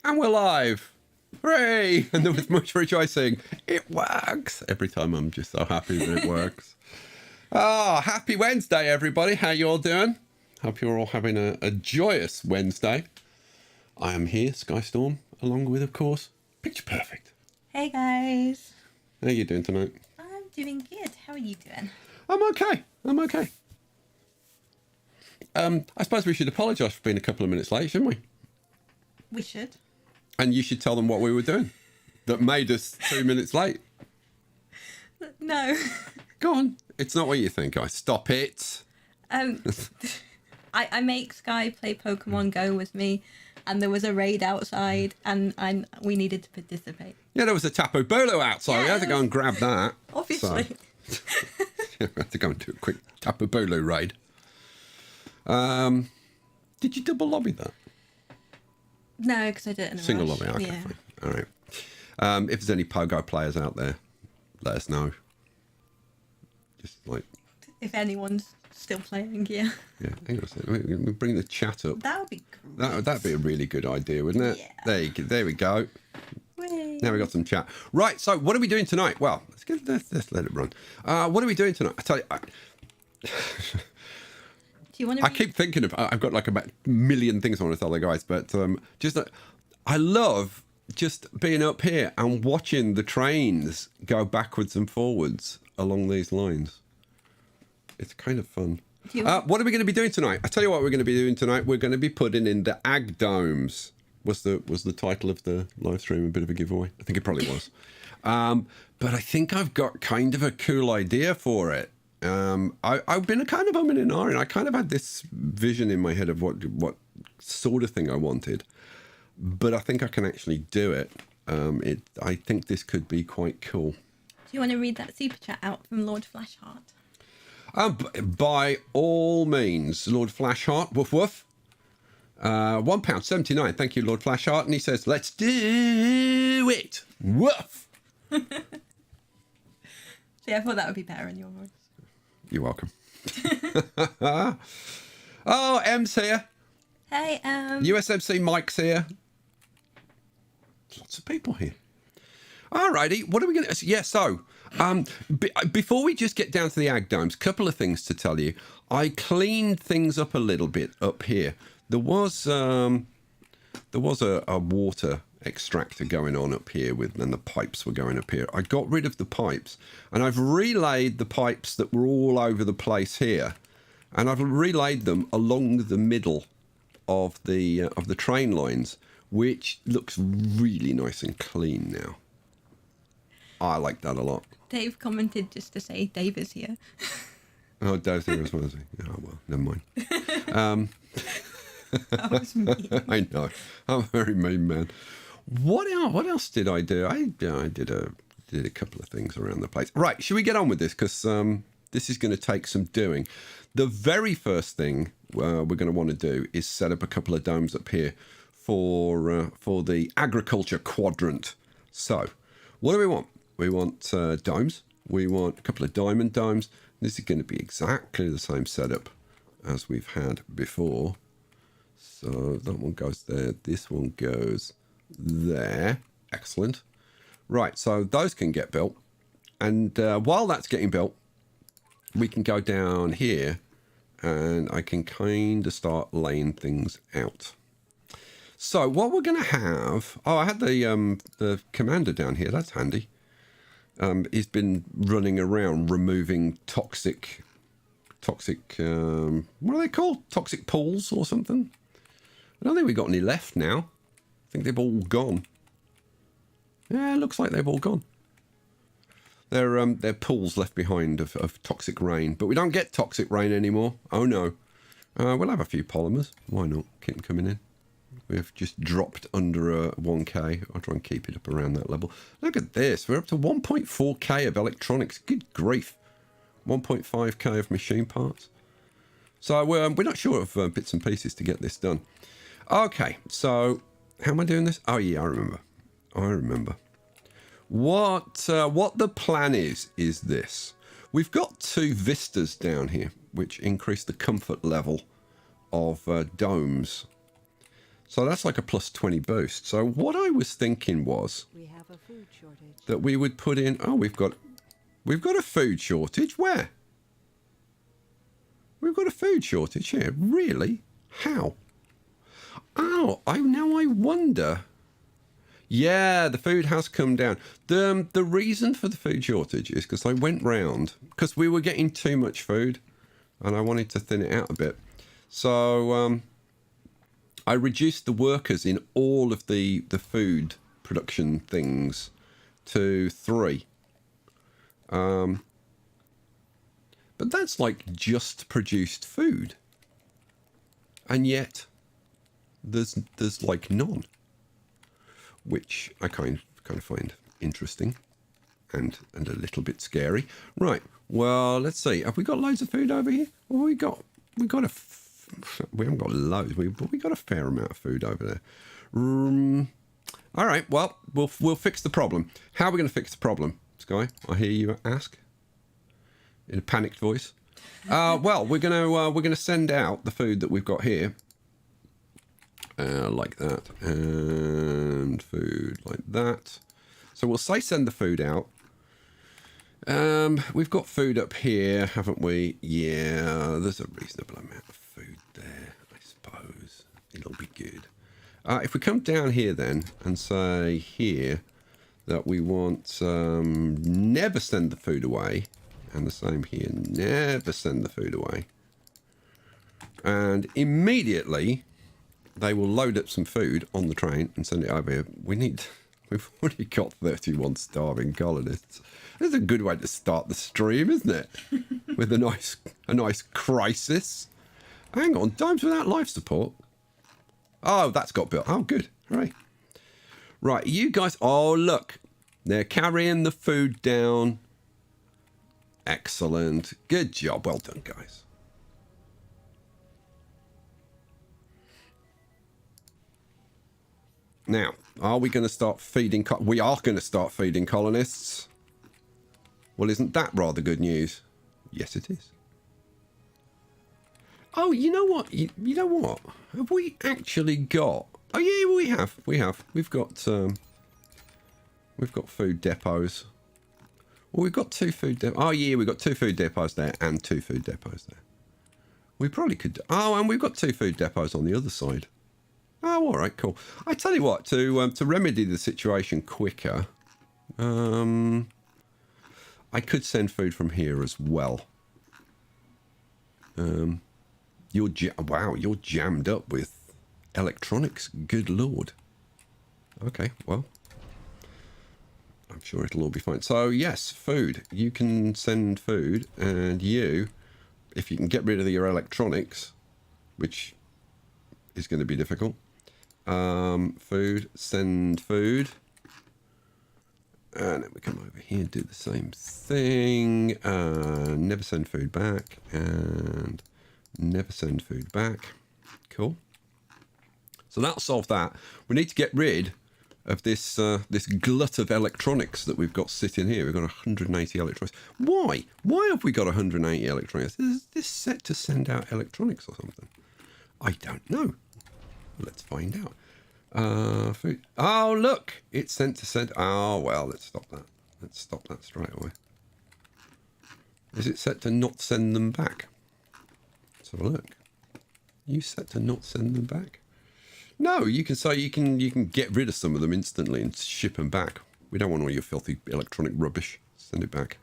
And we're live. Hooray! And there was much rejoicing. It works. Every time I'm just so happy that it works. Oh, happy Wednesday, everybody. How you all doing? Hope you're all having a joyous Wednesday. I am here, Skystorm, along with, of course, Picture Perfect. Hey, guys. How are you doing tonight? I'm doing good. How are you doing? I'm okay. I'm okay. I suppose we should apologise for being a couple of minutes late, shouldn't we? We should. And you should tell them what we were doing that made us 2 minutes late. No. Go on. It's not what you think, guys. Stop it. I make Sky play Pokemon Go with me, and there was a raid outside, and we needed to participate. Yeah, there was a Tapu Bulu outside. Yeah. We had to go and grab that. Obviously. So, yeah, we had to go and do a quick Tapu Bulu raid. Did you double lobby that? No, because I did it in a Single rush. lobby, okay, Yeah. fine. All right. If there's any Pogo players out there, let us know. Just like... If anyone's still playing, yeah. Yeah, hang on a second. We bring the chat up. That would be great. That'd be a really good idea, wouldn't it? Yeah. There we go. Whee. Now we got some chat. Right, so what are we doing tonight? Well, let's let it run. What are we doing tonight? I tell you... Do you want to? I keep thinking of. I've got like about a million things I want to tell the guys, but I love just being up here and watching the trains go backwards and forwards along these lines. It's kind of fun. What are we going to be doing tonight? I tell you what we're going to be doing tonight. We're going to be putting in the ag domes. Was the title of the live stream a bit of a giveaway? I think it probably was. But I think I've got kind of a cool idea for it. I've been kind of umming and ahhing. I kind of had this vision in my head of what sort of thing I wanted, but I think I can actually do it. I think this could be quite cool. Do you want to read that super chat out from Lord Flashheart? By all means, Lord Flashheart, woof woof. £1.79. Thank you, Lord Flashheart. And he says, "Let's do it." Woof. See, I thought that would be better in your voice. You're welcome. Oh, M's here. Hey, USMC Mike's here. Lots of people here. Alrighty, what are we going to... Yeah, so, before we just get down to the ag domes, couple of things to tell you. I cleaned things up a little bit up here. There was a water extractor going on up here and the pipes were going up here. I got rid of the pipes and I've relayed the pipes that were all over the place here, and I've relayed them along the middle of the train lines, which looks really nice and clean now. I like that a lot. Dave commented just to say Dave is here. Oh, Dave's here as well, is he? Oh, well, never mind. That was me. I know. I'm a very mean man. What else did I do? I did a couple of things around the place. Right, should we get on with this? Because this is going to take some doing. The very first thing we're going to want to do is set up a couple of domes up here for the agriculture quadrant. So, what do we want? We want domes. We want a couple of diamond domes. This is going to be exactly the same setup as we've had before. So that one goes there. This one goes there. Excellent. Right, so those can get built. And while that's getting built, we can go down here and I can kind of start laying things out. So what we're going to have... Oh, I had the commander down here. That's handy. He's been running around removing toxic... what are they called? Toxic pools or something? I don't think we've got any left now. I think they've all gone. Yeah, it looks like they've all gone. They're pools left behind of toxic rain. But we don't get toxic rain anymore. Oh, no. We'll have a few polymers. Why not? Keep them coming in. We've just dropped under 1K. I'll try and keep it up around that level. Look at this. We're up to 1.4K of electronics. Good grief. 1.5K of machine parts. So we're not sure of bits and pieces to get this done. Okay, so how am I doing this? Oh, yeah, I remember. What the plan is this. We've got two vistas down here, which increase the comfort level of domes. So that's like a plus 20 boost. So what I was thinking was We have a food shortage. that we would put in... Oh, we've got a food shortage. Where? We've got a food shortage here. Really? How? Oh, now I wonder. Yeah, the food has come down. The reason for the food shortage is because I went round, because we were getting too much food and I wanted to thin it out a bit. So I reduced the workers in all of the food production things to 3. But that's like just produced food. And yet there's like none. Which I kind of find interesting and a little bit scary. Right. Well, let's see. Have we got loads of food over here? Well, we haven't got loads, but we got a fair amount of food over there. All right. Well, we'll fix the problem. How are we going to fix the problem, Sky? I hear you ask in a panicked voice. Well, we're gonna send out the food that we've got here. Like that, and food like that. So we'll say send the food out. We've got food up here, haven't we? Yeah, there's a reasonable amount of food there, I suppose. It'll be good. If we come down here then and say here that we want never send the food away, and the same here, never send the food away. And immediately they will load up some food on the train and send it over here. We've already got 31 starving colonists. That's a good way to start the stream, isn't it? With a nice crisis. Hang on, Dimes without life support. Oh, that's got built. Oh, good. Hooray. Right, you guys. Oh, look. They're carrying the food down. Excellent. Good job. Well done, guys. Now, are we going to start feeding... We are going to start feeding colonists. Well, isn't that rather good news? Yes, it is. Oh, you know what? You know what? Have we actually got... Oh, yeah, we have. We've got food depots. Well, we've got 2 food depots. Oh, yeah, we've got 2 food depots there and 2 food depots there. We probably could... Oh, and we've got 2 food depots on the other side. Oh, all right, cool. I tell you what, to remedy the situation quicker, I could send food from here as well. You're jammed up with electronics. Good lord. Okay, well, I'm sure it'll all be fine. So yes, food. You can send food, and if you can get rid of your electronics, which is going to be difficult. Food, send food. And then we come over here and do the same thing. Never send food back. And never send food back. Cool. So that'll solve that. We need to get rid of this glut of electronics that we've got sitting here. We've got 180 electronics. Why? Why have we got 180 electronics? Is this set to send out electronics or something? I don't know. Let's find out. Food. Oh, look. It's sent to send. Oh, well, let's stop that. Let's stop that straight away. Is it set to not send them back? Let's have a look. You set to not send them back? No, you can say you can get rid of some of them instantly and ship them back. We don't want all your filthy electronic rubbish. Send it back.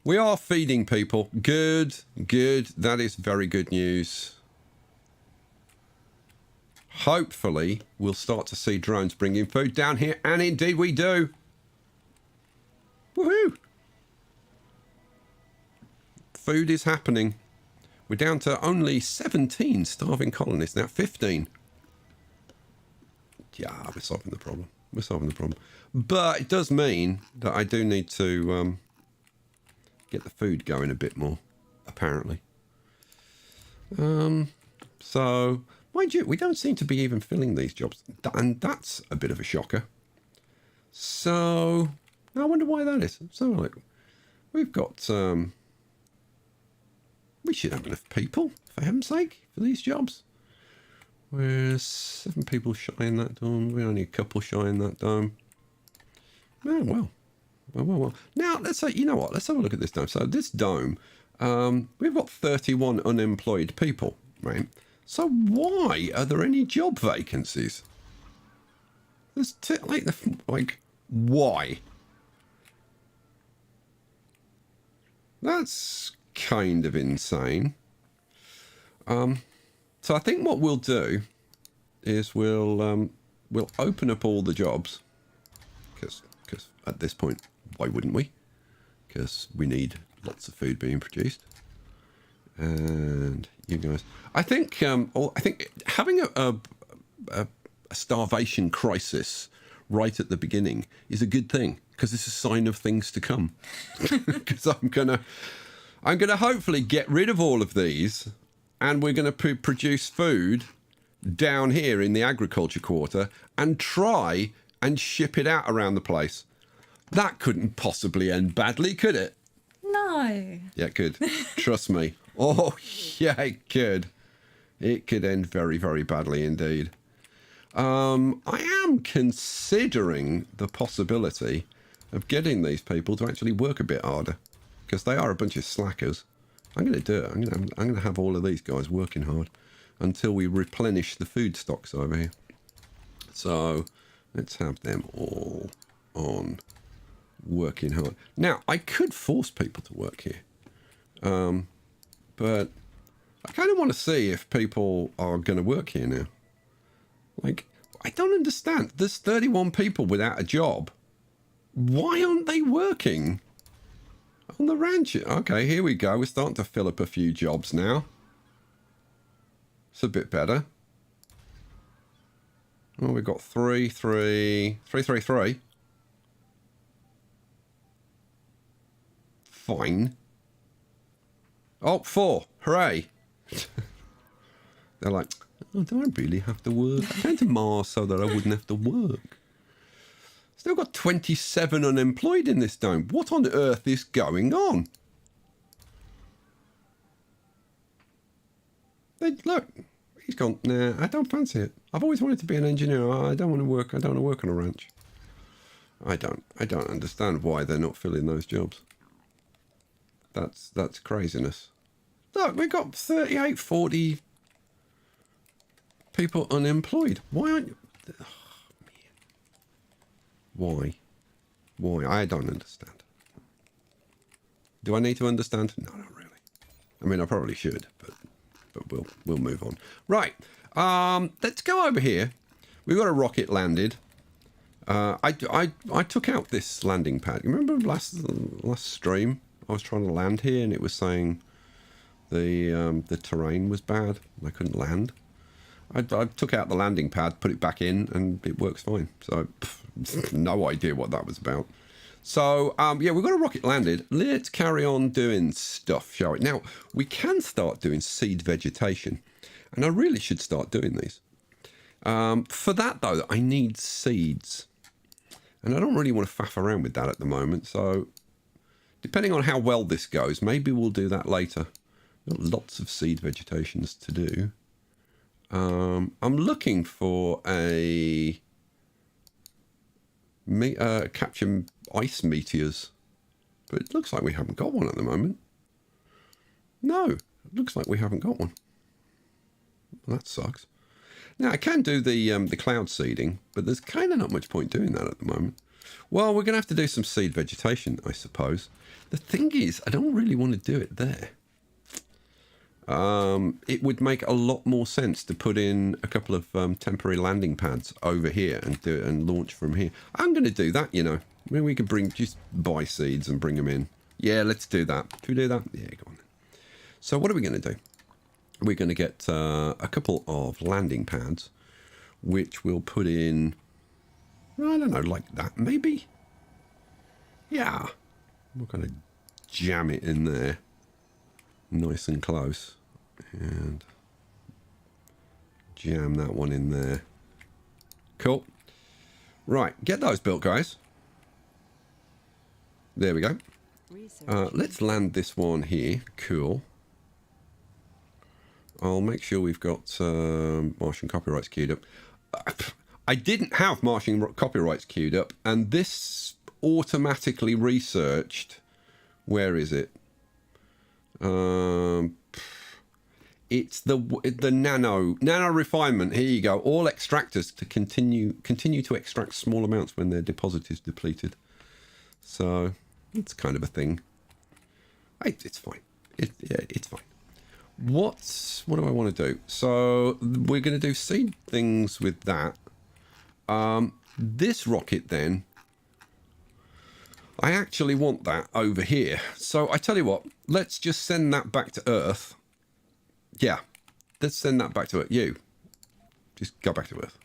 We are feeding people. Good, good. That is very good news. Hopefully, we'll start to see drones bringing food down here, and indeed we do. Woohoo! Food is happening. We're down to only 17 starving colonists now. 15. Yeah, we're solving the problem. We're solving the problem. But it does mean that I do need to get the food going a bit more, apparently. So... Mind you, we don't seem to be even filling these jobs. And that's a bit of a shocker. So, I wonder why that is. So, look, we've got... we should have enough people, for heaven's sake, for these jobs. We're 7 people shy in that dome. We're only a couple shy in that dome. Oh, well. Well. Now, let's say, you know what? Let's have a look at this dome. So this dome, we've got 31 unemployed people, right? So why are there any job vacancies? There's like, why? That's kind of insane. So I think what we'll do is we'll open up all the jobs, because at this point, why wouldn't we? Because we need lots of food being produced. And you guys, I think having a starvation crisis right at the beginning is a good thing, because it's a sign of things to come. Because I'm gonna hopefully get rid of all of these, and we're gonna produce food down here in the agriculture quarter and try and ship it out around the place. That couldn't possibly end badly, could it? No. Yeah, it could. Trust me. Oh, yeah, it could. It could end very, very badly indeed. I am considering the possibility of getting these people to actually work a bit harder, because they are a bunch of slackers. I'm going to do it. I'm going to have all of these guys working hard until we replenish the food stocks over here. So let's have them all on working hard. Now, I could force people to work here, but I kind of want to see if people are going to work here now. Like, I don't understand. There's 31 people without a job. Why aren't they working on the ranch? Okay, here we go. We're starting to fill up a few jobs now. It's a bit better. Oh, we've got 3, 3, 3, 3, 3. Fine. Oh, 4. Hooray. They're like, oh, do I really have to work? I came to Mars so that I wouldn't have to work. Still got 27 unemployed in this dome. What on earth is going on? Look, he's gone, nah, I don't fancy it. I've always wanted to be an engineer. I don't want to work. I don't want to work on a ranch. I don't understand why they're not filling those jobs. That's craziness. Look, we've got 38, 40 people unemployed. Why aren't you? Oh, man. Why? I don't understand. Do I need to understand? No, not really. I mean, I probably should, but we'll move on. Right. Let's go over here. We've got a rocket landed. I took out this landing pad. You remember last stream? I was trying to land here, and it was saying the terrain was bad. I couldn't land. I took out the landing pad, put it back in, and it works fine. So, no idea what that was about. So, yeah, we've got a rocket landed. Let's carry on doing stuff, shall we? Now, we can start doing seed vegetation, and I really should start doing these. For that, though, I need seeds, and I don't really want to faff around with that at the moment. So, depending on how well this goes, maybe we'll do that later. Got lots of seed vegetations to do. I'm looking for a capture ice meteors, but it looks like we haven't got one at the moment. No, it looks like we haven't got one. Well, that sucks. Now I can do the cloud seeding, but there's kind of not much point doing that at the moment. Well, we're going to have to do some seed vegetation, I suppose. The thing is, I don't really want to do it there. It would make a lot more sense to put in a couple of temporary landing pads over here and do it and launch from here. I'm going to do that, you know. I mean, we could just buy seeds and bring them in. Yeah, let's do that. Can we do that? Yeah, go on then. So what are we going to do? We're going to get a couple of landing pads, which we'll put in, I don't know, like that maybe? Yeah. We're going to jam it in there. Nice and close, and jam that one in there. Cool. Right, get those built, guys. There we go. Let's land this one here. Cool. I'll make sure we've got Martian copyrights queued up. I didn't have Martian copyrights queued up, and this automatically researched. Where is it? It's the nano refinement. Here you go. All extractors to continue to extract small amounts when their deposit is depleted. So it's kind of a thing. It's fine. It's fine. What do I want to do? So we're going to do seed things with that. This rocket then, I actually want that over here. So I tell you what, let's just send that back to Earth. Yeah, let's send that back to Earth. You, just go back to Earth.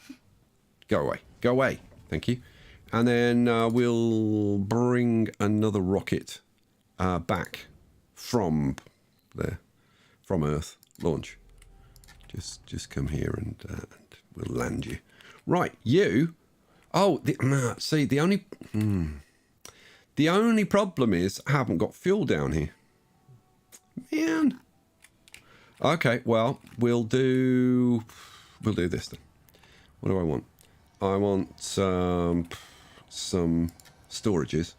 Go away. Go away. Thank you. And then we'll bring another rocket back from there, from Earth. Launch. Just come here and we'll land you. Right, you. Oh, see, the only problem is I haven't got fuel down here. Man. Okay, well, we'll do this then. What do I want? I want some storages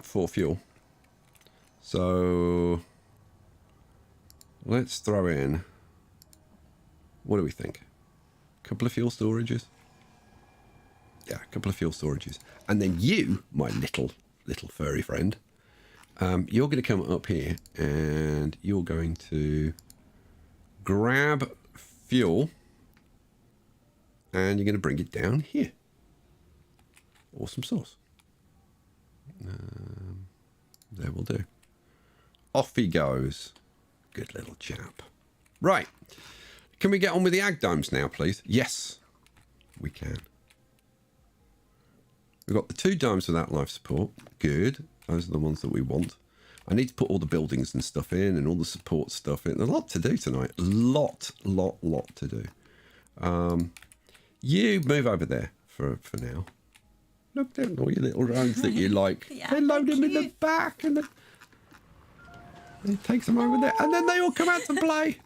for fuel. So let's throw in. What do we think? A couple of fuel storages. Yeah, a couple of fuel storages. And then you, my little furry friend, you're going to come up here and you're going to grab fuel and you're going to bring it down here. Awesome sauce. There will do. Off he goes. Good little chap. Right. Can we get on with the ag domes now, please? Yes, we can. We've got the 2 domes without life support. Good. Those are the ones that we want. I need to put all the buildings and stuff in and all the support stuff in. There's a lot to do tonight. Lot to do. You move over there for now. Look down all your little drones that you like. Yeah, they load them in the back and it takes them over there. And then they all come out to play.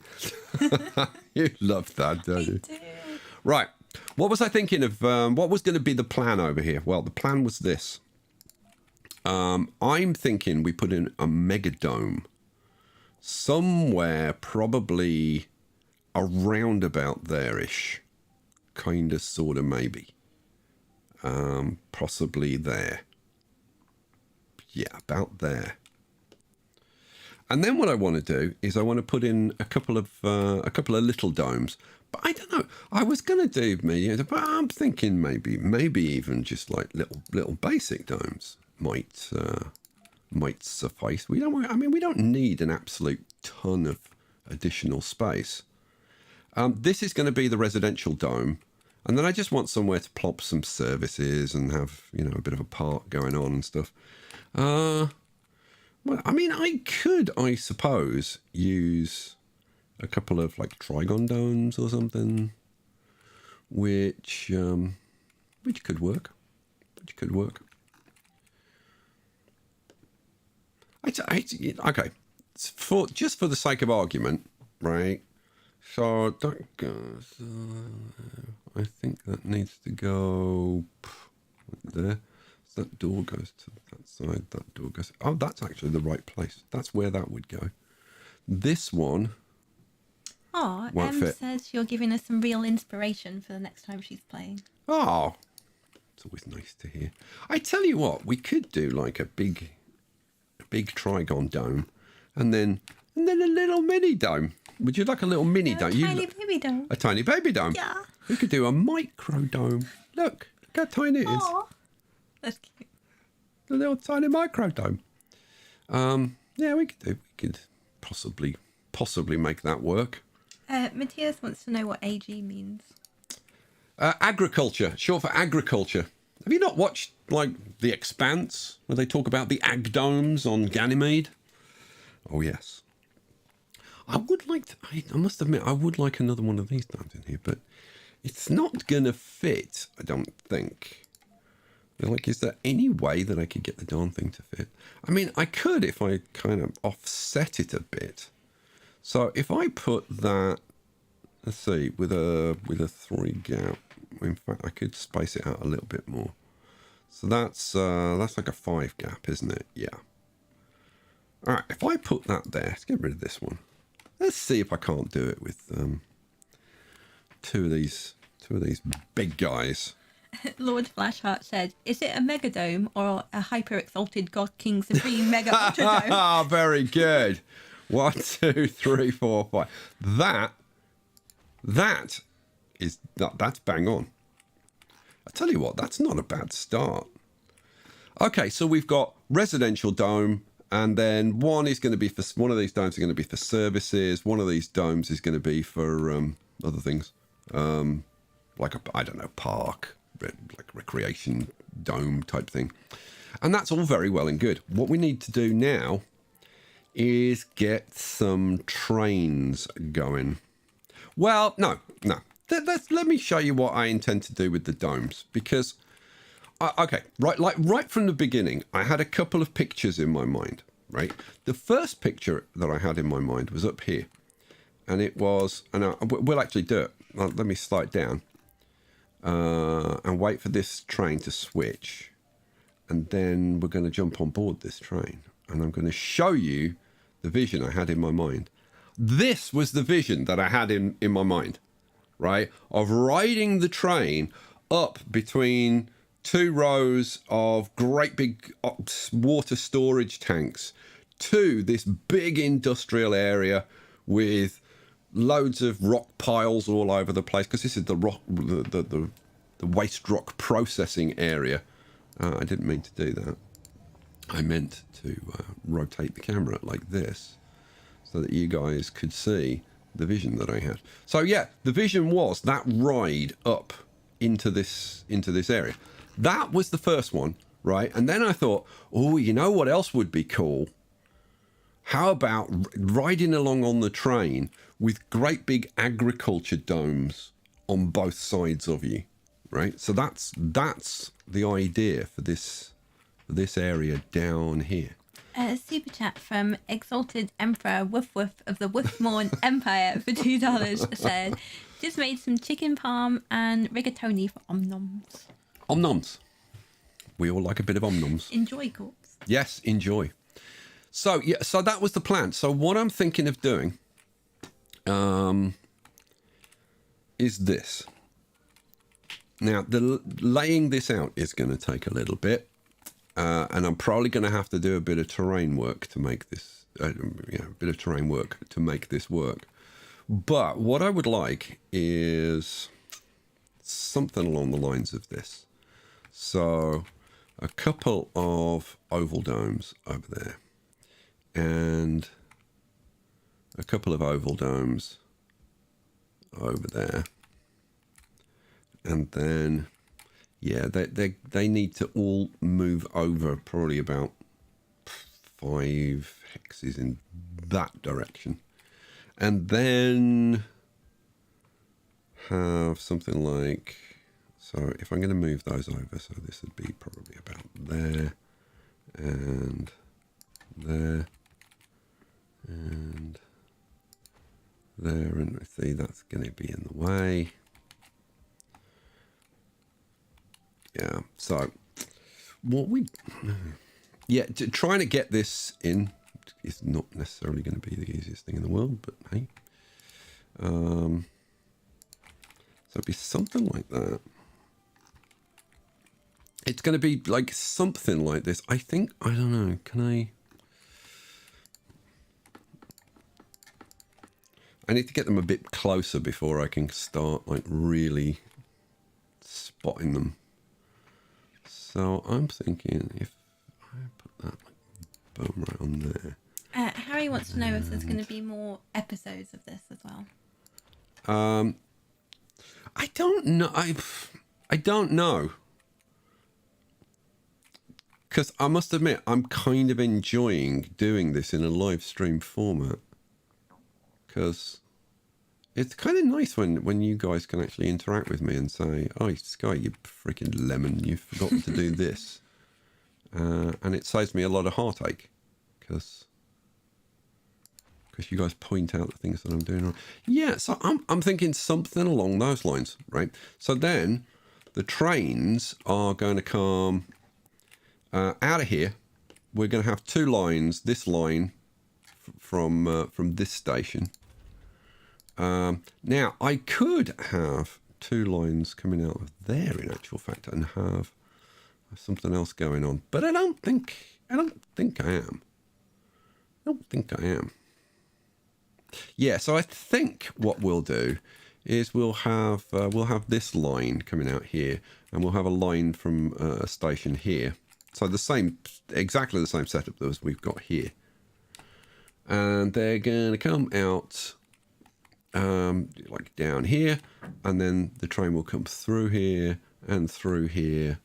You love that, don't you? I do. Right. What was I thinking of? What was going to be the plan over here? Well, the plan was this. I'm thinking we put in a mega dome somewhere, probably around about there-ish. Kind of, sort of, maybe. Possibly there. Yeah, about there. And then what I want to do is I want to put in a couple of little domes. But I don't know. I was going to do but I'm thinking maybe even just like little basic domes might suffice. We don't need an absolute ton of additional space. This is going to be the residential dome, and then I just want somewhere to plop some services and have a bit of a park going on and stuff. Well, I could, I suppose, use a couple of like trigon domes or something, which could work. Okay, just for the sake of argument, right? So that goes. I think that needs to go there. So that door goes to that side. That door goes. Oh, that's actually the right place. That's where that would go. This one. Oh, says you're giving us some real inspiration for the next time she's playing. Oh, it's always nice to hear. I tell you what, we could do like a big trigon dome, and then a little mini dome. Would you like a little mini dome? Tiny baby dome. A tiny baby dome. Yeah. We could do a micro dome. Look how tiny it is. Aww. That's cute. A little tiny micro dome. Yeah, we could possibly make that work. Matthias wants to know what AG means. Agriculture, short for agriculture. Have you not watched like The Expanse, where they talk about the ag domes on Ganymede? Oh yes. I would like to. I must admit, I would like another one of these domes in here, but it's not gonna fit. I don't think. Like, is there any way that I could get the darn thing to fit? I mean, I could if I kind of offset it a bit. So if I put that, let's see, with a 3 gap, in fact, I could space it out a little bit more. So that's like a 5 gap, isn't it? Yeah. All right, if I put that there, let's get rid of this one. Let's see if I can't do it with two of these big guys. Lord Flashheart said, "Is it a megadome or a hyper exalted God King Supreme Mega Ultra Dome?" Ah, very good. 1, 2, 3, 4, 5. That's bang on. I tell you what, that's not a bad start. Okay, so we've got residential dome, and then one of these domes is going to be for services. One of these domes is going to be for other things, like I don't know, park, like recreation dome type thing. And that's all very well and good. What we need to do now is get some trains going. Well, no. Let me show you what I intend to do with the domes, because right from the beginning, I had a couple of pictures in my mind. Right, the first picture that I had in my mind was up here, and it was, and we'll actually do it. Let me slide down and wait for this train to switch, and then we're going to jump on board this train, and I'm going to show you the vision I had in my mind. This was the vision that I had in my mind, right, of riding the train up between 2 rows of great big water storage tanks to this big industrial area with loads of rock piles all over the place, because this is the waste rock processing area. I didn't mean to do that. I meant to rotate the camera like this so that you guys could see the vision that I had. So yeah, the vision was that ride up into this area. That was the first one, right? And then I thought, oh, you know what else would be cool? How about riding along on the train with great big agriculture domes on both sides of you, right? So that's the idea for this area down here. A super chat from Exalted Emperor Woof Woof of the Woofmorn Empire for $2 said, "Just made some chicken parm and rigatoni for omnoms." Omnoms. We all like a bit of omnoms. Enjoy, corpse. Yes, enjoy. So yeah, so that was the plan. So what I'm thinking of doing is this. Now, laying this out is going to take a little bit, and I'm probably going to have to do a bit of terrain work to make this, work. But what I would like is something along the lines of this. So a couple of oval domes over there, and a couple of oval domes over there. And then, yeah, they need to all move over probably about 5 hexes in that direction. And then have something like, so if I'm going to move those over, so this would be probably about there, and there, and there, and see, that's going to be in the way. Yeah, so trying to get this in is not necessarily going to be the easiest thing in the world, but hey. So it'd be something like that. It's going to be like something like this. I think, I don't know, I need to get them a bit closer before I can start like really spotting them. So I'm thinking if I put that like boom right on there. Harry wants to know if there's going to be more episodes of this as well. I don't know. I don't know. Because I must admit, I'm kind of enjoying doing this in a live stream format. Because it's kind of nice when you guys can actually interact with me and say, "Oh, Sky, you freaking lemon, you've forgotten to do this." And it saves me a lot of heartache. Because because you guys point out the things that I'm doing wrong. Yeah, so I'm thinking something along those lines, right? So then the trains are going to come out of here. We're going to have two lines. This line from this station. Now I could have two lines coming out of there in actual fact, and have something else going on, but I don't think I am. Yeah, so I think what we'll do is we'll have this line coming out here, and we'll have a line from a station here. So exactly the same setup as we've got here, and they're going to come out like down here, and then the train will come through here and through here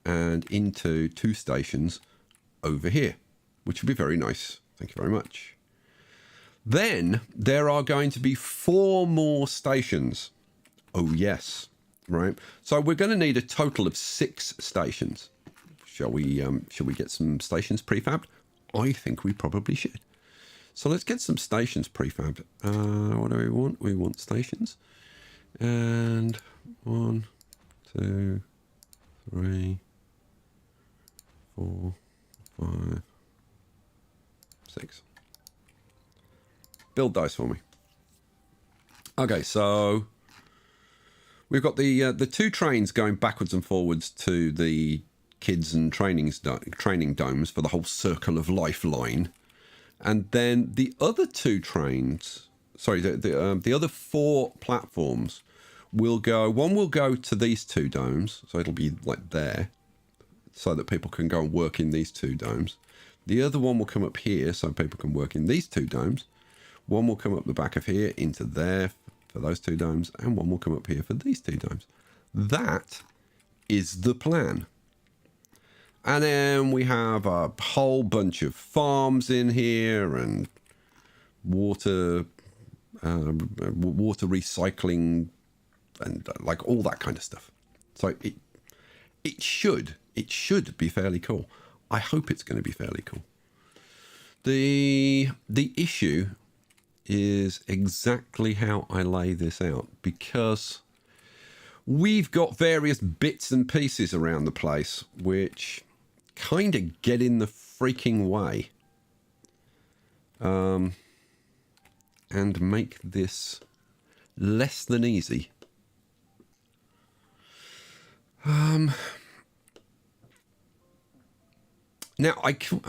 and into two stations over here, which would be very nice. Thank you very much. Then there are going to be 4 more stations. Oh yes, right. So we're going to need a total of 6 stations. Shall we get some stations prefabbed? I think we probably should. So let's get some stations prefabbed. What do we want? We want stations. And 1, 2, 3, 4, 5, 6. Build those for me. Okay, so we've got the 2 trains going backwards and forwards to the kids and training domes for the whole Circle of Life line. And then the other 2 trains, sorry, the other 4 platforms will go. One will go to these 2 domes, so it'll be like there, so that people can go and work in these 2 domes. The other one will come up here, so people can work in these 2 domes. One will come up the back of here into there for those 2 domes, and one will come up here for these 2 domes. That is the plan. And then we have a whole bunch of farms in here and water recycling and like all that kind of stuff. So it should be fairly cool. I hope it's going to be fairly cool. The issue is exactly how I lay this out, because we've got various bits and pieces around the place which kind of get in the freaking way and make this less than easy. Now I came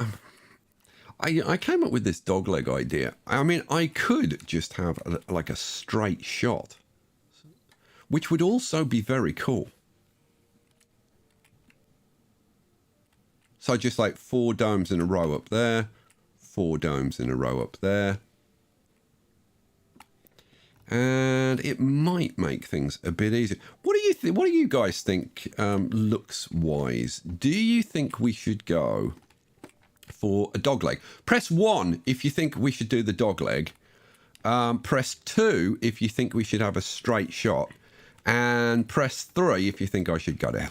up with this dogleg idea. I mean, I could just have like a straight shot, which would also be very cool. So just like 4 domes in a row up there, 4 domes in a row up there. And it might make things a bit easier. What do you think? What do you guys think looks wise? Do you think we should go for a dogleg? Press 1 if you think we should do the dogleg. Press 2 if you think we should have a straight shot. And press 3 if you think I should go down.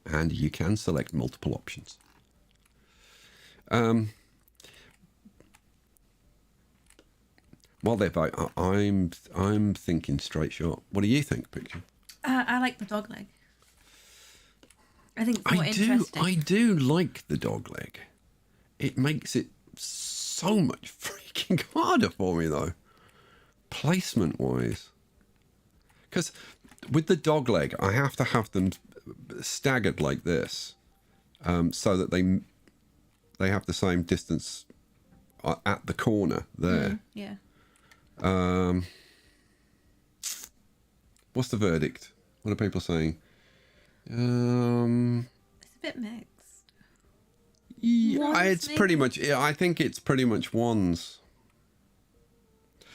And you can select multiple options. While they're both, I'm thinking straight shot. What do you think, Picture? I like the dogleg. I think it's more interesting. I do like the dogleg. It makes it so much freaking harder for me, though, placement-wise. Because with the dogleg, I have to have them staggered like this, so that they have the same distance at the corner there. Yeah. What's the verdict? What are people saying? It's a bit mixed. Yeah, Ones, it's maybe? pretty much. Yeah, I think it's pretty much ones.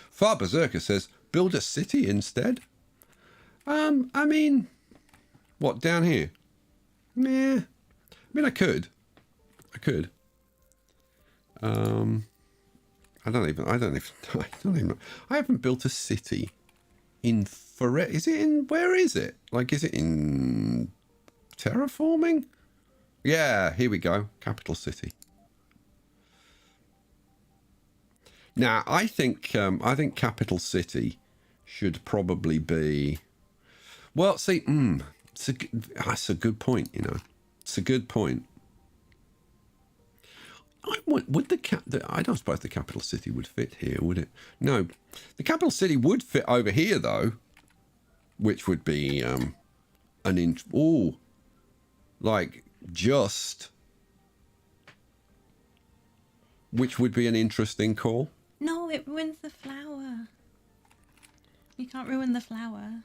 Far Berserker says, "Build a city instead." I mean, what down here? Nah. I mean, I could. I don't even know. I haven't built a city in forever. Where is it? Like, is it in terraforming? Yeah, here we go. Capital city. Now, I think capital city should probably be. Well, see, that's a good point. You know, it's a good point. I don't suppose the capital city would fit here, would it? No, the capital city would fit over here though, which would be which would be an interesting call. No, it ruins the flower. You can't ruin the flower.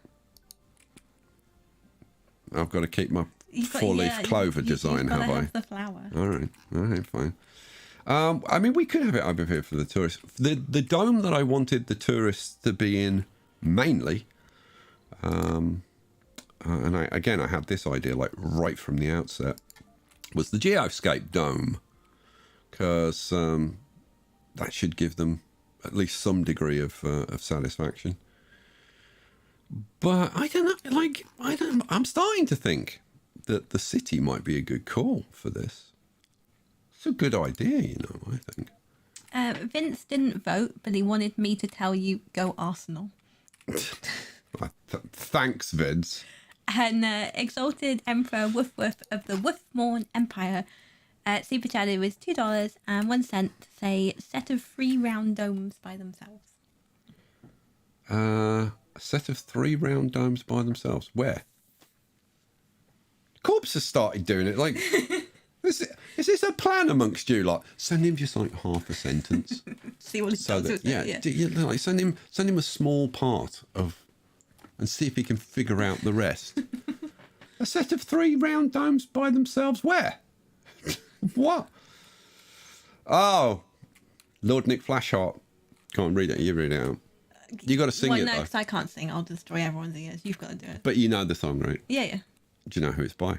I've got to keep my four-leaf clover design, have I? Have the flower. All right, fine. I mean, we could have it over here for the tourists. The dome that I wanted the tourists to be in mainly, and I had this idea like right from the outset, was the Geoscape dome, because that should give them at least some degree of satisfaction. But I don't know, I'm starting to think that the city might be a good call for this. It's a good idea, you know, I think. Vince didn't vote, but he wanted me to tell you, go Arsenal. Thanks, Vince. And Exalted Emperor Woof Woof of the Woofmorn Empire super chatted with $2.01 to say set of 3 round domes by themselves. A set of 3 round domes by themselves. Where? Corpse has started doing it. Like, is this a plan amongst you? Like, send him just like half a sentence. See what he does with it. Yeah. Like, send him a small part of, and see if he can figure out the rest. A set of 3 round domes by themselves. Where? What? Oh, Lord Nick Flashheart. Go on, read it. You read it out. You got to sing it. No, because I can't sing. I'll destroy everyone's ears. You've got to do it. But you know the song, right? Yeah. Do you know who it's by?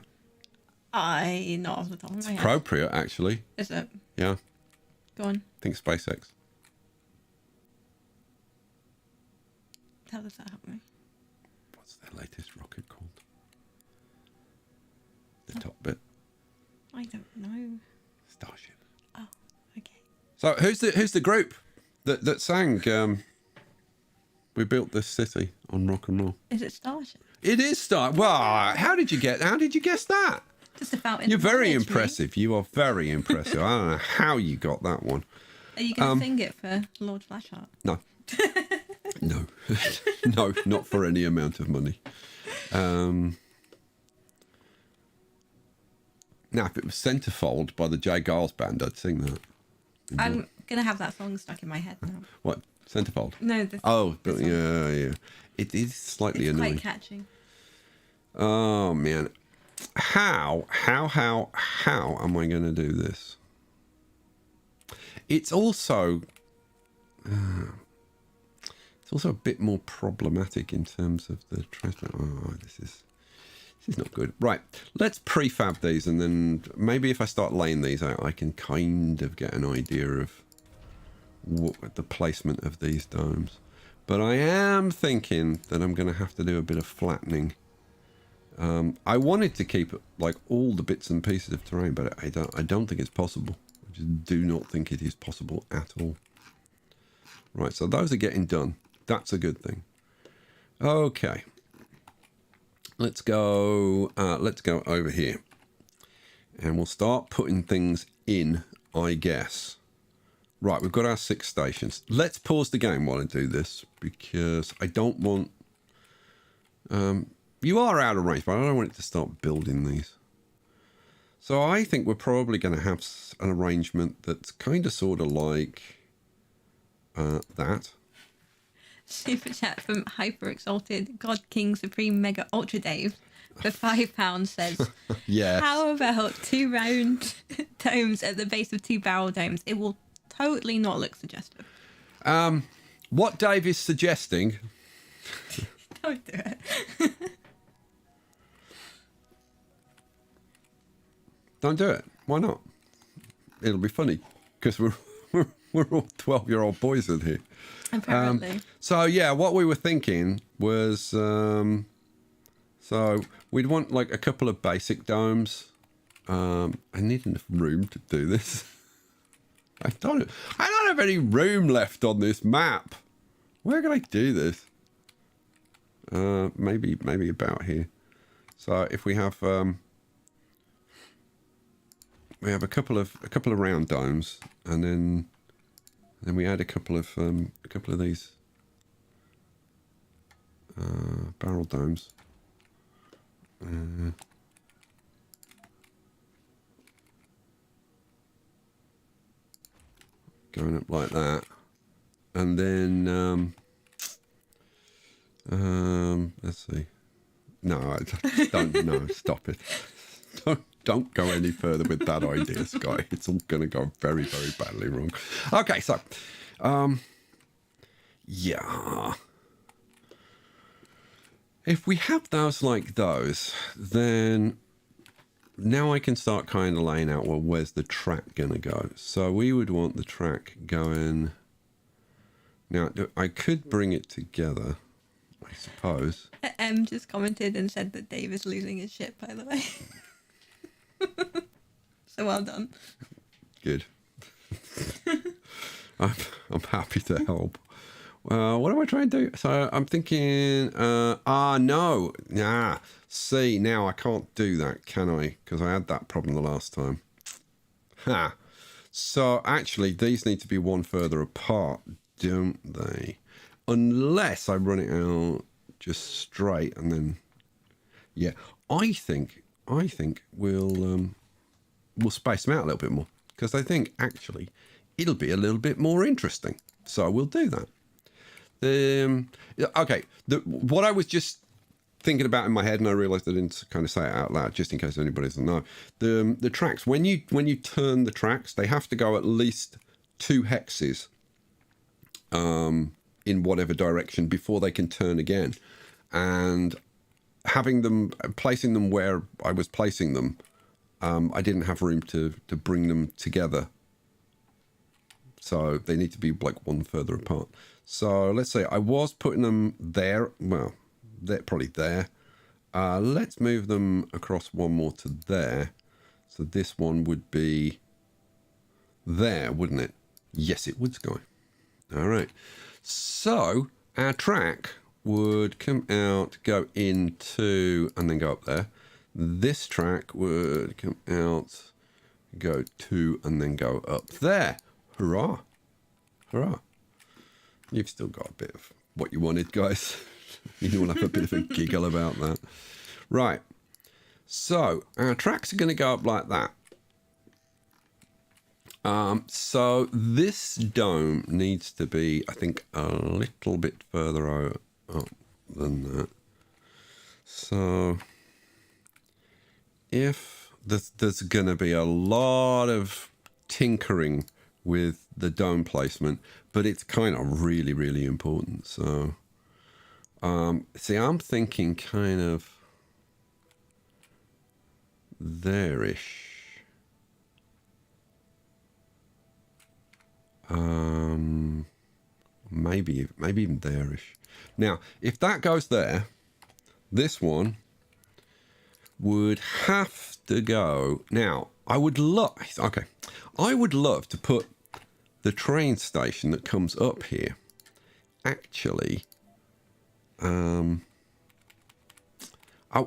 Not off the top of my head. Appropriate, actually. Is it? Yeah. Go on. I think SpaceX. How does that help me? What's their latest rocket called? The top bit. I don't know. Starship. Oh, okay. So who's the group that sang We Built This City on Rock and Roll? Is it Starship? It is Star. Well, how did you guess that? Just about. You're very impressive. You are very impressive. I don't know how you got that one. Are you going to sing it for Lord Flashheart? No. No. No, not for any amount of money. Now, if it was Centerfold by the Jay Giles Band, I'd sing that. I'm going to have that song stuck in my head now. What? Centerfold? No. Yeah. It is slightly annoying. Quite catchy. Oh, man. How am I going to do this? It's also a bit more problematic in terms of the transport. Oh, this is not good. Right, let's prefab these, and then maybe if I start laying these out, I can kind of get an idea of what the placement of these domes. But I am thinking that I'm going to have to do a bit of flattening. I wanted to keep like all the bits and pieces of terrain, but I don't think it's possible. I just do not think it is possible at all. Right, so those are getting done. That's a good thing. Okay. Let's go over here. And we'll start putting things in, I guess. Right, we've got our 6 stations. Let's pause the game while I do this, because I don't want... you are out of range, but I don't want it to start building these. So I think we're probably going to have an arrangement that's kind of sort of like that. Super chat from Hyper Exalted God King Supreme Mega Ultra Dave for £5 says, yes. How about 2 round domes at the base of 2 barrel domes? It will totally not look suggestive. What Dave is suggesting... Don't do it. Don't do it. Why not? It'll be funny, because we're all 12-year-old boys in here. Apparently. So yeah, what we were thinking was, so we'd want like a couple of basic domes. I need enough room to do this. I don't know have any room left on this map. Where can I do this? Maybe about here. So if we have a couple of round domes, and then we add a couple of these barrel domes. Going up like that, and then let's see. No, I don't. No, stop it. Don't go any further with that idea, Sky. It's all going to go very, very badly wrong. Okay, so, yeah. If we have those like those, then now I can start kind of laying out, well, where's the track going to go? So we would want the track going... Now, I could bring it together, I suppose. Just commented and said that Dave is losing his shit, by the way. So well done. Good. I'm happy to help. What am I trying to do? So I'm thinking, no. Nah. See, now I can't do that, can I? Because I had that problem the last time. Ha. So actually, these need to be one further apart, don't they? Unless I run it out just straight and then... Yeah, I think we'll space them out a little bit more. Because I think, actually, it'll be a little bit more interesting. So we'll do that. Okay, what I was just thinking about in my head, and I realised I didn't kind of say it out loud, just in case anybody doesn't know. The tracks, when you turn the tracks, they have to go at least 2 hexes in whatever direction before they can turn again. And placing them where I was placing them, I didn't have room to bring them together. So they need to be like one further apart. So let's say I was putting them there. Well, they're probably there. Let's move them across one more to there. So this one would be there, wouldn't it? Yes, it would, Sky. All right. So our track would come out, go into, and then go up there. This track would come out, go to, and then go up there. Hurrah. Hurrah. You've still got a bit of what you wanted, guys. You all have a bit of a giggle about that. Right. So our tracks are going to go up like that. So this dome needs to be, I think, a little bit further up than that. So if there's going to be a lot of tinkering with the dome placement, but it's kind of really, really important. So, see, I'm thinking kind of there-ish. Maybe even there-ish. Now, if that goes there, this one would have to go. Now, I would love to put the train station that comes up here. Actually, I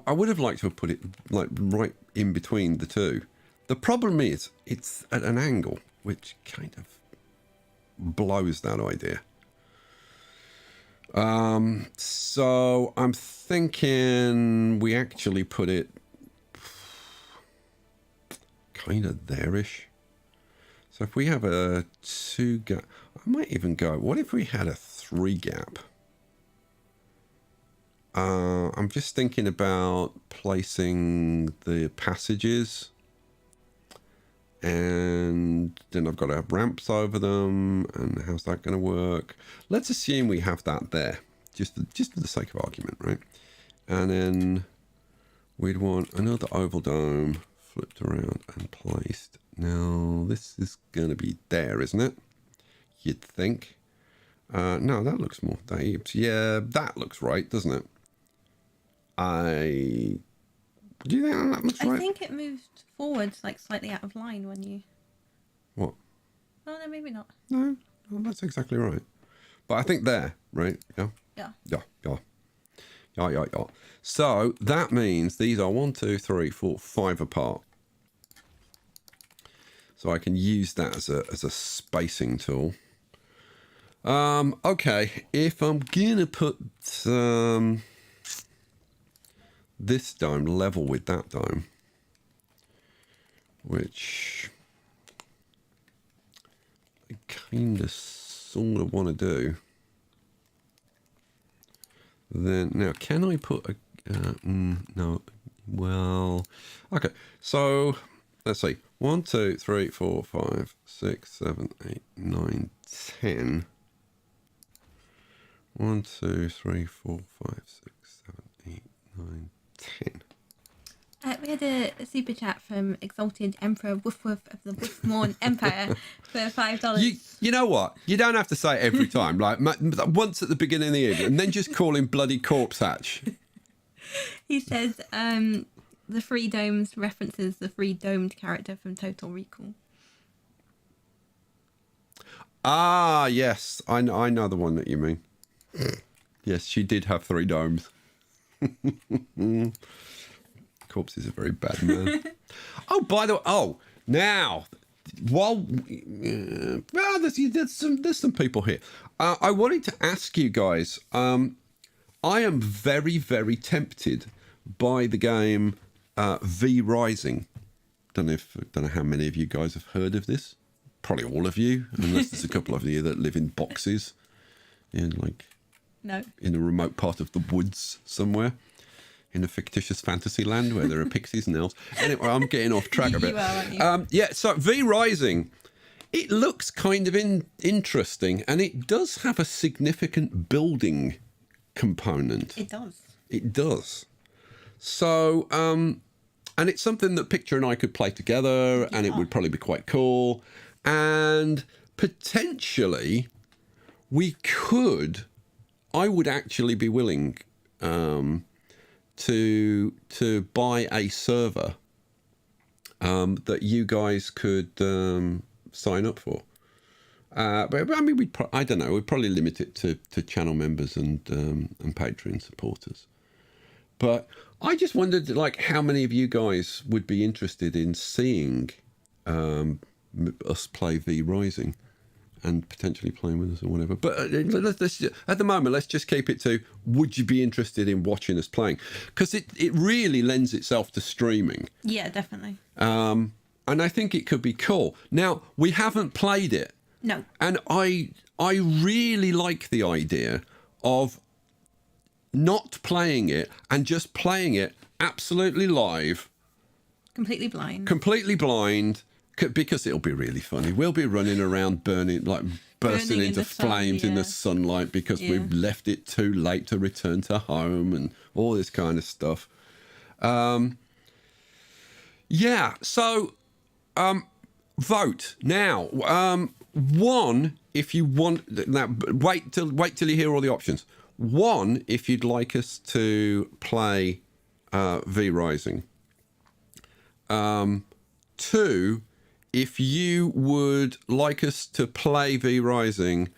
would have liked to have put it like right in between the two. The problem is it's at an angle, which kind of blows that idea. So I'm thinking we actually put it kind of there-ish. So if we have a 2 gap, I might even go, what if we had a 3 gap? I'm just thinking about placing the passages, and then I've got to have ramps over them, and how's that going to work? Let's assume we have that there, just for the sake of argument, right? And then we'd want another oval dome flipped around and placed. Now, this is going to be there, isn't it? You'd think. No, that looks more Dave's. Yeah, that looks right, doesn't it? Do you think that looks right? I think it moved forwards, like slightly out of line when you... What? Oh, no, maybe not. No, Oh, that's exactly right. But I think there, right? Yeah. Yeah. Yeah. So that means these are 1, 2, 3, 4, 5 apart. So I can use that as a spacing tool. Okay, if I'm gonna put this dome level with that dome, which I kind of sort of want to do, then now can I put a no, well, okay, so let's see, 1, 2, 3, 4, 5, 6, 7, 8, 9, 10. 1, 2, 3, 4, 5, 6, 7, 8, 9, 10. We had a super chat from Exalted Emperor Woof Woof of the Wolfmorn Empire for $5. You know what? You don't have to say it every time. Like once at the beginning of the evening, and then just call him bloody Corpse Hatch. He says the three domes references the three domed character from Total Recall. Ah, yes. I know the one that you mean. Yes, she did have 3 domes. Corpse is a very bad man. Oh, by the way, now, while there's some people here. I wanted to ask you guys. I am very, very tempted by the game V Rising. Don't know how many of you guys have heard of this. Probably all of you, unless there's a couple of you that live in boxes, in a remote part of the woods somewhere. In a fictitious fantasy land where there are pixies and elves. Anyway, I'm getting off track a bit. Yeah, so V Rising, it looks kind of interesting, and it does have a significant building component. It does. So, and it's something that Picture and I could play together, and it would probably be quite cool. And potentially, I would actually be willing to buy a server that you guys could sign up for. But I mean, I don't know. We'd probably limit it to channel members and Patreon supporters. But I just wondered, like, how many of you guys would be interested in seeing us play V Rising and potentially playing with us or whatever. But let's at the moment, let's just keep it to, would you be interested in watching us playing? Because it really lends itself to streaming. Yeah, definitely. And I think it could be cool. Now, we haven't played it. No. And I really like the idea of not playing it and just playing it absolutely live. Completely blind. Because it'll be really funny. We'll be running around bursting into flames in the sunlight because we've left it too late to return to home and all this kind of stuff. So vote now. One, if you want. Now, wait till you hear all the options. One, if you'd like us to play V Rising. 2, if you would like us to play V Rising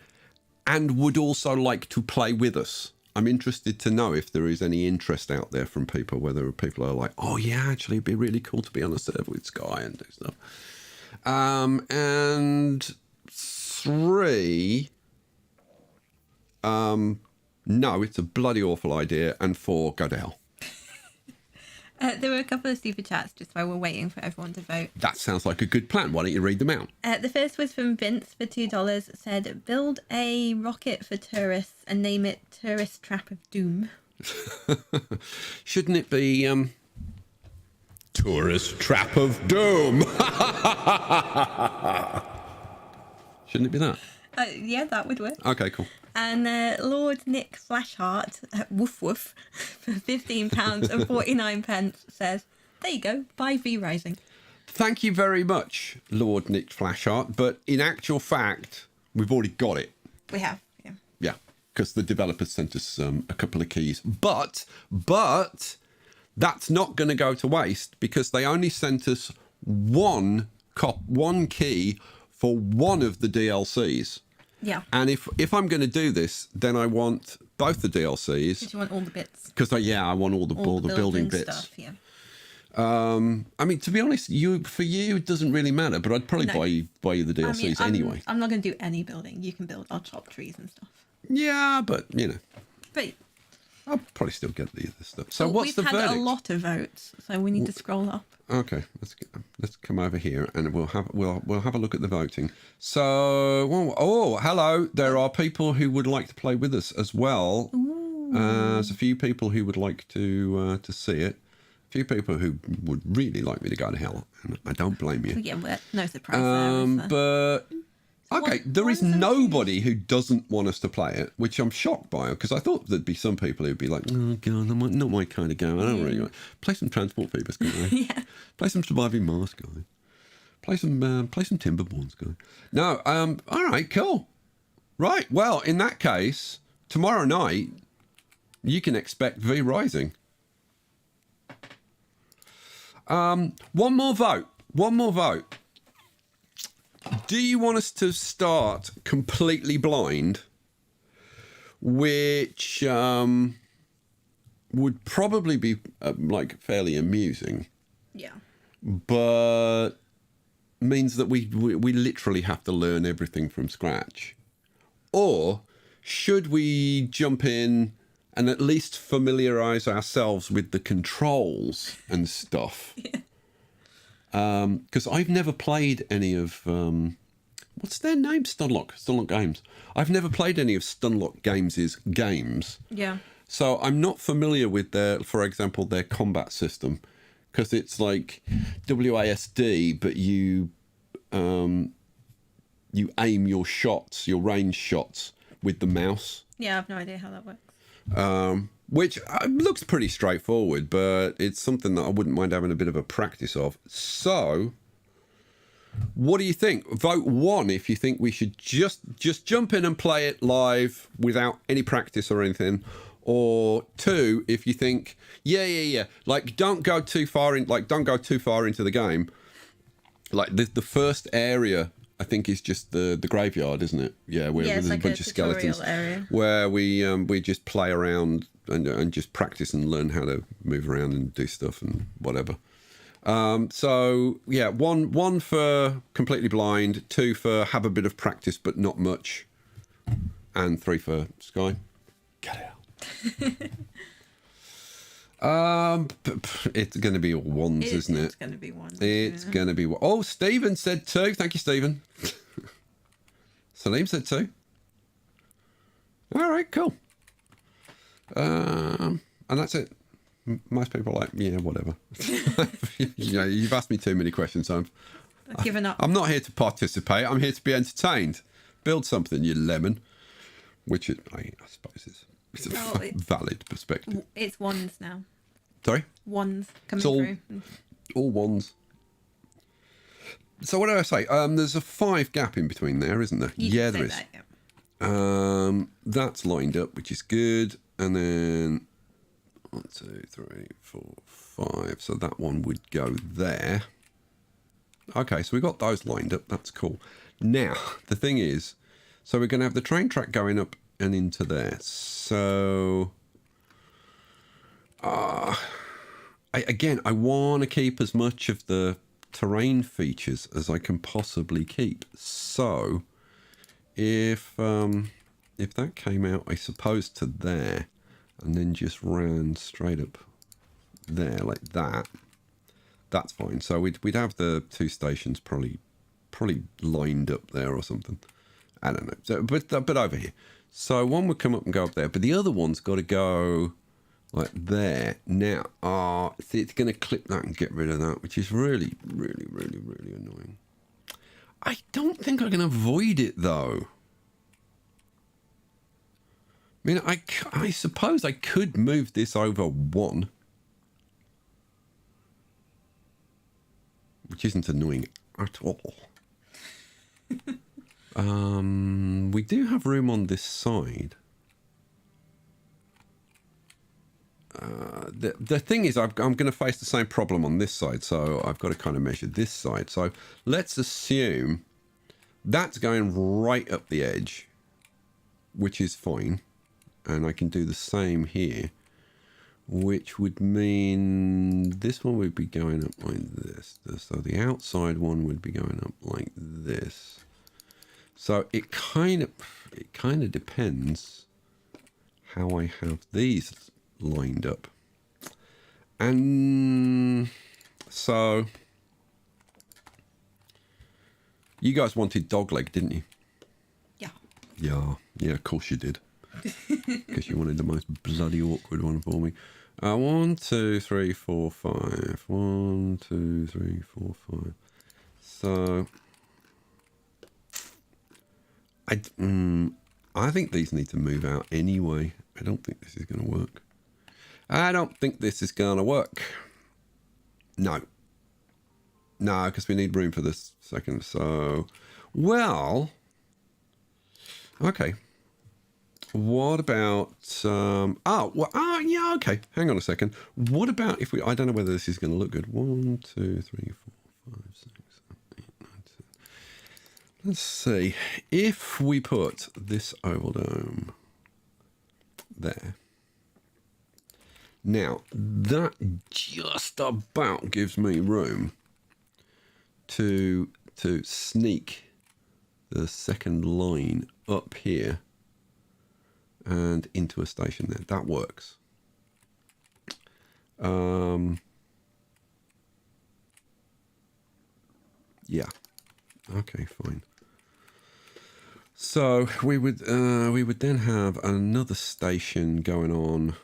and would also like to play with us. I'm interested to know if there is any interest out there from people, whether people are like, oh yeah, actually it'd be really cool to be on a server with Sky and do stuff. And 3, no, it's a bloody awful idea. And 4, go to hell. There were a couple of super chats just while we're waiting for everyone to vote. That sounds like a good plan. Why don't you read them out? The first was from Vince for $2. Said, build a rocket for tourists and name it Tourist Trap of Doom. Shouldn't it be Tourist Trap of Doom? Shouldn't it be that? Yeah, that would work. Okay, cool. And Lord Nick Flashheart, woof woof, for £15 and 49 pence says, there you go, buy V Rising. Thank you very much, Lord Nick Flashheart. But in actual fact, we've already got it. We have, yeah. Yeah, because the developers sent us a couple of keys. But that's not going to go to waste because they only sent us one key for one of the DLCs. Yeah. And if I'm going to do this, then I want both the DLCs. Because you want all the bits. Because I want all the building bits. Stuff, yeah. I mean, to be honest, for you it doesn't really matter, but I'd probably buy you the DLCs anyway. I'm not going to do any building. You can build our chop trees and stuff. Yeah, but But I'll probably still get the other stuff. So what's the verdict? We've had a lot of votes, so we need to scroll up. Okay, let's come over here and we'll have a look at the voting. So, hello, there are people who would like to play with us as well. There's a few people who would like to see it. A few people who would really like me to go to hell, and I don't blame you. Yeah, well, no surprise there. But okay, there is nobody who doesn't want us to play it, which I'm shocked by, because I thought there'd be some people who'd be like, oh god, not my kind of game. I don't really want. Play some Transport Fever, guys. Yeah. Play some Surviving Mars, guys. Play some Timberborns, guys. No, all right, cool. Right, well, in that case, tomorrow night you can expect V Rising. One more vote. Do you want us to start completely blind, which would probably be like fairly amusing? Yeah. But means that we literally have to learn everything from scratch. Or should we jump in and at least familiarize ourselves with the controls and stuff? Yeah. Because I've never played any of what's their name? Stunlock Games. I've never played any of Stunlock Games' games. Yeah. So I'm not familiar with for example, their combat system, because it's like WASD, but you aim your shots, your range shots, with the mouse. Yeah, I have no idea how that works. Which looks pretty straightforward, but it's something that I wouldn't mind having a bit of a practice of. So, what do you think? Vote 1 if you think we should just jump in and play it live without any practice or anything. Or 2 if you think, yeah, like don't go too far into the game. Like the first area, I think, is just the graveyard, isn't it? Yeah, where there's like a bunch of skeletons area. Where we just play around and just practice and learn how to move around and do stuff and whatever. So yeah, one for completely blind, 2 for have a bit of practice but not much, and 3 for Sky. Get out. It's going to be all ones, isn't it? It's going to be ones. It's going to be. Oh, Stephen said 2. Thank you, Stephen. Salim said 2. All right, cool. And that's it. Most people are like, yeah, whatever. You've asked me too many questions, so I've given up. I'm not here to participate. I'm here to be entertained. Build something, you lemon. Which I suppose it's a valid perspective. It's ones now. Sorry? Ones coming through. All ones. So what did I say? There's a 5 gap in between there, isn't there? Yeah, there is. That, yeah. That's lined up, which is good. And then 1, 2, 3, 4, 5. So that one would go there. Okay, so we got those lined up. That's cool. Now, the thing is, so we're going to have the train track going up and into there. So, I want to keep as much of the terrain features as I can possibly keep. So, if that came out, I suppose, to there, and then just ran straight up there like that, that's fine. So we'd have the 2 stations probably lined up there or something. I don't know. So, but over here. So one would come up and go up there, but the other one's got to go like there. Now, see, it's going to clip that and get rid of that, which is really, really, really, really annoying. I don't think I can avoid it, though. I mean, I suppose I could move this over 1. Which isn't annoying at all. We do have room on this side. The thing is, I'm going to face the same problem on this side, so I've got to kind of measure this side. So let's assume that's going right up the edge. which is fine. And I can do the same here, which would mean this one would be going up like this. So the outside one would be going up like this. So it kind of depends how I have these lined up. And so you guys wanted dogleg, didn't you? Yeah. Yeah, of course you did. Because you wanted the most bloody awkward one for me. 1, 2, 3, 4, 5. 1, 2, 3, 4, 5. So I think these need to move out anyway. I don't think this is going to work. No, because we need room for this second. So, well, okay. What about, yeah, okay. Hang on a second. What about if we, I don't know whether this is going to look good. 1, 2, 3, 4, 5, 6, 7, 8, 9, 10. Let's see. If we put this oval dome there. Now, that just about gives me room to sneak the second line up here and into a station there. That works. Yeah. Okay, fine. So we would then have another station going on.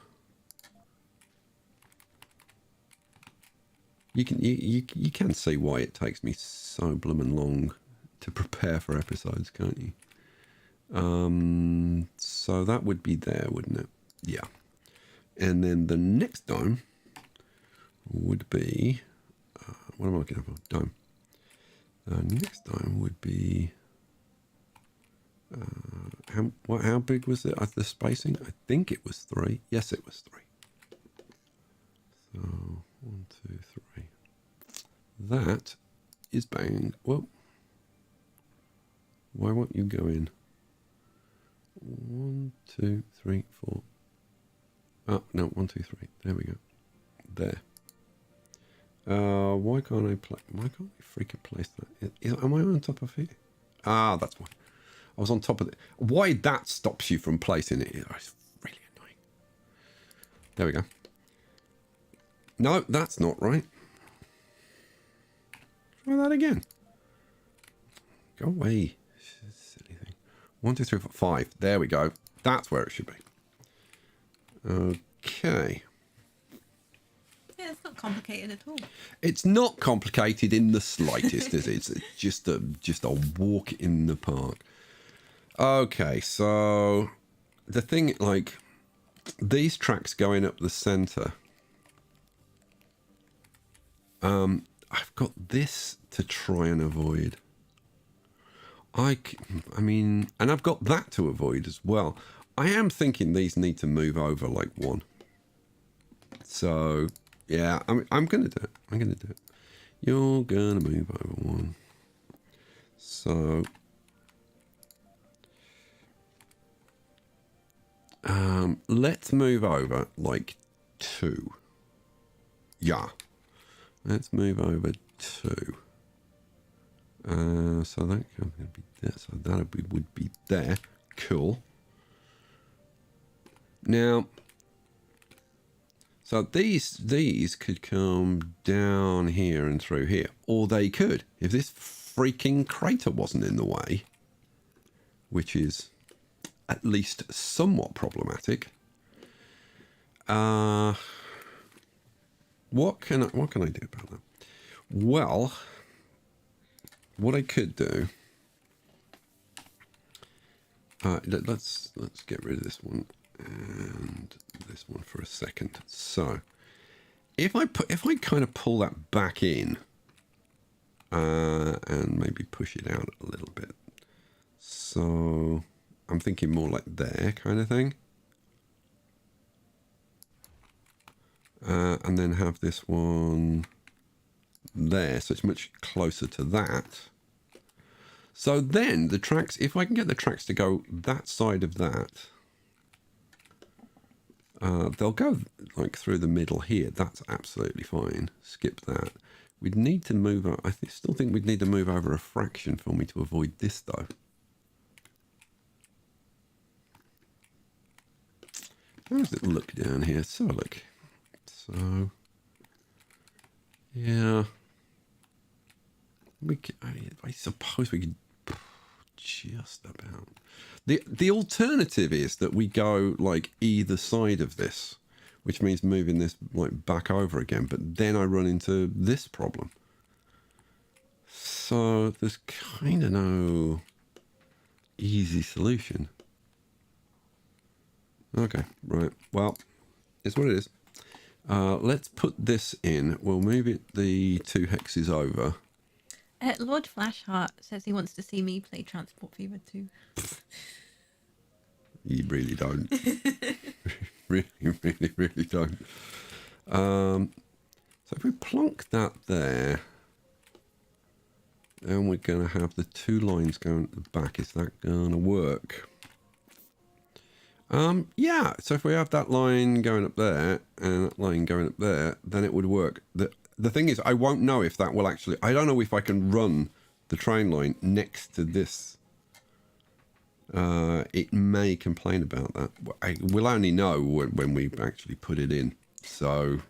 You can see why it takes me so bloomin' long to prepare for episodes, can't you? So that would be there, wouldn't it? Yeah. And then the next dome would be, what am I looking for? Dome. Next dome would be, how big was it? The spacing? I think it was 3. Yes, it was 3. So 1, 2, 3. That is bang. Well, why won't you go in? 1, 2, 3, 4. Oh, no, 1, 2, 3. There we go. There. Why can't I freaking place that? Am I on top of here? Ah, that's why. I was on top of it. Why that stops you from placing it? It's really annoying. There we go. No, that's not right. Try that again. Go away. Silly thing. 1, 2, 3, 4, 5. There we go. That's where it should be. Okay. Yeah, it's not complicated at all. It's not complicated in the slightest, is it? It's just a walk in the park. Okay, so the thing, like, these tracks going up the center. I've got this to try and avoid. I mean, and I've got that to avoid as well. I am thinking these need to move over like 1. So, yeah, I'm going to do it. I'm going to do it. You're going to move over 1. So, let's move over like 2. Yeah. Let's move over 2. So that could be there. So that would be there. Cool. Now, so these could come down here and through here, or they could, if this freaking crater wasn't in the way, which is at least somewhat problematic. What can I do about that? Well, what I could do. Let's get rid of this one and this one for a second. So, if I kind of pull that back in, and maybe push it out a little bit. So, I'm thinking more like there kind of thing. And then have this one there, so it's much closer to that. So then the tracks, if I can get the tracks to go that side of that, they'll go like through the middle here. That's absolutely fine. Skip that. We'd need to move. I still think we'd need to move over a fraction for me to avoid this, though. How does it look down here? So look. So yeah, I suppose we could just about. The alternative is that we go like either side of this, which means moving this like back over again, but then I run into this problem. So there's kind of no easy solution. Okay, right. Well, it's what it is. Let's put this in. We'll move it the 2 hexes over. Lord Flashheart says he wants to see me play Transport Fever 2. You really don't. really don't. So if we plonk that there, then we're going to have the 2 lines going at the back. Is that going to work? Yeah. So if we have that line going up there and that line going up there, then it would work. The thing is, I won't know if that will actually... I don't know if I can run the train line next to this. It may complain about that. We'll only know when we actually put it in. So...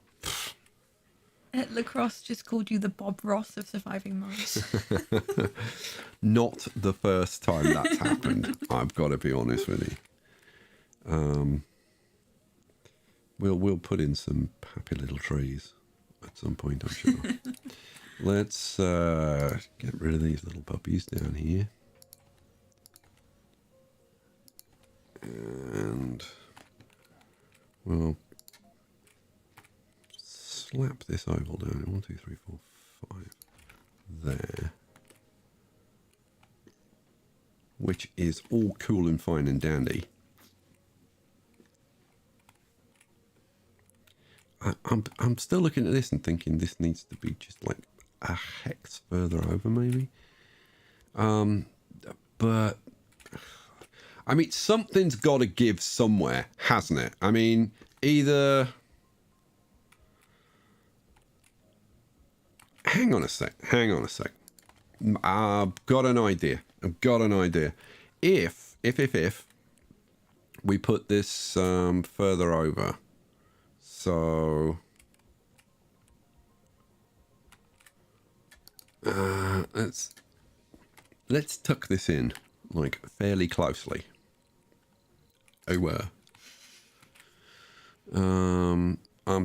Lacrosse just called you the Bob Ross of surviving Mars. Not the first time that's happened. I've got to be honest with you. We'll put in some happy little trees at some point, I'm sure. Let's get rid of these little puppies down here. And we'll slap this oval down. 1, 2, 3, 4, 5. There. Which is all cool and fine and dandy. I'm still looking at this and thinking this needs to be just like a hex further over, maybe. But I mean, something's got to give somewhere, hasn't it? I mean, either. Hang on a sec. I've got an idea. If we put this further over. So let's tuck this in like fairly closely. I'm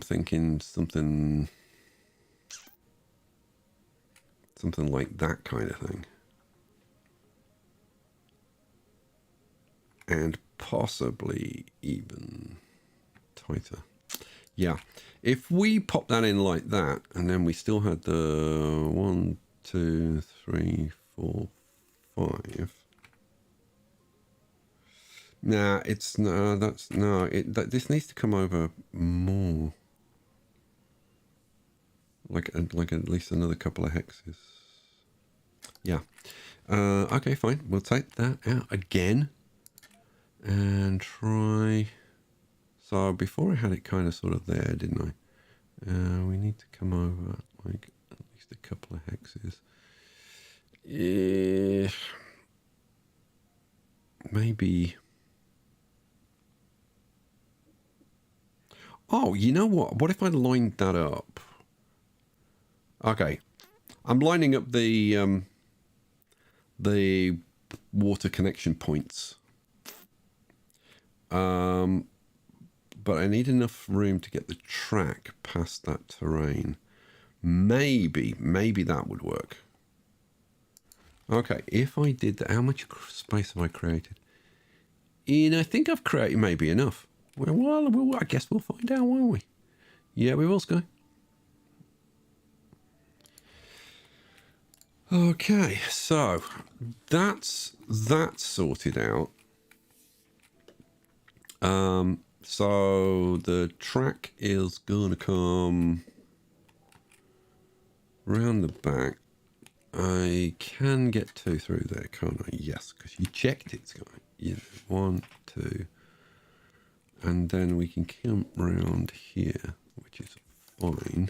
thinking something like that kind of thing, and possibly even tighter. Yeah, if we pop that in like that, and then we still had the 1, 2, 3, 4, 5. Nah, it's no. That's no. This needs to come over more. Like at least another couple of hexes. Yeah. Okay, fine. We'll take that out again, and try. So before I had it kind of sort of there, didn't I? We need to come over like at least a couple of hexes. Maybe. Oh, you know what? What if I lined that up? Okay, I'm lining up the water connection points. But I need enough room to get the track past that terrain. Maybe that would work. Okay, if I did that, how much space have I created? I think I've created maybe enough. Well, I guess we'll find out, won't we? Yeah, we will, Sky. Okay, so that's sorted out. So the track is gonna come round the back I can get 2 through there, can't I? Yes, because you checked it, Sky. Yeah, 1, 2. And then we can come round here, which is fine.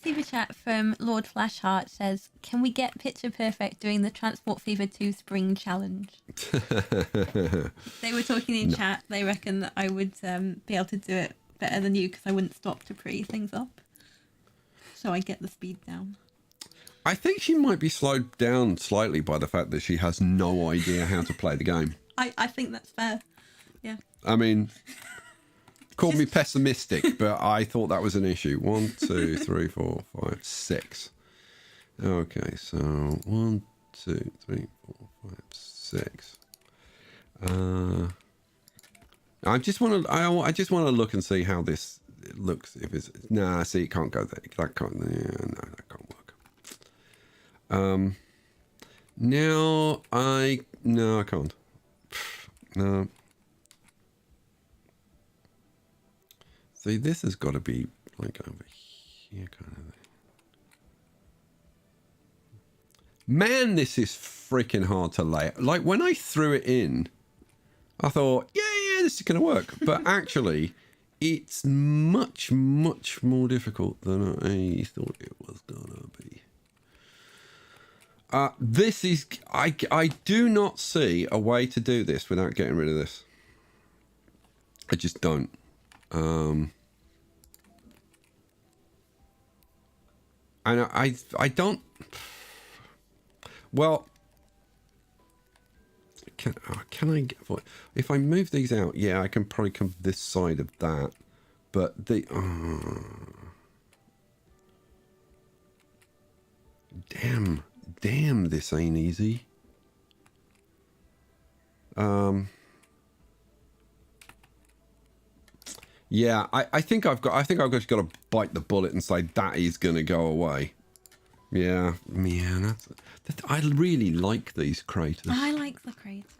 Super chat from Lord Flashheart says, "Can we get picture perfect doing the Transport Fever 2 Spring Challenge?" They were talking in chat. They reckon that I would be able to do it better than you because I wouldn't stop to pre things up. So I get the speed down. I think she might be slowed down slightly by the fact that she has no idea how to play the game. I think that's fair. Yeah. I mean, called me pessimistic, but I thought that was an issue. 1, 2, 3, 4, 5, 6. Okay, so 1, 2, 3, 4, 5, 6. I just want to look and see how this looks. If it's see, it can't go there. That can't. Yeah, no, that can't work. Now I can't. No. See, this has got to be like over here, kind of thing. Man, this is freaking hard to lay. Like when I threw it in, I thought, yeah, this is going to work. But actually, it's much, much more difficult than I thought it was going to be. This is... I do not see a way to do this without getting rid of this. I just don't. And I don't... Well... Can I get... If I move these out, yeah, I can probably come this side of that. But the... Damn, this ain't easy. Yeah, I think I've just got to bite the bullet and say that is going to go away. Yeah, man, I really like these craters. I like the craters.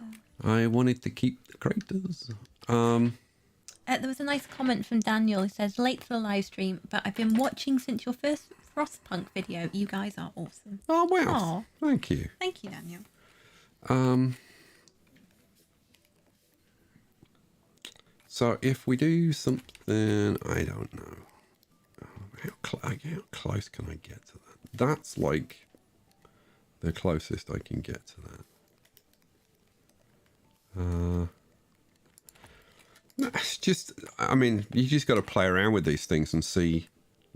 I wanted to keep the craters. There was a nice comment from Daniel who says, "Late to the live stream, but I've been watching since your first Frostpunk video. You guys are awesome." Oh, wow. Aww. Thank you. Thank you, Daniel. So if we do something, I don't know. How close can I get to that? That's like the closest I can get to that. It's just, I mean, you just got to play around with these things and see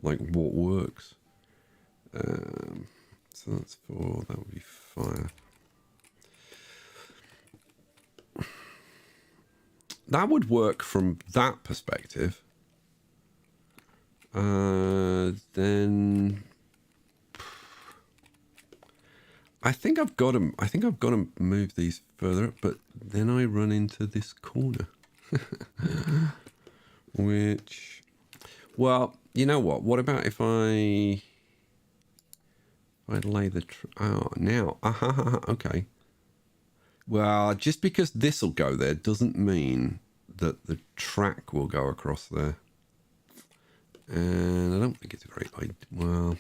like what works. So that's 4, that would be 5. That would work from that perspective. Then I think I've got to move these further up, but then I run into this corner. Which, well, you know what? What about if I lay the... now. Okay. Well, just because this will go there doesn't mean that the track will go across there. And I don't think it's a great idea. Well,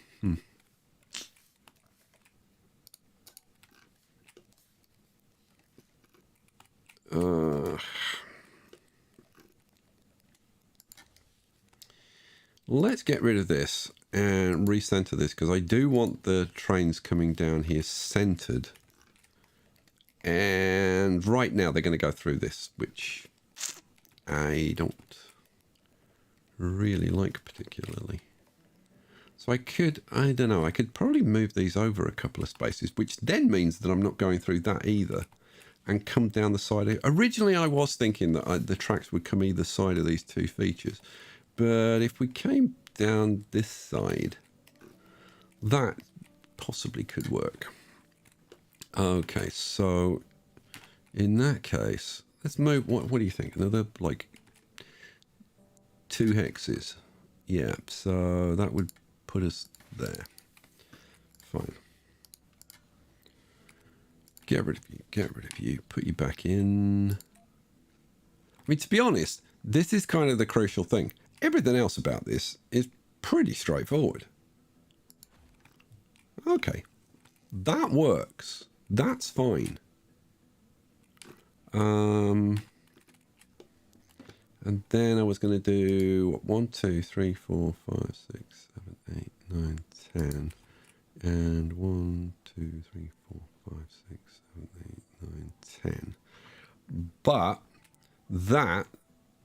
let's get rid of this and recenter this, because I do want the trains coming down here centered. And right now they're going to go through this, which I don't really like particularly. So I could probably move these over a couple of spaces, which then means that I'm not going through that either, and come down the side. Originally I was thinking that the tracks would come either side of these two features, but if we came down this side, that possibly could work. Okay, so in that case, let's move. What do you think? Another like 2 hexes? Yeah, so that would put us there. Fine. Get rid of you. Put you back in. I mean, to be honest, this is kind of the crucial thing. Everything else about this is pretty straightforward. Okay. That works. That's fine. And then I was going to do 1, 2, 3, 4, 5, 6, 7, 8, 9, 10. And 1, 2, 3, 4, 5, 6, 7, 8, 9, 10. But that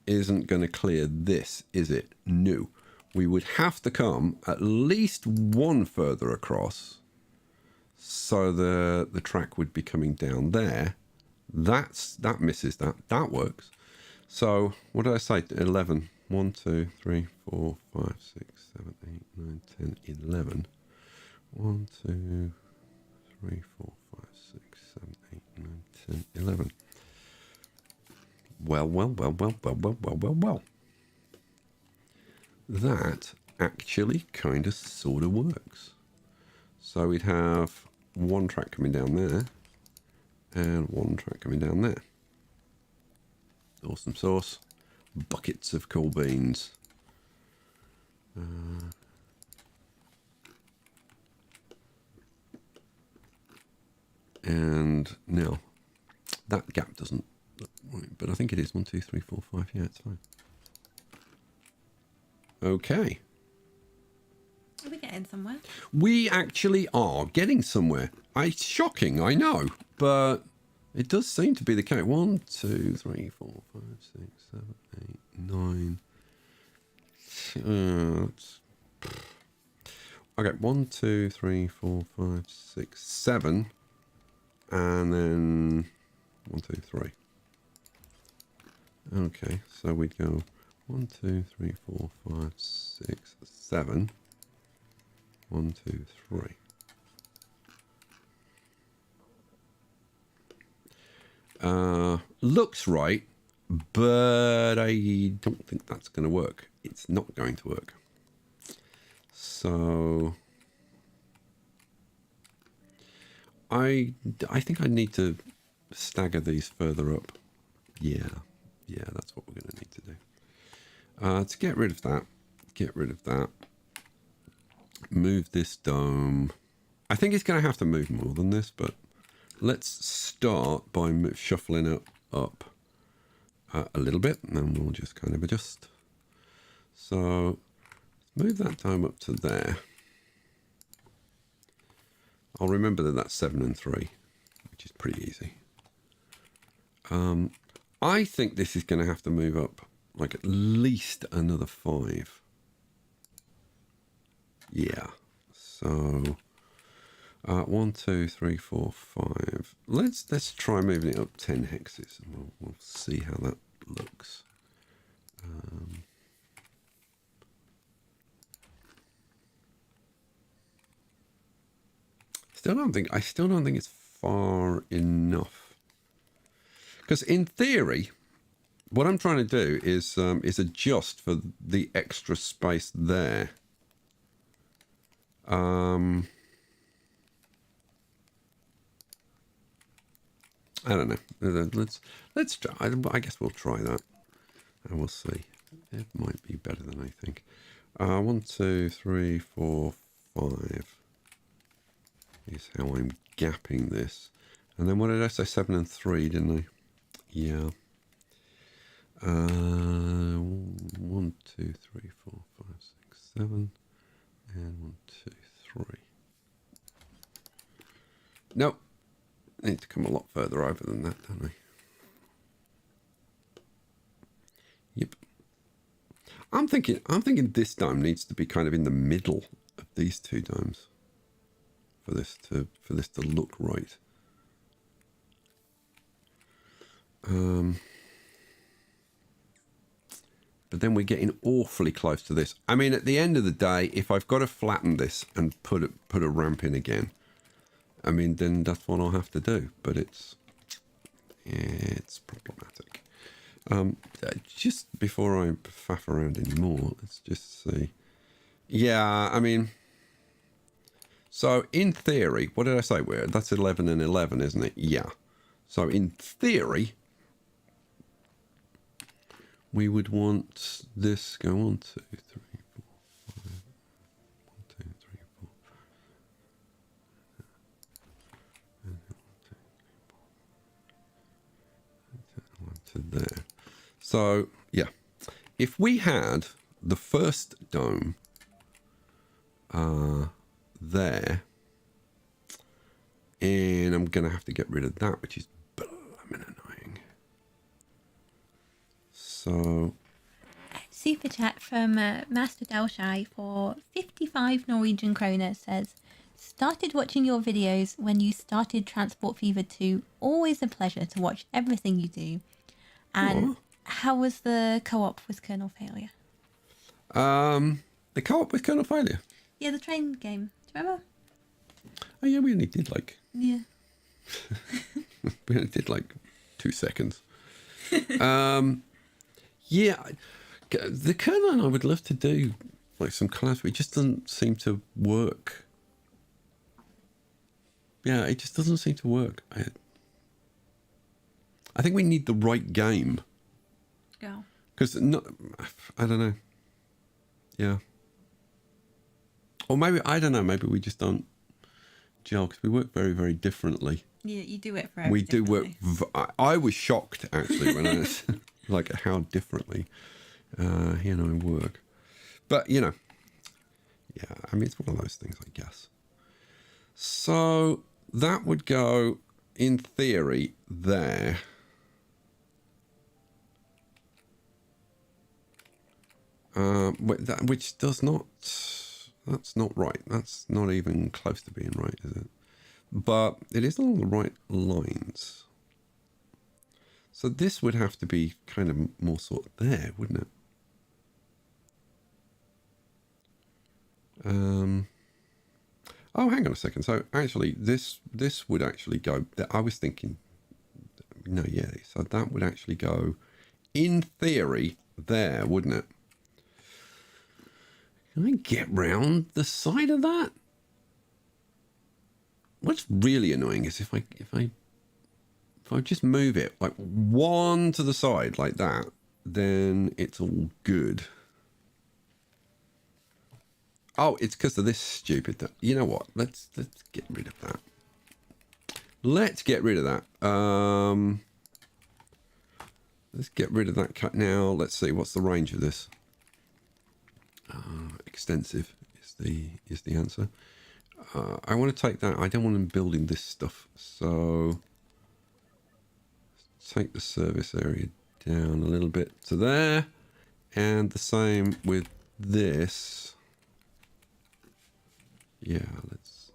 isn't going to clear this, is it? No. We would have to come at least one further across. So the track would be coming down there. That misses that. That works. So what did I say? 11. 1, 2, 3, 4, 5, 6, 7, 8, 9, 10, 11. 1, 2, 3, 4, 5, 6, 7, 8, 9, 10, 11. Well. That actually kind of sort of works. So we'd have one track coming down there and one track coming down there. Awesome sauce. Buckets of cool beans. And now that gap doesn't look right, but I think it is 1, 2, 3, 4, 5. Yeah, it's fine. Okay. Are we getting somewhere? We actually are getting somewhere. It's shocking, I know, but it does seem to be the case. 1, 2, 3, 4, 5, 6, 7, 8, 9. Okay, 1, 2, 3, 4, 5, 6, 7. And then 1, 2, 3. Okay, so we'd go 1, 2, 3, 4, 5, 6, 7. 1, 2, 3. Looks right, but I don't think that's going to work. It's not going to work. So I think I need to stagger these further up. Yeah, that's what we're going to need to do. To get rid of that, move this dome. I think it's going to have to move more than this, but let's start by shuffling it up a little bit, and then we'll just kind of adjust. So move that dome up to there. I'll remember that that's 7 and 3, which is pretty easy. I think this is going to have to move up like at least another 5. Yeah. So 1, 2, 3, 4, 5. Let's try moving it up 10 hexes, and we'll see how that looks. I still don't think it's far enough. Because in theory, what I'm trying to do is adjust for the extra space there. I don't know. Let's try. I guess we'll try that, and we'll see. It might be better than I think. 1, 2, 3, 4, 5 is how I'm gapping this. And then what did I say? 7 and 3, didn't I? Yeah. 1, 2, 3, 4, 5, 6, 7, and 1, 2, 3. Nope. I need to come a lot further over than that, don't I? Yep. I'm thinking this dome needs to be kind of in the middle of these two domes for this to look right. But then we're getting awfully close to this. I mean, at the end of the day, if I've got to flatten this and put a ramp in again, I mean, then that's what I'll have to do. But it's problematic. Just before I faff around anymore, let's just see. Yeah, I mean, so in theory, what did I say? That's 11 and 11, isn't it? Yeah. So in theory, we would want this go 1, 2, 3, 4, 5. 1, 2, 3, 4. to there. So, yeah. If we had the first dome there, and I'm going to have to get rid of that, which is blooming annoying. So... Super chat from Master Dalshai for 55 Norwegian kroner says, started watching your videos when you started Transport Fever 2. Always a pleasure to watch everything you do. And how was the co-op with Kernel Failure? The co-op with Kernel Failure? Yeah, the train game. Do you remember? Oh, yeah, we only did like... Yeah. we only did like 2 seconds. Yeah, the kernel and I would love to do like some collabs, but it just doesn't seem to work. Yeah, it just doesn't seem to work. I think we need the right game. Go. Because, I don't know. Yeah. Or maybe, I don't know, maybe we just don't gel because we work very, very differently. Yeah, you do it for We do work. I was shocked, actually, when I like how differently he and I work. But, you know, yeah, I mean, it's one of those things, I guess. So that would go, in theory, there. Which does not... That's not right. That's not even close to being right, is it? But it is along the right lines. So this would have to be kind of more sort of there, wouldn't it? Oh, hang on a second. So actually, this would actually go... I was thinking... No, yeah. So that would actually go, in theory, there, wouldn't it? Can I get round the side of that? What's really annoying is if I just move it like one to the side like that, then it's all good. Oh, it's because of this stupid thing. You know what? Let's get rid of that. Let's get rid of that. Let's get rid of that cut now. Let's see what's the range of this. Extensive is the answer. I want to take that. I don't want them building this stuff. So take the service area down a little bit to there. And the same with this. Yeah, let's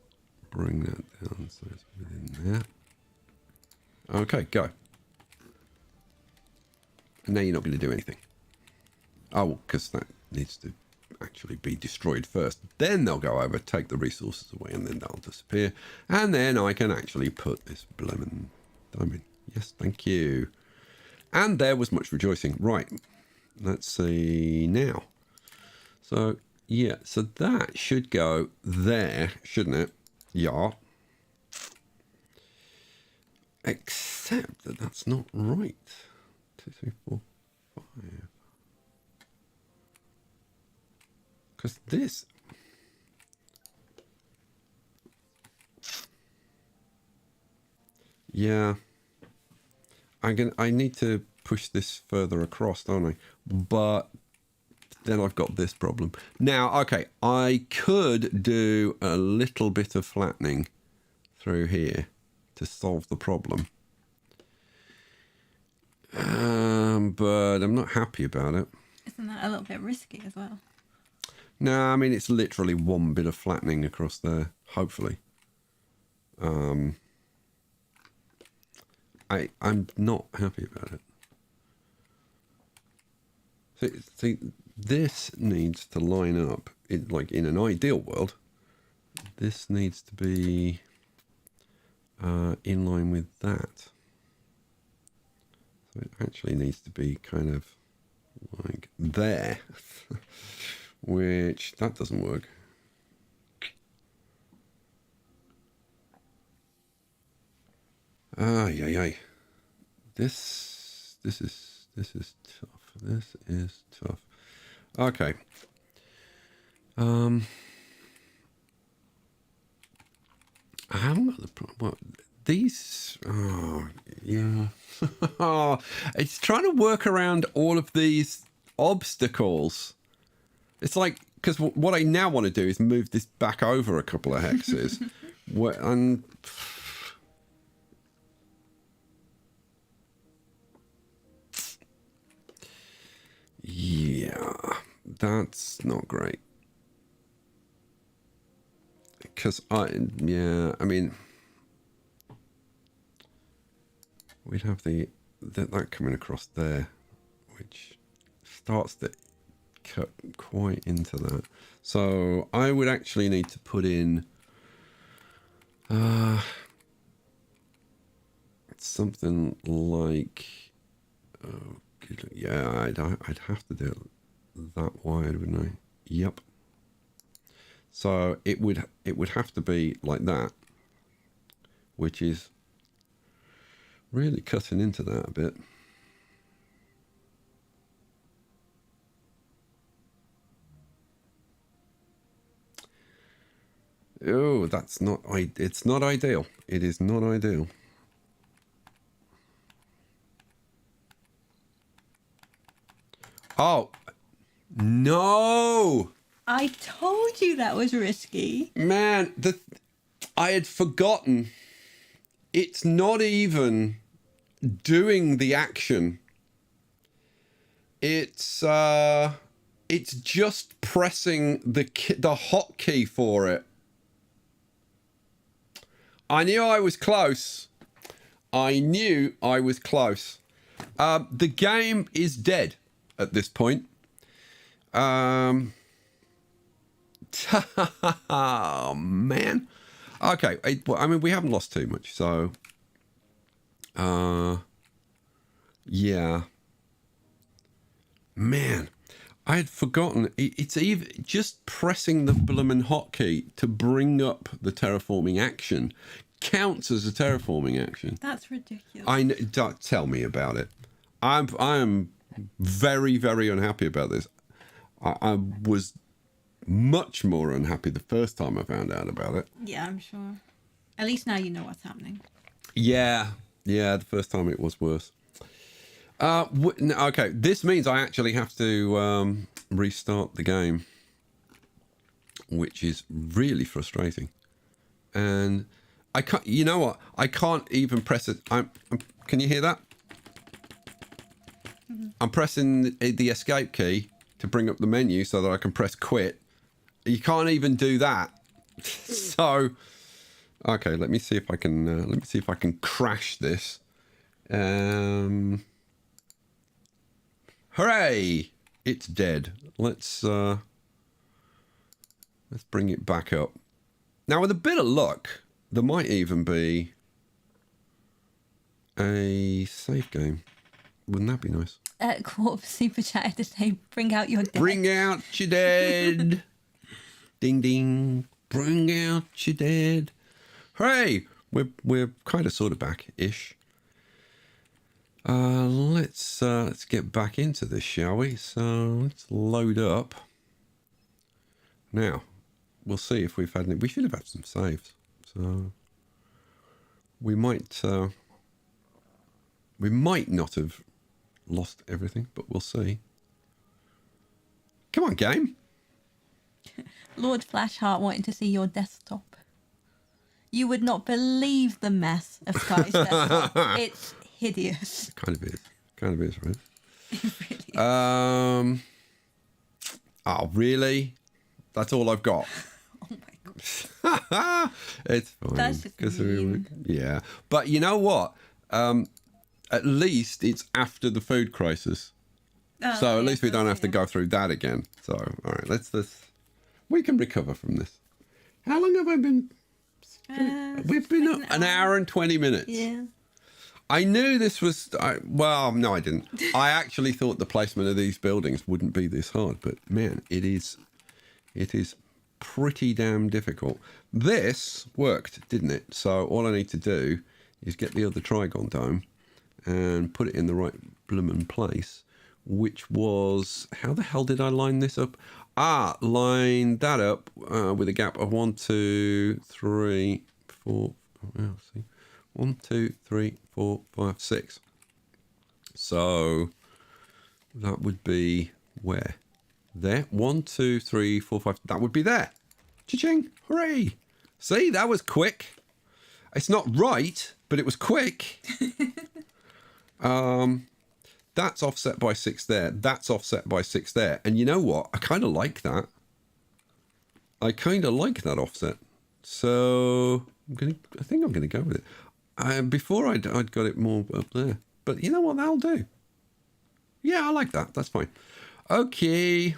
bring that down so it's within there. Okay, go. And now you're not going to do anything. Oh, because that needs to actually be destroyed first. Then they'll go over, take the resources away, and then they'll disappear. And then I can actually put this blooming diamond. Yes, thank you. And there was much rejoicing. Right. Let's see now. So, yeah. So that should go there, shouldn't it? Yeah. Except that that's not right. 2, 3, 4, 5. Because this... Yeah. I need to push this further across, don't I? But then I've got this problem. Now, okay, I could do a little bit of flattening through here to solve the problem. But I'm not happy about it. Isn't that a little bit risky as well? No, I mean, it's literally one bit of flattening across there, hopefully. I'm not happy about it. See, this needs to line up. Like in an ideal world, this needs to be in line with that. So it actually needs to be kind of like there. Which, that doesn't work. Ay. This is tough. This is tough. Okay. I haven't got the problem. Well, these. Oh, yeah. It's trying to work around all of these obstacles. It's like, because what I now want to do is move this back over a couple of hexes. And yeah, that's not great. Because I mean, we'd have that coming across there, which starts to cut quite into that. So I would actually need to put in something like, yeah, I'd have to do it that wide, wouldn't I? Yep. So it would have to be like that, which is really cutting into that a bit. Oh, it's not ideal. It is not ideal. Oh, no. I told you that was risky. Man, I had forgotten. It's not even doing the action. It's just pressing the hotkey for it. I knew I was close. The game is dead at this point. Oh, man. Okay, I mean, we haven't lost too much, so yeah. Man, I had forgotten. It's even just pressing the bloomin' hotkey to bring up the terraforming action counts as a terraforming action. That's ridiculous. Don't tell me about it. I am very, very unhappy about this. I was much more unhappy the first time I found out about it. Yeah, I'm sure. At least now you know what's happening. Yeah, the first time it was worse. Okay, this means I actually have to restart the game, which is really frustrating. And I can't, you know what? I can't even press it. Can you hear that? Mm-hmm. I'm pressing the escape key to bring up the menu so that I can press quit. You can't even do that. So, okay, let me see if I can crash this. Hooray! It's dead. Let's bring it back up. Now, with a bit of luck, there might even be a save game. Wouldn't that be nice? Quarter super chat to say, bring out your dead. Bring out your dead. Ding ding. Bring out your dead. Hooray! We're kind of sort of back-ish. Let's get back into this, shall we? So let's load up. Now, we'll see if we've had any. We should have had some saves. So we might not have lost everything, but we'll see. Come on, game. Lord Flashheart wanting to see your desktop. You would not believe the mess of Sky's desktop. It's hideous. Kind of is, right? It really is. Oh, really? That's all I've got. Oh my god. It's fine. That's just mean. Yeah, but you know what? At least it's after the food crisis, so at least we don't have to go through that again. So, all right, let's we can recover from this. How long have I been? We've been an hour and 20 minutes. Yeah. I knew this was. Well, no, I didn't. I actually thought the placement of these buildings wouldn't be this hard, but man, it is. It is pretty damn difficult. This worked, didn't it? So all I need to do is get the other Trigon dome and put it in the right bloomin' place, which was, how the hell did I line this up? Line that up with a gap of 1, 2, 3, 4. Well, see, 1, 2, 3, 4, 5, 6. So that would be where? There. 1, 2, 3, 4, 5. That would be there. Cha-ching. Hooray. See, that was quick. It's not right, but it was quick. That's offset by 6 there. That's offset by 6 there. And you know what? I kind of like that. I kind of like that offset. So I think I'm gonna go with it. Before I'd got it more up there, but you know what? That'll do. Yeah, I like that. That's fine. Okay.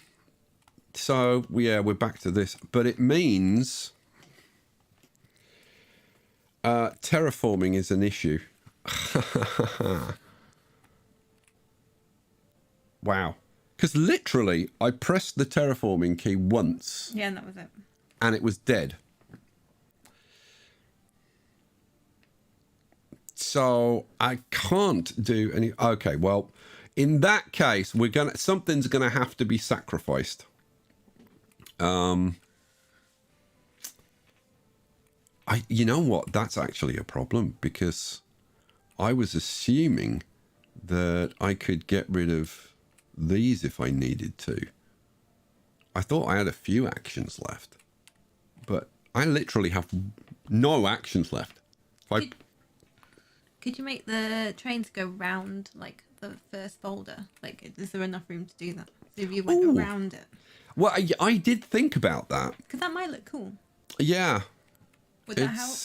So yeah, we're back to this, but it means terraforming is an issue. Wow. Because literally, I pressed the terraforming key once. Yeah, and that was it. And it was dead. So I can't do any. Okay, well, in that case, something's gonna have to be sacrificed. You know what? That's actually a problem because I was assuming that I could get rid of these if I needed to. I thought I had a few actions left, but I literally have no actions left. Could you make the trains go round like the first folder? Like, is there enough room to do that? So if you went around it. Well, I did think about that. Because that might look cool. Yeah. Would that help?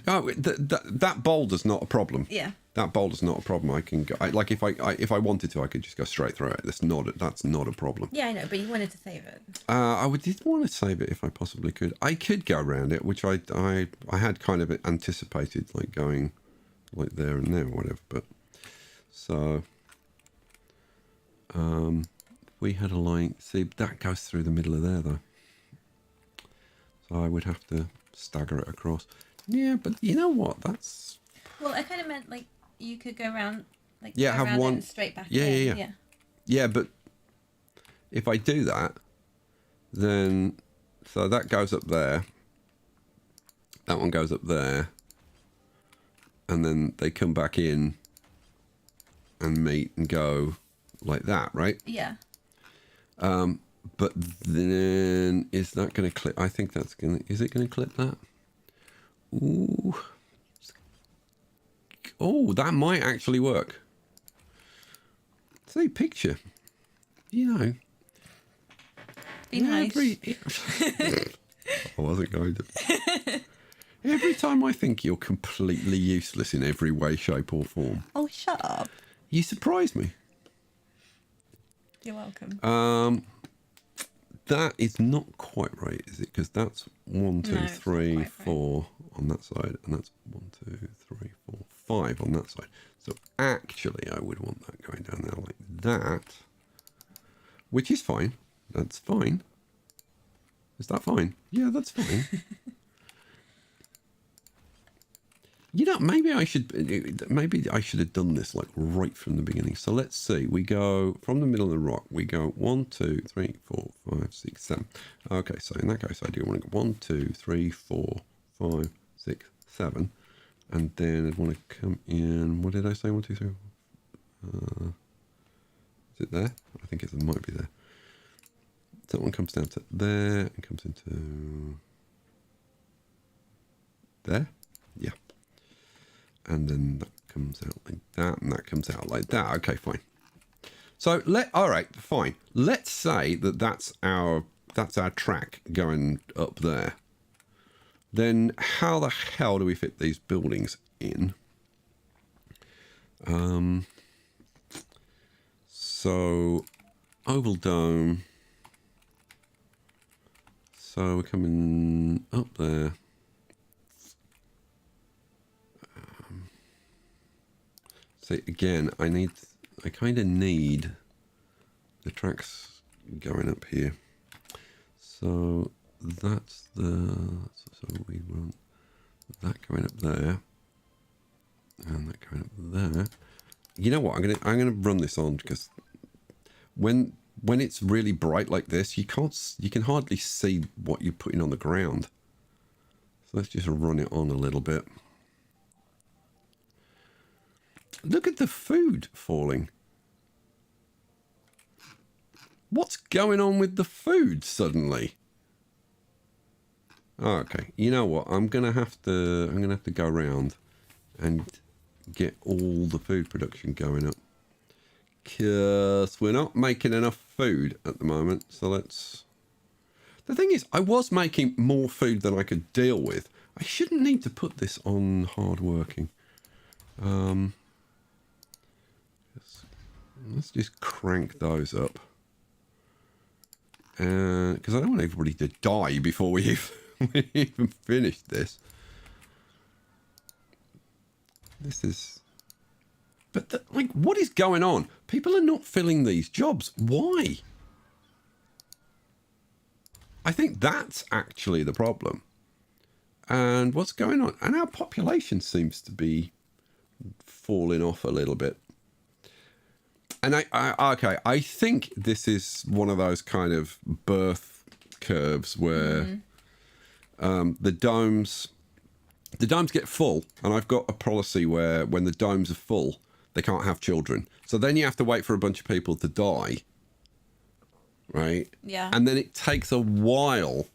Oh, that boulder's not a problem. Yeah. That boulder's not a problem. I can go. Like if I wanted to, I could just go straight through it. That's not a problem. Yeah, I know, but you wanted to save it. Did want to save it if I possibly could. I could go around it, which I had kind of anticipated, like going like there and there or whatever. But so we had a line. See, that goes through the middle of there though. So I would have to stagger it across. Yeah, but you know what? That's. Well, I kind of meant like you could go around, like have one and straight back. Yeah. Yeah, but if I do that, then so that goes up there. That one goes up there, and then they come back in and meet and go like that, right? Yeah. But then is that going to clip? I think that's going to. Is it going to clip that? Ooh. Oh, that might actually work. See, picture. You know. Be nice. I wasn't going to. Every time I think you're completely useless in every way, shape, or form. Oh, shut up. You surprise me. You're welcome. That is not quite right, is it? Because that's 1, 2, 3, 4 on that side, and that's 1, 2, 3, 4, 5 on that side. So actually, I would want that going down there like that, which is fine. That's fine. Is that fine? Yeah, that's fine. You know, maybe I should have done this like right from the beginning. So let's see. We go from the middle of the rock. We go 1, 2, 3, 4, 5, 6, 7. Okay, so in that case, I do want to go 1, 2, 3, 4, 5, 6, 7, and then I'd want to come in. What did I say? 1, 2, 3. Is it there? I think it might be there. So that one comes down to there and comes into there. Yeah. And then that comes out like that, and that comes out like that. Okay, fine. So all right, fine. Let's say that that's our track going up there. Then how the hell do we fit these buildings in? So oval dome. So we're coming up there. So again, I kind of need the tracks going up here. So that's so we want that going up there, and that going up there. You know what? I'm gonna run this on because when it's really bright like this, you can hardly see what you're putting on the ground. So let's just run it on a little bit. Look at the food falling. What's going on with the food suddenly? Oh, okay, you know what? I'm gonna have to go around and get all the food production going up, because we're not making enough food at the moment. So let's. The thing is, I was making more food than I could deal with. I shouldn't need to put this on hard working. Let's just crank those up, because I don't want everybody to die before we even finish this. This is... But, like, what is going on? People are not filling these jobs. Why? I think that's actually the problem. And what's going on? And our population seems to be falling off a little bit. And I think this is one of those kind of birth curves where the domes get full, and I've got a policy where when the domes are full, they can't have children. So then you have to wait for a bunch of people to die, right? Yeah. And then it takes a while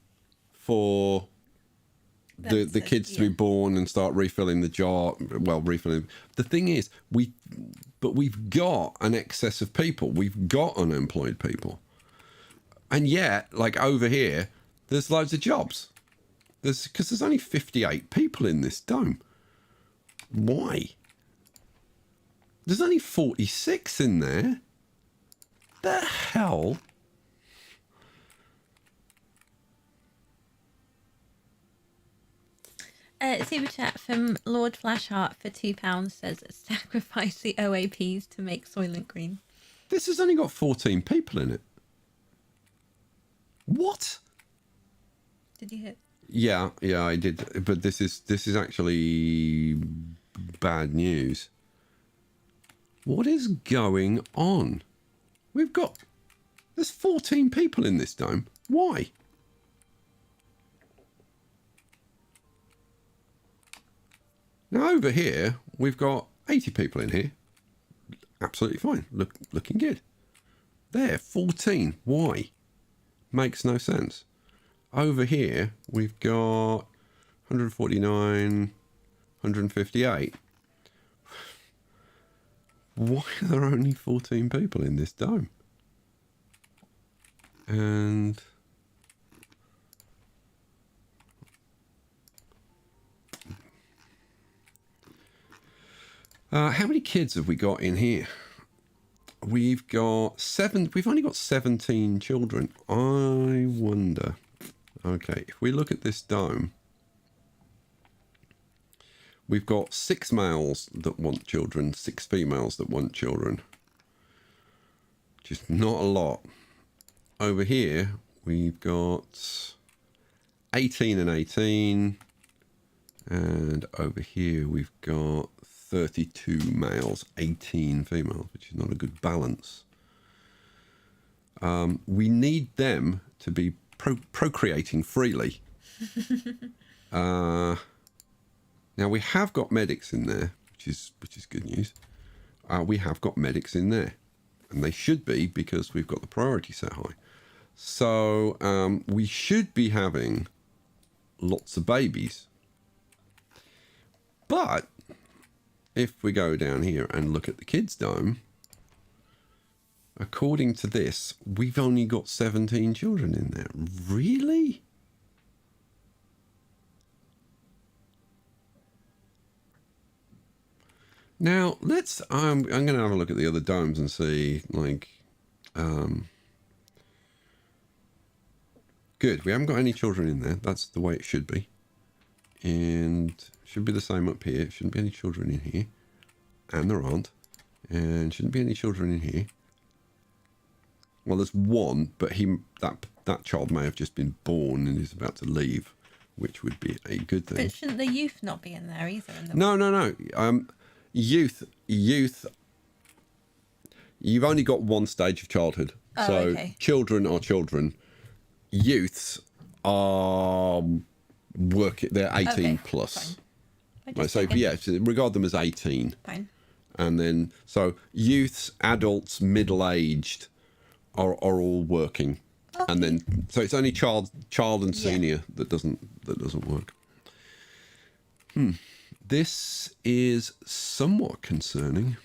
for the kids to be born and start refilling the jar. Well, refilling. The thing is, we've got an excess of people. We've got unemployed people. And yet, like over here, there's loads of jobs. Because there's only 58 people in this dome. Why? There's only 46 in there. The hell? Super chat from Lord Flashheart for £2 says, sacrifice the OAPs to make Soylent Green. This has only got 14 people in it. What? Did you hit? Yeah, I did. But this is actually bad news. What is going on? There's 14 people in this dome. Why? Now over here, we've got 80 people in here. Absolutely fine. Looking good. There, 14. Why? Makes no sense. Over here, we've got 149, 158. Why are there only 14 people in this dome? And... how many kids have we got in here? We've got 7. We've only got 17 children. I wonder. Okay, if we look at this dome, we've got 6 males that want children, 6 females that want children. Just not a lot. Over here, we've got 18 and 18. And over here, we've got 32 males, 18 females, which is not a good balance. We need them to be procreating freely. Now we have got medics in there, which is good news. We have got medics in there, and they should be, because we've got the priority set high. So we should be having lots of babies. But if we go down here and look at the kids' dome, according to this, we've only got 17 children in there. Really? Now, I'm going to have a look at the other domes and see, like, good. We haven't got any children in there. That's the way it should be. And should be the same up here. Shouldn't be any children in here. And there aren't. And shouldn't be any children in here. Well, there's one, but that child may have just been born and is about to leave, which would be a good thing. But shouldn't the youth not be in there either? No. Youth. You've only got one stage of childhood. Oh, so okay. Children are children. Youths are they're 18 Okay, plus. fine. So yeah, so regard them as 18. Fine. And then, so youths, adults, middle-aged are all working. Okay. And then, so it's only child and senior that doesn't work. This is somewhat concerning.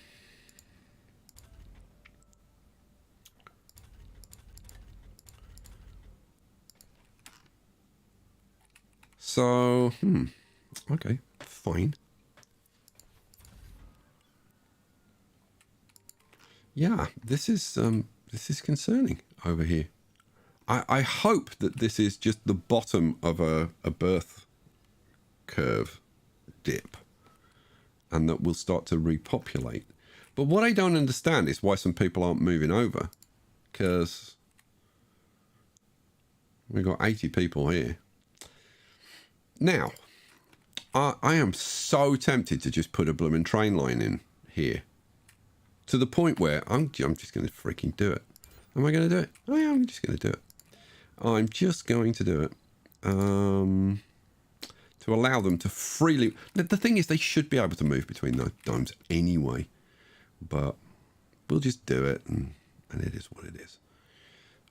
So, okay, fine. Yeah, this is concerning over here. I hope that this is just the bottom of a birth curve dip, and that we'll start to repopulate. But what I don't understand is why some people aren't moving over, because we've got 80 people here. Now, I am so tempted to just put a blooming train line in here, to the point where I'm just going to freaking do it. Am I going to do it? Oh yeah, I'm just going to do it. I'm just going to do it. To allow them to freely... The thing is, they should be able to move between those domes anyway. But we'll just do it, and it is what it is.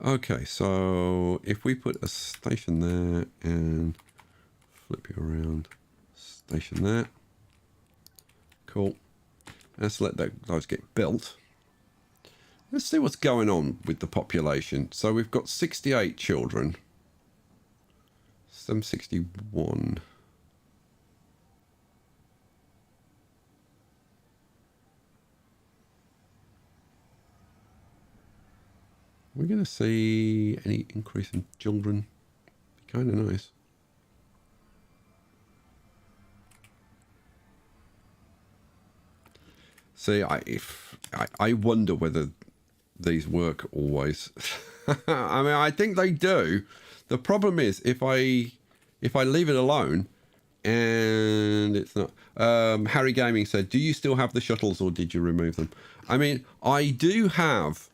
Okay, so if we put a station there and flip you around, station there. Cool. Let's let those get built. Let's see what's going on with the population. So we've got 68 children. 761. We're going to see any increase in children. Be kind of nice. See, I wonder whether these work always. I mean, I think they do. The problem is if I leave it alone and it's not. Harry Gaming said, "Do you still have the shuttles, or did you remove them?" I mean, I do have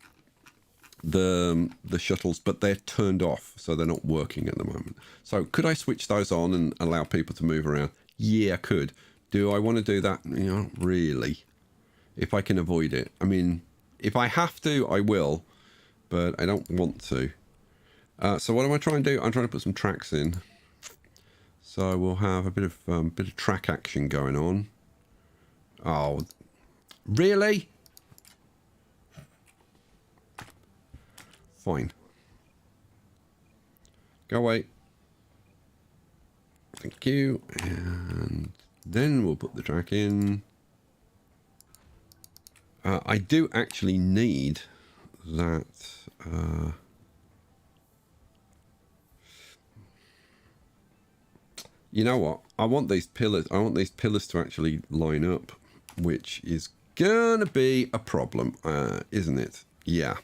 the shuttles, but they're turned off, so they're not working at the moment. So could I switch those on and allow people to move around? Yeah, I could. Do I want to do that? You know, really. If I can avoid it. I mean, if I have to, I will, but I don't want to. So what am I trying to do? I'm trying to put some tracks in. So we'll have a bit of track action going on. Oh, really? Fine. Go away. Thank you. And then we'll put the track in. I do actually need that. You know what? I want these pillars. I want these pillars to actually line up, which is gonna be a problem, isn't it? Yeah.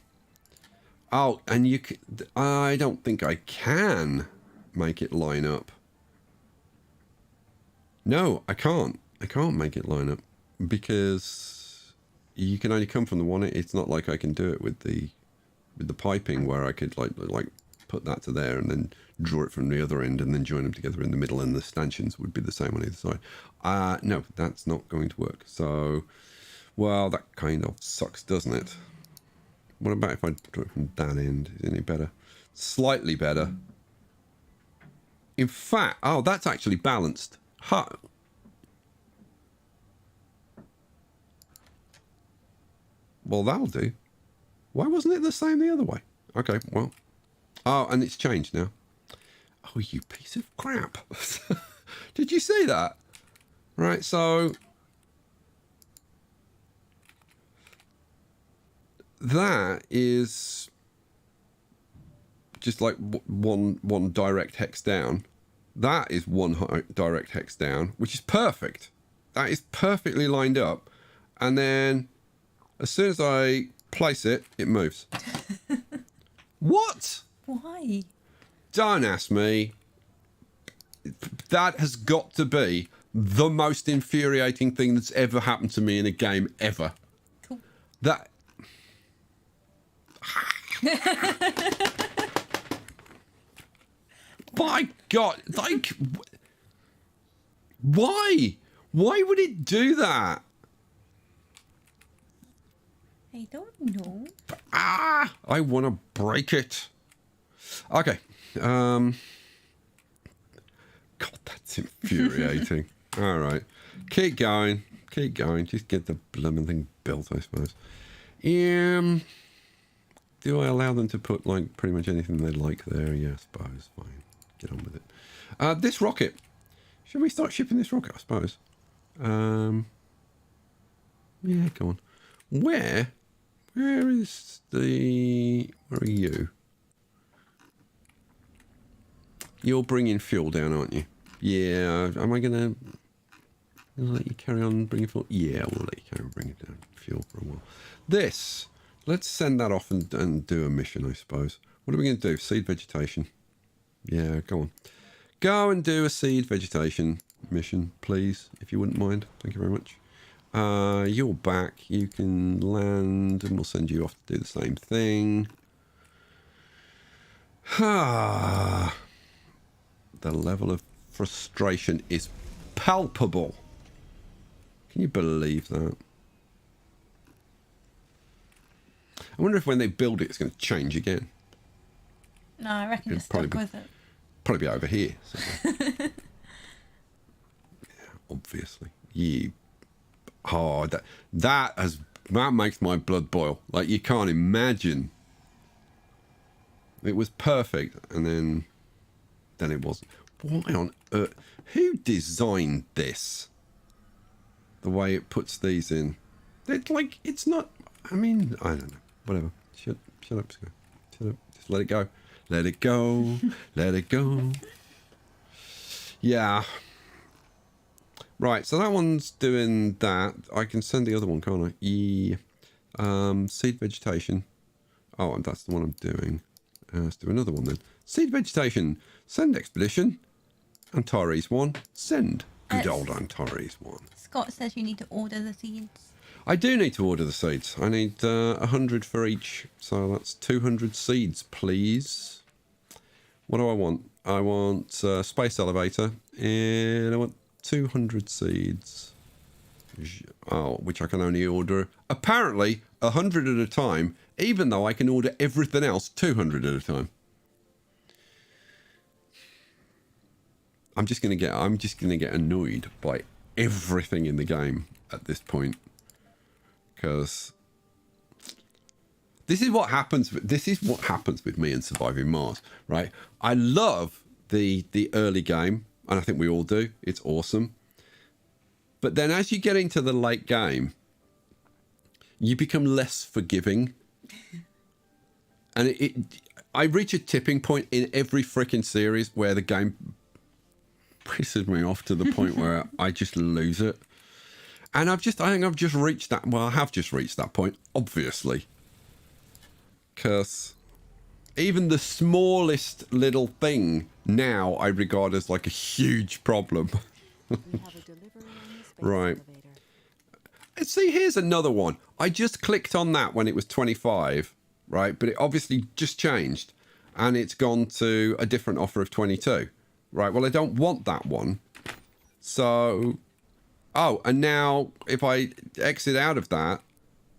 Oh, and I don't think I can make it line up. No, I can't. I can't make it line up because you can only come from the one. It's not like I can do it with the piping where I could like put that to there and then draw it from the other end and then join them together in the middle, and the stanchions would be the same on either side. No, that's not going to work. So, well, that kind of sucks, doesn't it? What about if I do it from that end? Is it any better? Slightly better. In fact, oh, that's actually balanced. Well, that'll do. Why wasn't it the same the other way? Okay, well. Oh, and it's changed now. Oh, you piece of crap. Did you see that? Right, so that is just like one direct hex down. That is one direct hex down, which is perfect. That is perfectly lined up. And then as soon as I place it, it moves. What? Why? Don't ask me. That has got to be the most infuriating thing that's ever happened to me in a game ever. Cool. That... By God, like, Why? Why would it do that? I don't know. Ah! I want to break it. Okay. God, that's infuriating. All right. Keep going. Keep going. Just get the blooming thing built, I suppose. Do I allow them to put, like, pretty much anything they like there? Yeah, I suppose. Fine. Get on with it. This rocket. Should we start shipping this rocket, I suppose? Yeah, go on. Where is the... Where are you? You're bringing fuel down, aren't you? Yeah. Am I going to let you carry on bringing fuel? Yeah, we'll let you carry on bringing down fuel for a while. This... Let's send that off and do a mission, I suppose. What are we going to do? Seed vegetation. Yeah, go on. Go and do a seed vegetation mission, please, if you wouldn't mind. Thank you very much. You're back. You can land, and we'll send you off to do the same thing. The level of frustration is palpable. Can you believe that? I wonder if when they build it, it's going to change again. No, I reckon it's stuck with it. Probably be over here. Yeah, obviously. That makes my blood boil. Like, you can't imagine. It was perfect, and then it wasn't. Why on earth? Who designed this? The way it puts these in. It's not... I mean, I don't know. Whatever. Shut up, Scott. Shut up. Just let it go. Let it go. Let it go. Yeah. Right, so that one's doing that. I can send the other one, can't I? Yeah. Seed vegetation. Oh, and that's the one I'm doing. Let's do another one then. Seed vegetation. Send expedition. Antares 1. Send. Good old Antares 1. Scott says you need to order the seeds. I do need to order the seeds. I need 100 for each. So that's 200 seeds, please. What do I want? I want space elevator. And I want 200 seeds. Oh, which I can only order, apparently, 100 at a time, even though I can order everything else 200 at a time. I'm just gonna get annoyed by everything in the game at this point. Because this is what happens with me in Surviving Mars, right? I love the early game, and I think we all do. It's awesome. But then as you get into the late game, you become less forgiving. And I reach a tipping point in every freaking series where the game pisses me off to the point where I just lose it. And I think I've just reached that. Well, I have just reached that point, obviously. Because even the smallest little thing now I regard as like a huge problem. Right. See, here's another one. I just clicked on that when it was 25, right? But it obviously just changed. And it's gone to a different offer of 22. Right, well, I don't want that one. So... Oh, and now if I exit out of that,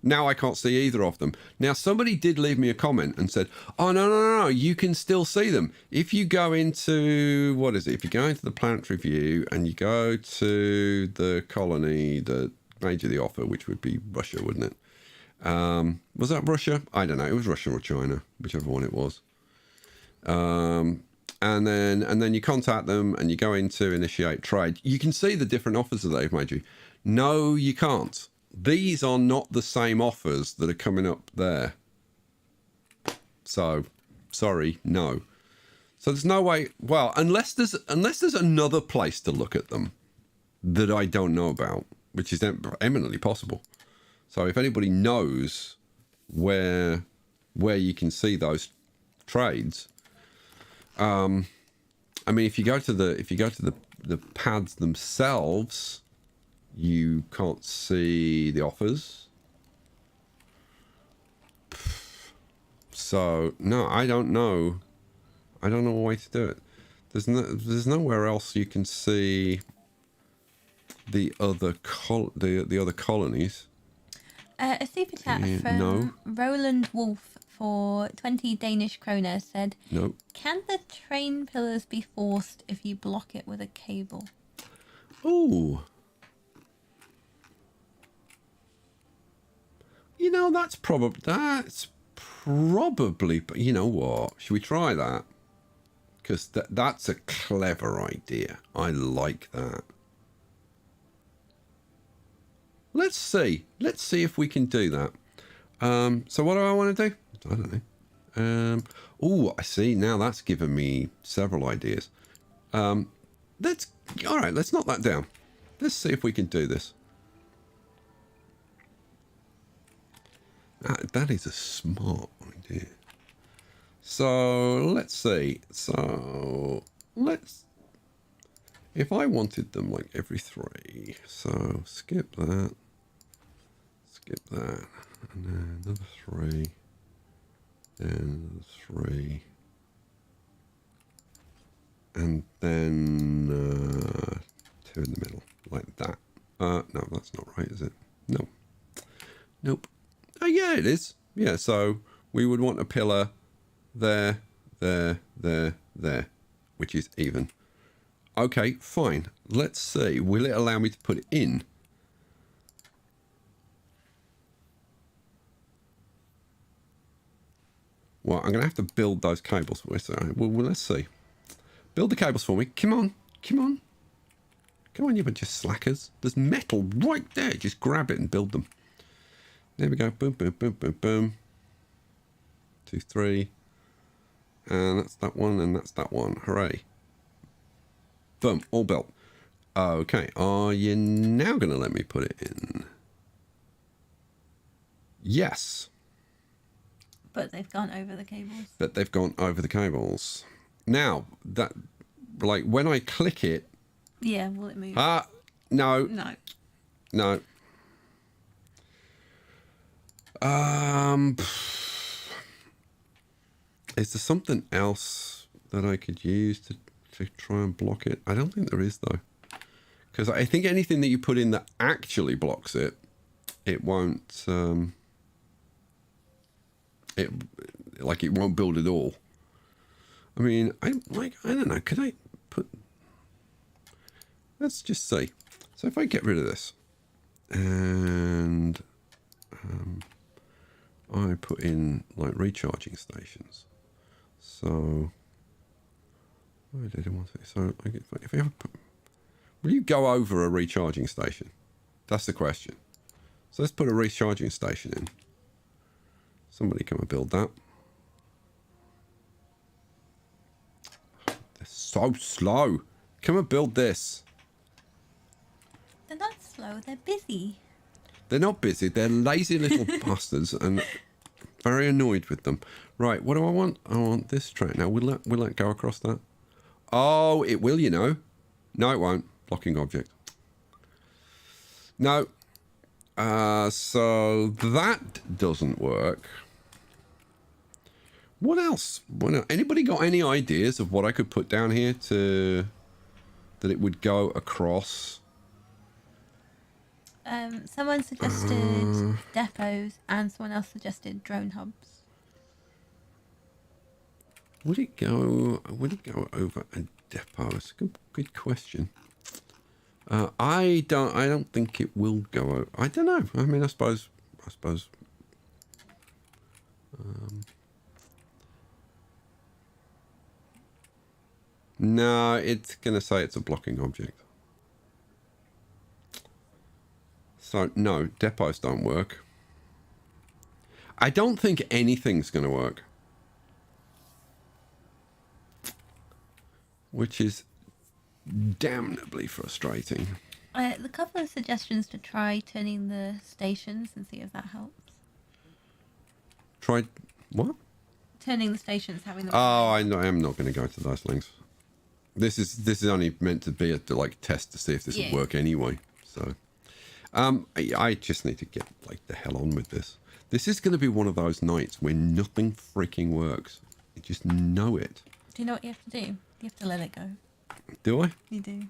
now I can't see either of them. Now, somebody did leave me a comment and said, oh, no, you can still see them. If you go into, what is it? If you go into the planetary view and you go to the colony that made you the offer, which would be Russia, wouldn't it? Was that Russia? I don't know. It was Russia or China, whichever one it was. And then you contact them and you go into initiate trade. You can see the different offers that they've made you. No, you can't. These are not the same offers that are coming up there. So, sorry, no. So there's no way. Well, unless there's another place to look at them that I don't know about, which is eminently possible. So if anybody knows where you can see those trades. I mean, if you go to the pads themselves, you can't see the offers. So no, I don't know. I don't know a way to do it. There's nowhere else you can see the other the other colonies. A super chat from No. Roland Wolf for 20 Danish kroner said, No. can the train pillars be forced if you block it with a cable? Oh. You know, that's probably, you know what? Should we try that? Because that's a clever idea. I like that. Let's see. Let's see if we can do that. So what do I want to do? I don't know. Oh, I see. Now that's given me several ideas. All right, let's knock that down. Let's see if we can do this. That is a smart idea. So let's see. So if I wanted them like every 3, so skip that, and then another 3, and 3, and then 2 in the middle, like that. No, that's not right, is it? No. Nope. Oh, yeah, it is. Yeah, so we would want a pillar there, which is even. Okay, fine. Let's see. Will it allow me to put it in? Well, I'm going to have to build those cables. Well, let's see. Build the cables for me. Come on. Come on. Come on, you bunch of slackers. There's metal right there. Just grab it and build them. There we go. Boom, boom, boom, boom, boom. 2, 3. And that's that one, and that's that one. Hooray. Boom. All built. Okay. Are you now going to let me put it in? Yes. But they've gone over the cables. Now, that, like, when I click it... Yeah, will it move? No. No. No. Is there something else that I could use to try and block it? I don't think there is, though. Because I think anything that you put in that actually blocks it, it won't... it won't build at all. I mean, I don't know. Could I put... Let's just see. So if I get rid of this and I put in like recharging stations. So why did I want to? So if I ever put, will you go over a recharging station? That's the question. So let's put a recharging station in. Somebody come and build that. They're so slow. Come and build this. They're not slow, they're busy. They're not busy. They're lazy little bastards, and very annoyed with them. Right, what do I want? I want this track. Now, will that go across that? Oh, it will, you know. No, it won't. Blocking object. No. So that doesn't work. What else? Anybody got any ideas of what I could put down here that it would go across? Someone suggested depots, and someone else suggested drone hubs. Would it go over a depot? It's a good question. I don't think it will go over. I don't know. I mean, I suppose. No, it's gonna say it's a blocking object. So no, depots don't work. I don't think anything's gonna work. Which is damnably frustrating. The couple of suggestions to try turning the stations and see if that helps. Try what? Turning the stations, having them. Oh, I am not going to go to those lengths. This is only meant to be a test to see if this will work anyway. So, I just need to get like the hell on with this. This is going to be one of those nights where nothing freaking works. You just know it. Do you know what you have to do? You have to let it go. Do I? You do.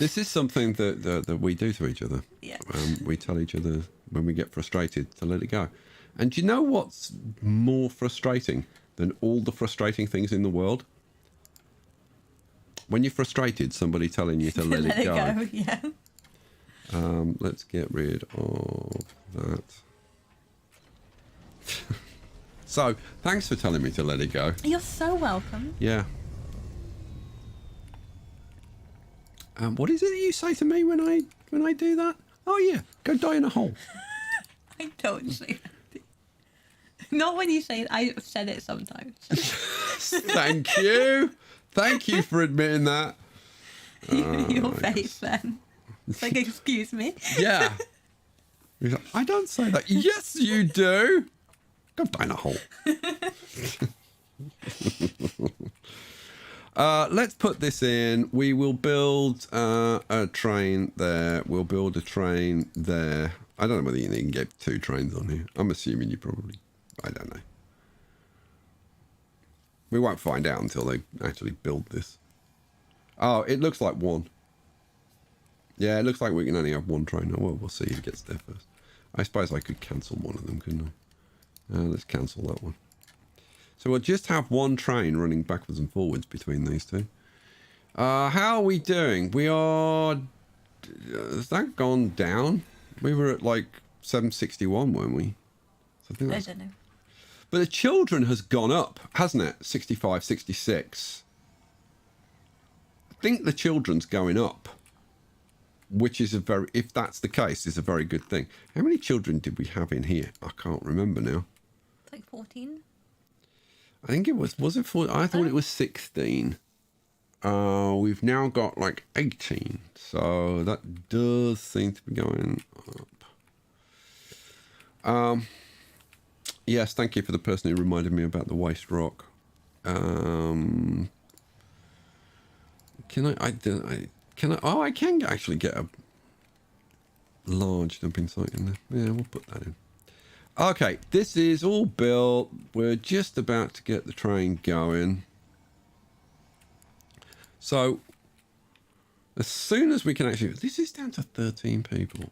This is something that we do to each other. Yeah. We tell each other when we get frustrated to let it go. And do you know what's more frustrating than all the frustrating things in the world? When you're frustrated, somebody telling you to let it go. Yeah. Let's get rid of that. So, thanks for telling me to let it go. You're so welcome. Yeah. What is it that you say to me when I do that? Oh yeah, go die in a hole. I don't say that. Not when you say it. I've said it sometimes. Thank you. Thank you for admitting that. Your face then. It's like, excuse me. Yeah. He's like, I don't say that. Yes, you do. Go die in a hole. Let's put this in. We will build a train there. We'll build a train there. I don't know whether you can get 2 trains on here. I'm assuming you probably... I don't know. We won't find out until they actually build this. Oh, it looks like 1. Yeah, it looks like we can only have 1 train. Oh, well, we'll see who gets there first. I suppose I could cancel one of them, couldn't I? Let's cancel that one. So we'll just have 1 train running backwards and forwards between these 2. How are we doing? We are... Has that gone down? We were at like 761, weren't we? So I don't know. But the children has gone up, hasn't it? 65, 66. I think the children's going up, which is if that's the case, is a very good thing. How many children did we have in here? I can't remember now. It's like 14. I think it was it 14? I thought it was 16. We've now got like 18. So that does seem to be going up. Yes, thank you for the person who reminded me about the waste rock. Can I can actually get a large dumping site in there. Yeah, we'll put that in. Okay, this is all built. We're just about to get the train going. So, as soon as we can actually... This is down to 13 people.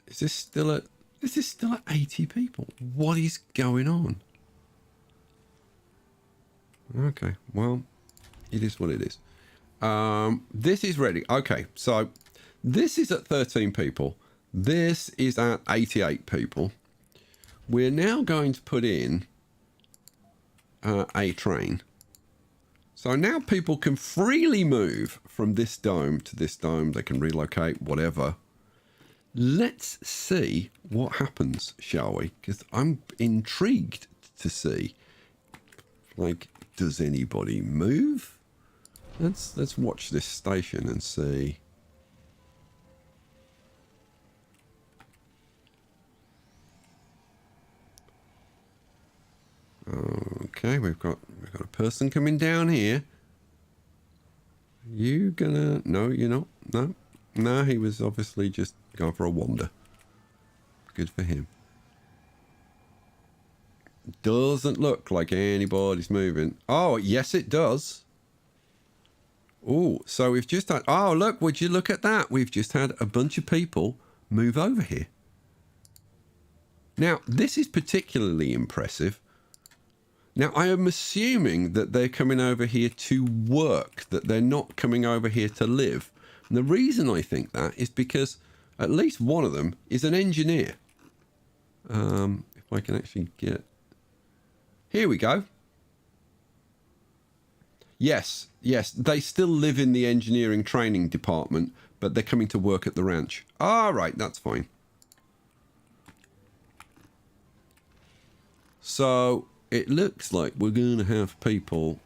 This is still at 80 people. What is going on? Okay, well, it is what it is. This is ready. Okay, so this is at 13 people. This is at 88 people. We're now going to put in a train. So now people can freely move from this dome to this dome. They can relocate, whatever. Let's see what happens, shall we? Because I'm intrigued to see. Like, does anybody move? Let's watch this station and see. Okay, we've got a person coming down here. You gonna... No, you're not. No, he was obviously just going for a wander. Good for him. Doesn't look like anybody's moving. Oh, yes it does. Oh, so we've just had... Oh, look, would you look at that? We've just had a bunch of people move over here. Now, this is particularly impressive. Now, I am assuming that they're coming over here to work, that they're not coming over here to live. And the reason I think that is because at least one of them is an engineer. If I can actually get... Here we go. Yes, they still live in the engineering training department, but they're coming to work at the ranch. All right, that's fine. So it looks like we're going to have people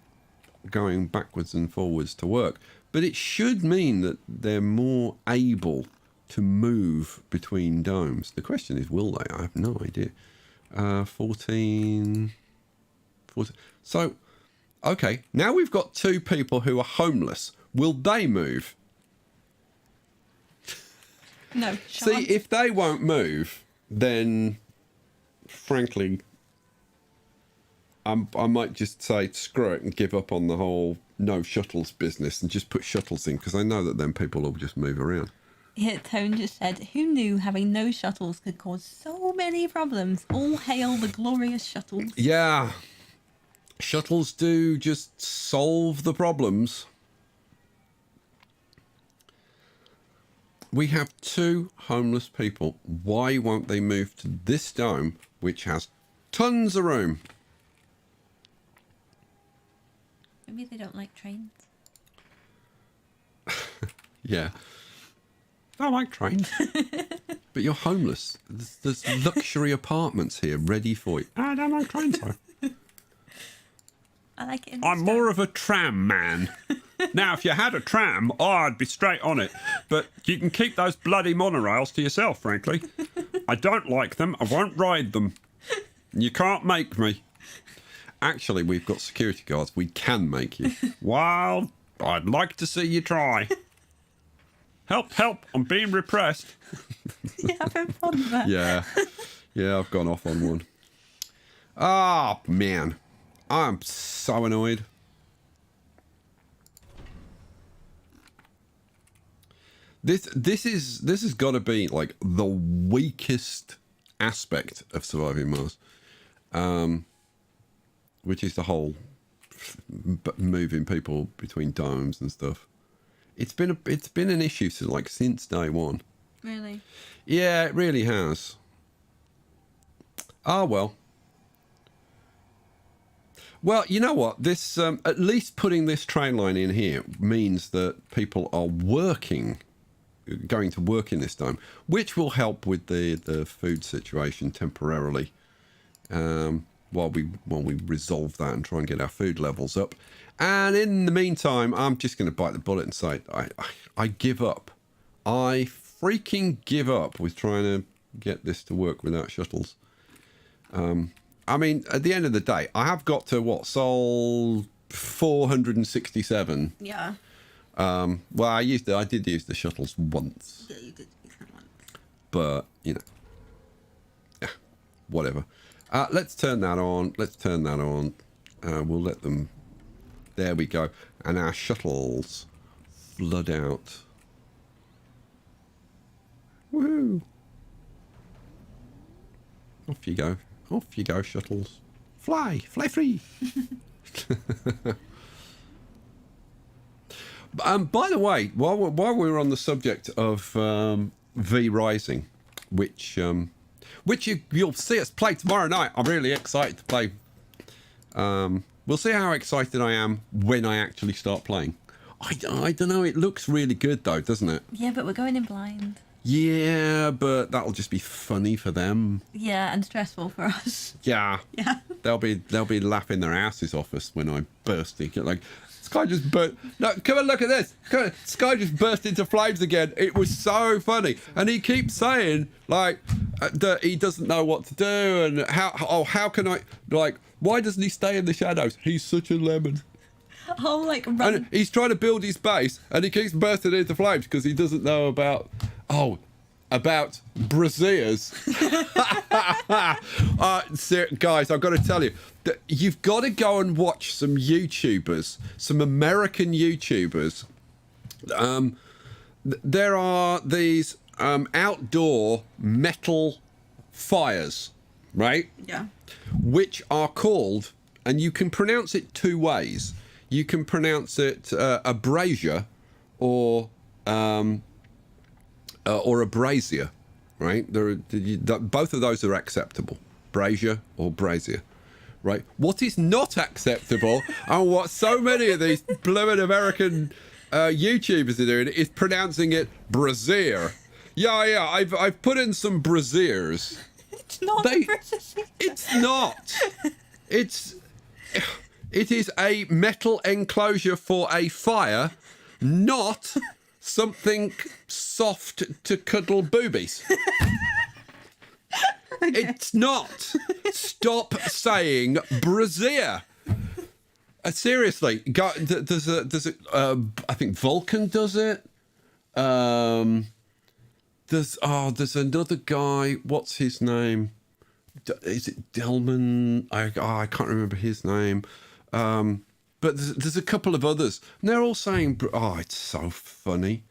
going backwards and forwards to work, but it should mean that they're more able to move between domes. The question is, will they? I have no idea. 14. So, okay, now we've got 2 people who are homeless. Will they move? No. See, if they won't move, then frankly, I might just say screw it and give up on the whole no shuttles business and just put shuttles in, because I know that then people will just move around. Yeah, Tone just said, who knew having no shuttles could cause so many problems? All hail the glorious shuttles. Yeah. Shuttles do just solve the problems. We have 2 homeless people. Why won't they move to this dome, which has tons of room? Maybe they don't like trains. Yeah. I like trains. But you're homeless. There's luxury apartments here ready for you. I don't like trains, though. I like it. I'm more of a tram man. Now, if you had a tram, I'd be straight on it. But you can keep those bloody monorails to yourself, frankly. I don't like them. I won't ride them. You can't make me. Actually, we've got security guards. We can make you. Well, I'd like to see you try. Help, help, I'm being repressed. You're having fun with that. Yeah. Yeah, I've gone off on one. Oh, man. I'm so annoyed. This has got to be like the weakest aspect of surviving Mars, which is the whole moving people between domes and stuff. It's been an issue since day one. Really? Yeah, it really has. Ah, well. Well, you know what? This at least putting this train line in here means that people are going to work in this dome, which will help with the food situation temporarily, while we resolve that and try and get our food levels up. And in the meantime, I'm just going to bite the bullet and say I give up. I freaking give up with trying to get this to work without shuttles. I mean, at the end of the day, I have got to Sol 467. Yeah. Well, I did use the shuttles once. Yeah, you did use them once. But, you know, yeah, whatever. Let's turn that on. We'll let them. There we go. And our shuttles flood out. Woohoo! Off you go. Off you go, shuttles. Fly free. By the way, while we're on the subject of V Rising, which you'll see us play tomorrow night. I'm really excited to play. We'll see how excited I am when I actually start playing. I don't know. It looks really good though, doesn't it? Yeah, but we're going in blind. Yeah, but that'll just be funny for them. Yeah, and stressful for us. Yeah. Yeah. They'll be laughing their asses off us when I burst in. Like, Sky just burst. No, come and look at this. Come on. Sky just burst into flames again. It was so funny, and he keeps saying like that he doesn't know what to do, and how can I like? Why doesn't he stay in the shadows? He's such a lemon. Oh, like run. And he's trying to build his base, and he keeps bursting into flames because he doesn't know about braziers. Guys, I've got to tell you that you've got to go and watch some YouTubers, some American YouTubers. There are these outdoor metal fires, right? Yeah. Which are called, and you can pronounce it 2 ways. You can pronounce it a brazier or a brazier, right? Both of those are acceptable, brazier or brazier, right? What is not acceptable, and what so many of these blooming American YouTubers are doing, is pronouncing it brazier. Yeah, I've put in some braziers. It's not a brazier. It's not. It is a metal enclosure for a fire, not something soft to cuddle boobies. It's not. Stop saying brazier. Seriously, there's I think Vulcan does it. There's another guy. What's his name? Is it Delman? I can't remember his name. But but there's a couple of others. And they're all saying, oh, it's so funny.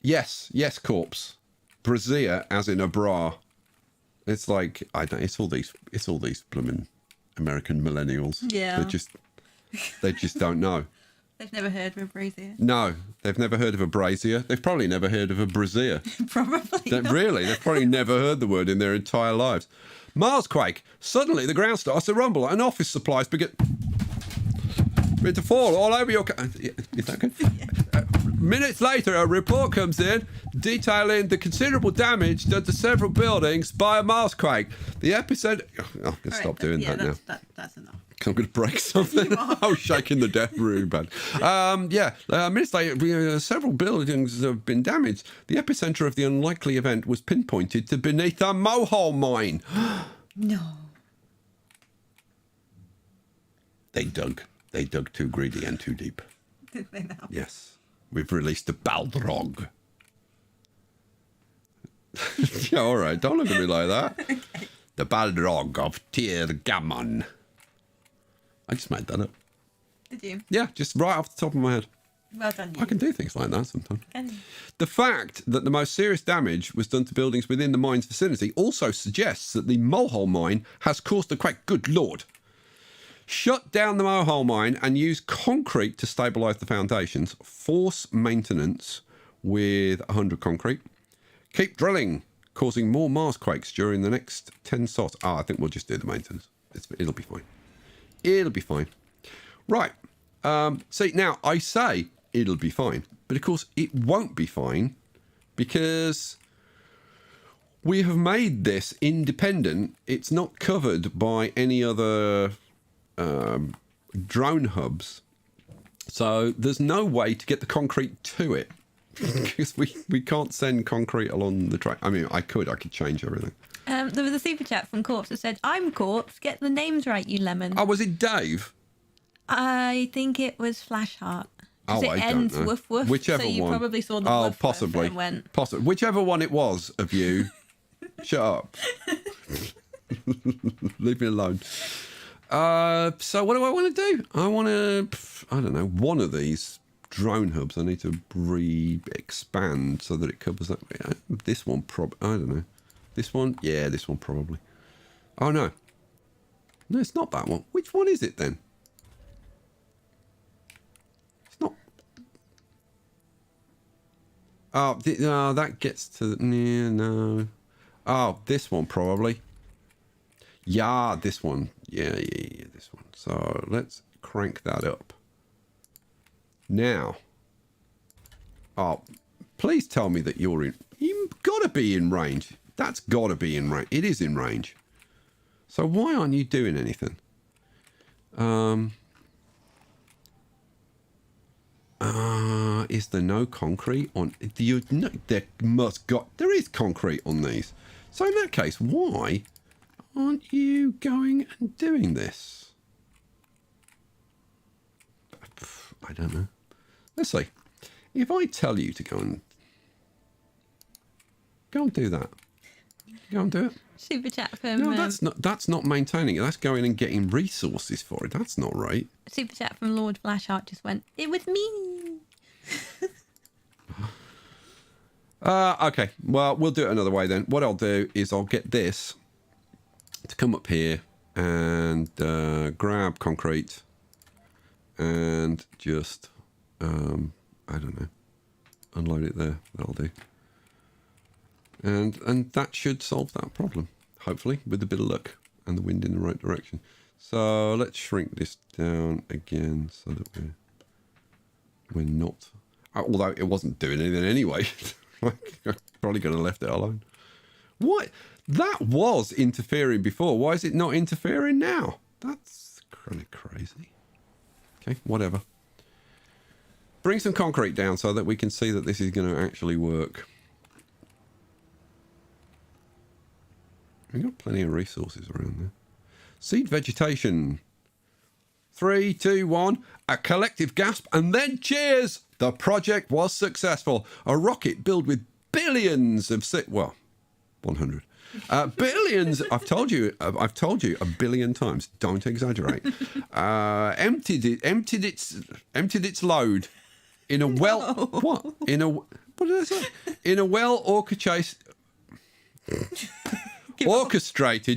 Yes, corpse. Brassiere, as in a bra. It's like, I don't. It's all these blooming American millennials. Yeah. They just don't know. They've never heard of a brazier. No, they've never heard of a brazier. They've probably never heard of a brassiere. Probably. Really, they've probably never heard the word in their entire lives. Marsquake. Suddenly, the ground starts to rumble and office supplies begin to fall all over your... Is that good? Yeah. Minutes later, a report comes in detailing the considerable damage done to several buildings by a Marsquake. The epicenter... Oh, I'm going to stop doing that now. That's enough. I'm going to break something. I was shaking the death room, man. Minutes later, several buildings have been damaged. The epicenter of the unlikely event was pinpointed to beneath a mohole mine. No. They dug too greedy and too deep. Did they now? Yes. We've released the Balrog. Yeah, all right. Don't look at me like that. Okay. The Balrog of Tir Gammon. I just made that up. Did you? Yeah, just right off the top of my head. Well done, you. I can do things like that sometimes. Can you? The fact that the most serious damage was done to buildings within the mine's vicinity also suggests that the Mohole mine has caused a quake. Good Lord. Shut down the Mohole mine and use concrete to stabilise the foundations. Force maintenance with 100 concrete. Keep drilling, causing more Marsquakes during the next 10 slots. I think we'll just do the maintenance. It'll be fine. It'll be fine. Right. See, now I say it'll be fine, but of course it won't be fine because we have made this independent. It's not covered by any other drone hubs. So there's no way to get the concrete to it because we can't send concrete along the track. I mean, I could change everything. There was a super chat from Corpse that said, "I'm Corpse. Get the names right, you lemon." Oh, was it Dave? I think it was Flashheart. Oh, it I ends don't know. woof woof. Whichever so you one. probably saw the oh, woof possibly. woof and went. Possibly. Whichever one it was of you. Shut up. Leave me alone. So what do I want to do? I want to, I don't know, one of these drone hubs. I need to expand so that it covers that. This one, I don't know. This one? Yeah, this one probably. Oh, no. No, it's not that one. Which one is it then? It's not. Oh, no, that gets to... Yeah, no. Oh, this one probably. Yeah, this one. Yeah, this one. So let's crank that up. Now. Oh, please tell me that you're in... You've got to be in range. That's got to be in range. It is in range. So why aren't you doing anything? Is there no concrete on? There is concrete on these. So in that case, why aren't you going and doing this? I don't know. Let's see. If I tell you to go and do that. Go and do it. Super chat from... No, that's not maintaining it. That's going and getting resources for it. That's not right. Super chat from Lord Flashheart just went, "It was me." Okay. Well, we'll do it another way then. What I'll do is I'll get this to come up here and grab concrete and just, I don't know, unload it there. That'll do. And that should solve that problem, hopefully, with a bit of luck and the wind in the right direction. So let's shrink this down again so that we're not... Although it wasn't doing anything anyway. Probably could have left it alone. What? That was interfering before. Why is it not interfering now? That's kind of crazy. Okay, whatever. Bring some concrete down so that we can see that this is going to actually work. We've got plenty of resources around there. Seed vegetation. 3, 2, 1. A collective gasp and then cheers. The project was successful. A rocket built with billions of 100 Billions. I've told you a billion times. Don't exaggerate. Emptied its load in a well. No. What did I say? In a well orchestrated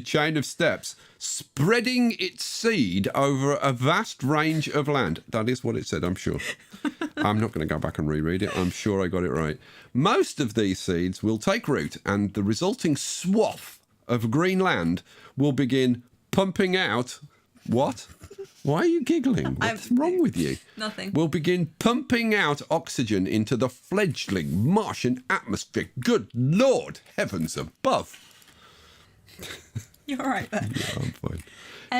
chain of steps, spreading its seed over a vast range of land. That is what it said, I'm sure. I'm not going to go back and reread it. I'm sure I got it right. Most of these seeds will take root, and the resulting swath of green land will begin pumping out. What? Why are you giggling? What's wrong with you? Nothing. Will begin pumping out oxygen into the fledgling Martian atmosphere. Good Lord, heavens above. You're all right there. Yeah, I'm fine.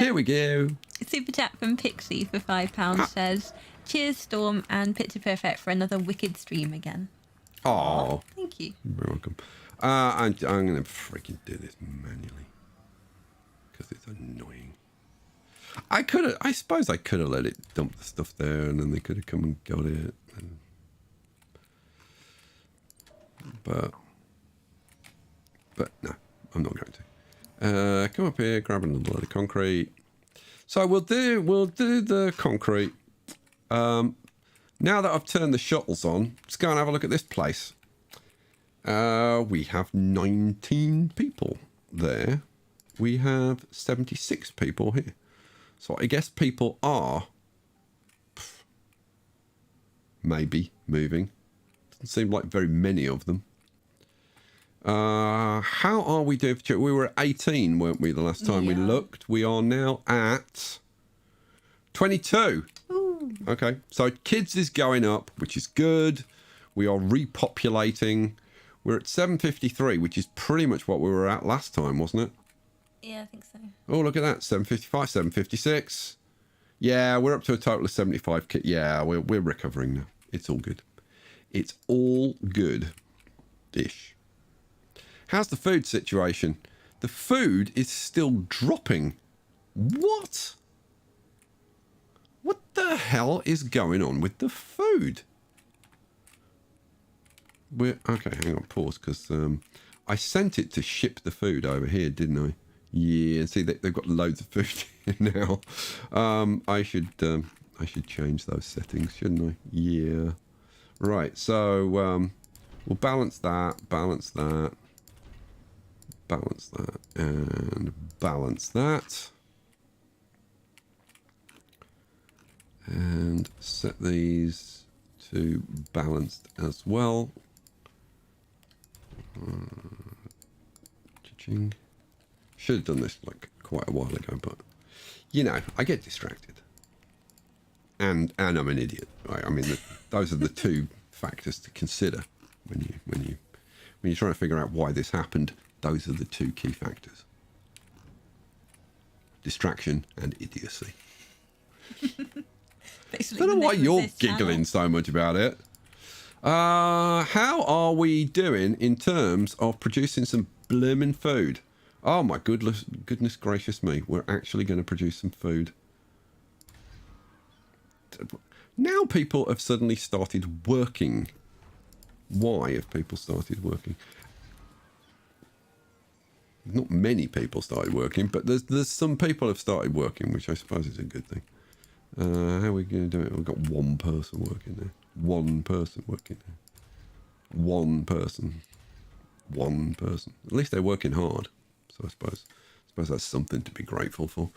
Here we go. Super chat from Pixie for £5 says, cheers, Storm and Picture Perfect for another wicked stream again. Oh, Thank you. you're welcome. I'm going to freaking do this manually because it's annoying. I suppose I could have let it dump the stuff there and then they could have come and got it. But no, I'm not going to. Come up here, grab another load of concrete. So we'll do the concrete. Now that I've turned the shuttles on, let's go and have a look at this place. We have 19 people there. We have 76 people here. So I guess people are maybe moving. Doesn't seem like very many of them. How are we doing? We were at 18, weren't we, the last time we looked? We are now at 22. Ooh. Okay, so kids is going up, which is good. We are repopulating. We're at 753, which is pretty much what we were at last time, wasn't it? Yeah, I think so. Oh, look at that. 755, 756. Yeah, we're up to a total of 75 kids. Yeah, we're recovering now. It's all good. It's all good-ish. How's the food situation? The food is still dropping. What? What the hell is going on with the food? Okay, hang on, pause, because I sent it to ship the food over here, didn't I? Yeah, see, they've got loads of food here now. I should change those settings, shouldn't I? Yeah. Right, so we'll balance that, and balance that. And set these to balanced as well. Cha-ching. Should have done this like quite a while ago, but you know, I get distracted, and I'm an idiot. I mean, those are the two factors to consider when you're trying to figure out why this happened. Those are the two key factors: distraction and idiocy. I don't know why you're giggling so much about it. How are we doing in terms of producing some blooming food? Oh my goodness gracious me. We're actually going to produce some food. Now people have suddenly started working. Why have people started working? Not many people started working, but there's some people have started working, which I suppose is a good thing. How are we going to do it? We've got one person working there. One person working there. One person. At least they're working hard. So I suppose that's something to be grateful for.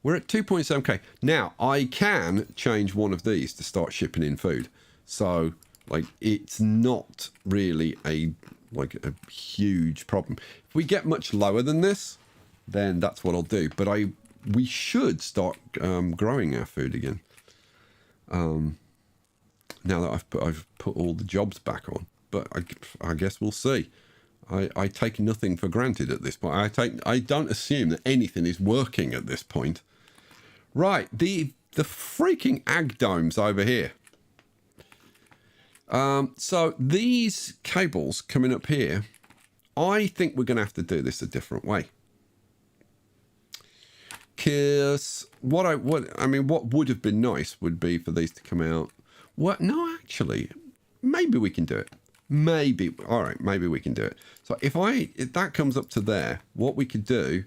We're at 2.7k. Now, I can change one of these to start shipping in food. So, like, it's not really a huge problem. If we get much lower than this, then that's what I'll do. But we should start growing our food again. Now that I've put all the jobs back on. But I guess we'll see. I take nothing for granted at this point. I don't assume that anything is working at this point. Right, the freaking ag domes over here. So these cables coming up here, I think we're going to have to do this a different way. Because what would have been nice would be for these to come out. What? No, actually, maybe we can do it. Maybe. All right, maybe we can do it. So if that comes up to there, what we could do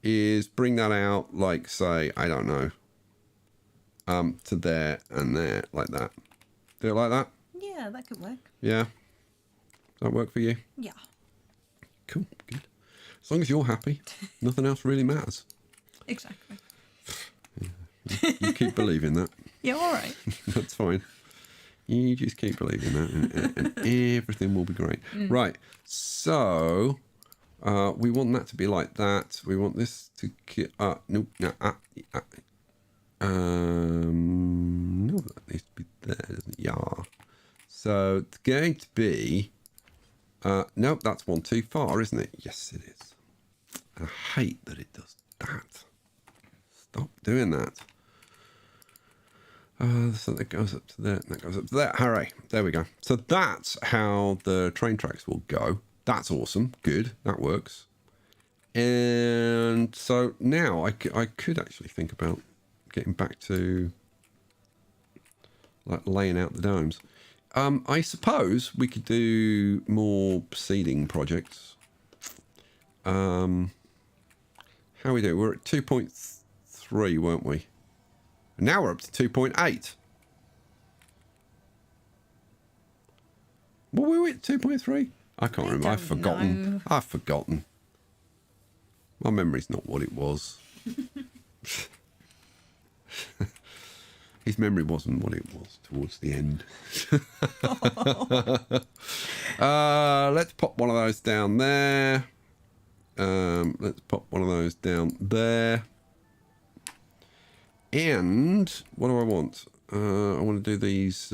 is bring that out, like, say, I don't know, to there and there, like that. Do it like that? Yeah, that could work. Yeah. Does that work for you? Yeah. Cool, good. As long as you're happy, nothing else really matters. Exactly. You keep believing that. Yeah, all right. That's fine. You just keep believing that, and everything will be great. Right. So we want that to be like that. We want this to get no, that needs to be there, doesn't it? Yeah. So it's going to be. Nope, that's one too far, isn't it? Yes, it is. I hate that it does that. Stop doing that. So that goes up to there, and that goes up to there. Hooray. There we go. So that's how the train tracks will go. That's awesome. Good. That works. And so now I could actually think about getting back to like laying out the domes. I suppose we could do more seeding projects. How we do? We're at 2.3, weren't we? Now we're up to 2.8. What were we at 2.3? I can't remember. I've forgotten. know. I've forgotten. My memory's not what it was. His memory wasn't what it was towards the end. Let's pop one of those down there. Let's pop one of those down there. And what do I want? I want to do these,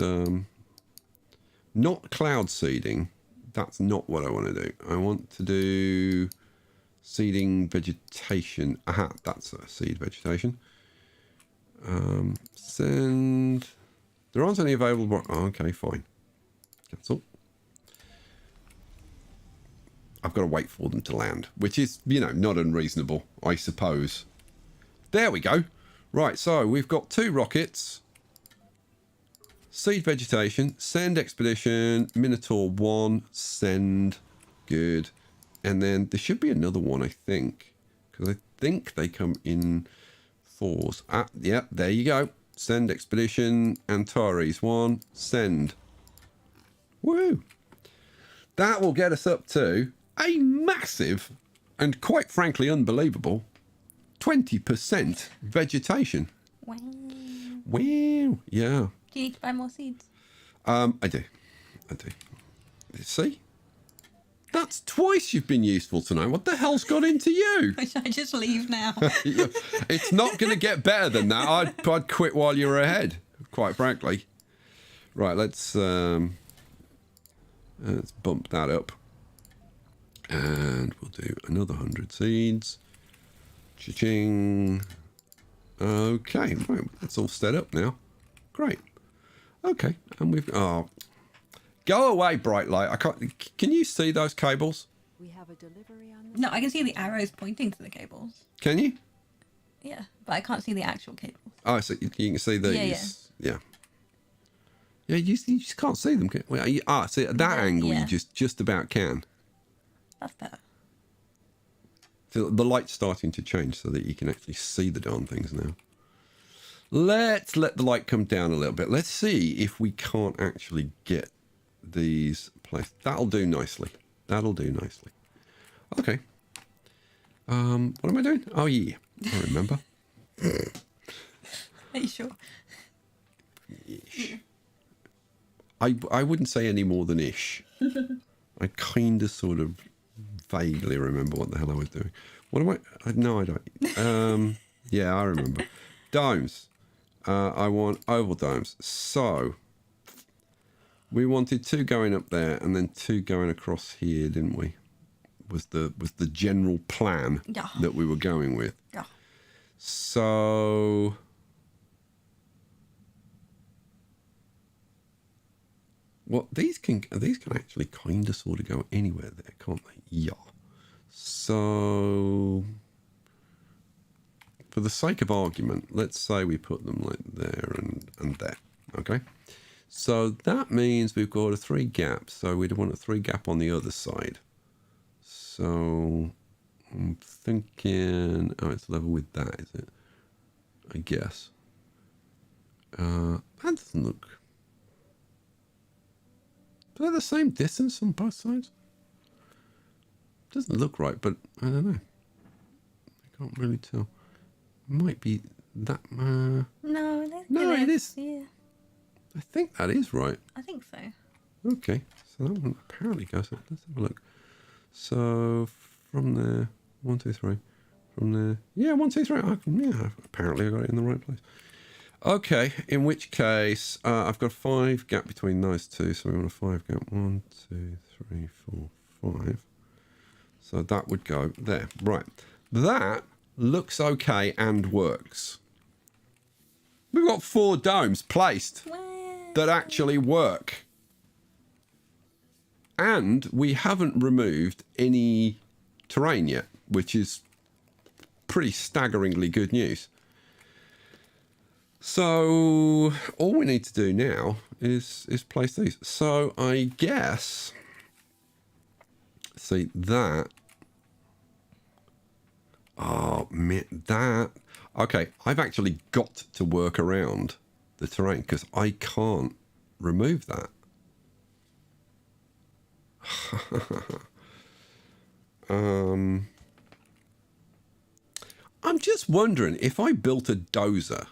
not cloud seeding. That's not what I want to do. I want to do seeding vegetation. Aha, that's a seed vegetation. Send. There aren't any available. Oh, okay, fine. Cancel. I've got to wait for them to land, which is, not unreasonable, I suppose. There we go. Right, so we've got 2 rockets. Seed vegetation, send expedition, Minotaur 1, send, good. And then there should be another one, I think, because I think they come in 4s. Yeah, there you go. Send expedition, Antares 1, send. Woo! That will get us up to a massive and quite frankly unbelievable 20% vegetation. Wow. Wow. Yeah. Do you need to buy more seeds? I do. See? That's twice you've been useful tonight. What the hell's got into you? Should I just leave now? It's not going to get better than that. I'd quit while you were ahead, quite frankly. Right, let's bump that up. And we'll do another 100 seeds. Cha-ching. Okay, right, that's all set up now. Great. Okay, and we've... Oh, go away, bright light. I can't... Can you see those cables? We have a delivery on this. No, I can see the arrows pointing to the cables. Can you? Yeah, but I can't see the actual cables. Oh, so you can see these. Yeah. Yeah, you just can't see them. Well, see, at that angle, yeah. you just about can. That's better. So the light's starting to change so that you can actually see the darn things now. Let's let the light come down a little bit. Let's see if we can't actually get these placed. That'll do nicely. That'll do nicely. Okay. What am I doing? Oh, yeah. I remember. Are you sure? Ish. I wouldn't say any more than ish. I kind of sort of vaguely remember what the hell I was doing. What am I? No, I don't. Yeah, I remember. Domes. I want oval domes. So we wanted 2 going up there and then 2 going across here, didn't we? Was the general plan Yeah. that we were going with. Yeah. So well, these can actually kind of sort of go anywhere there, can't they? Yeah. So for the sake of argument, let's say we put them like there and there. Okay. So that means we've got a 3 gap. So we'd want a 3 gap on the other side. So I'm thinking, oh, it's level with that, is it? I guess. That doesn't look. They're the same distance on both sides. Doesn't look right, but I don't know. I can't really tell. Might be that. No, No, it is. Yeah, I think that is right. I think so. Okay, so that one apparently goes up. Let's have a look. So from there, 1, 2, 3. From there, yeah, 1, 2, 3. Yeah, apparently I got it in the right place. Okay, in which case I've got a 5 gap between those two, so we want a 5 gap. 1, 2, 3, 4, 5. So that would go there. Right, that looks okay and works. We've got 4 domes placed that actually work. And we haven't removed any terrain yet, which is pretty staggeringly good news. So all we need to do now is place these. So I guess, see that. Oh, man, that. Okay, I've actually got to work around the terrain because I can't remove that. I'm just wondering if I built a dozer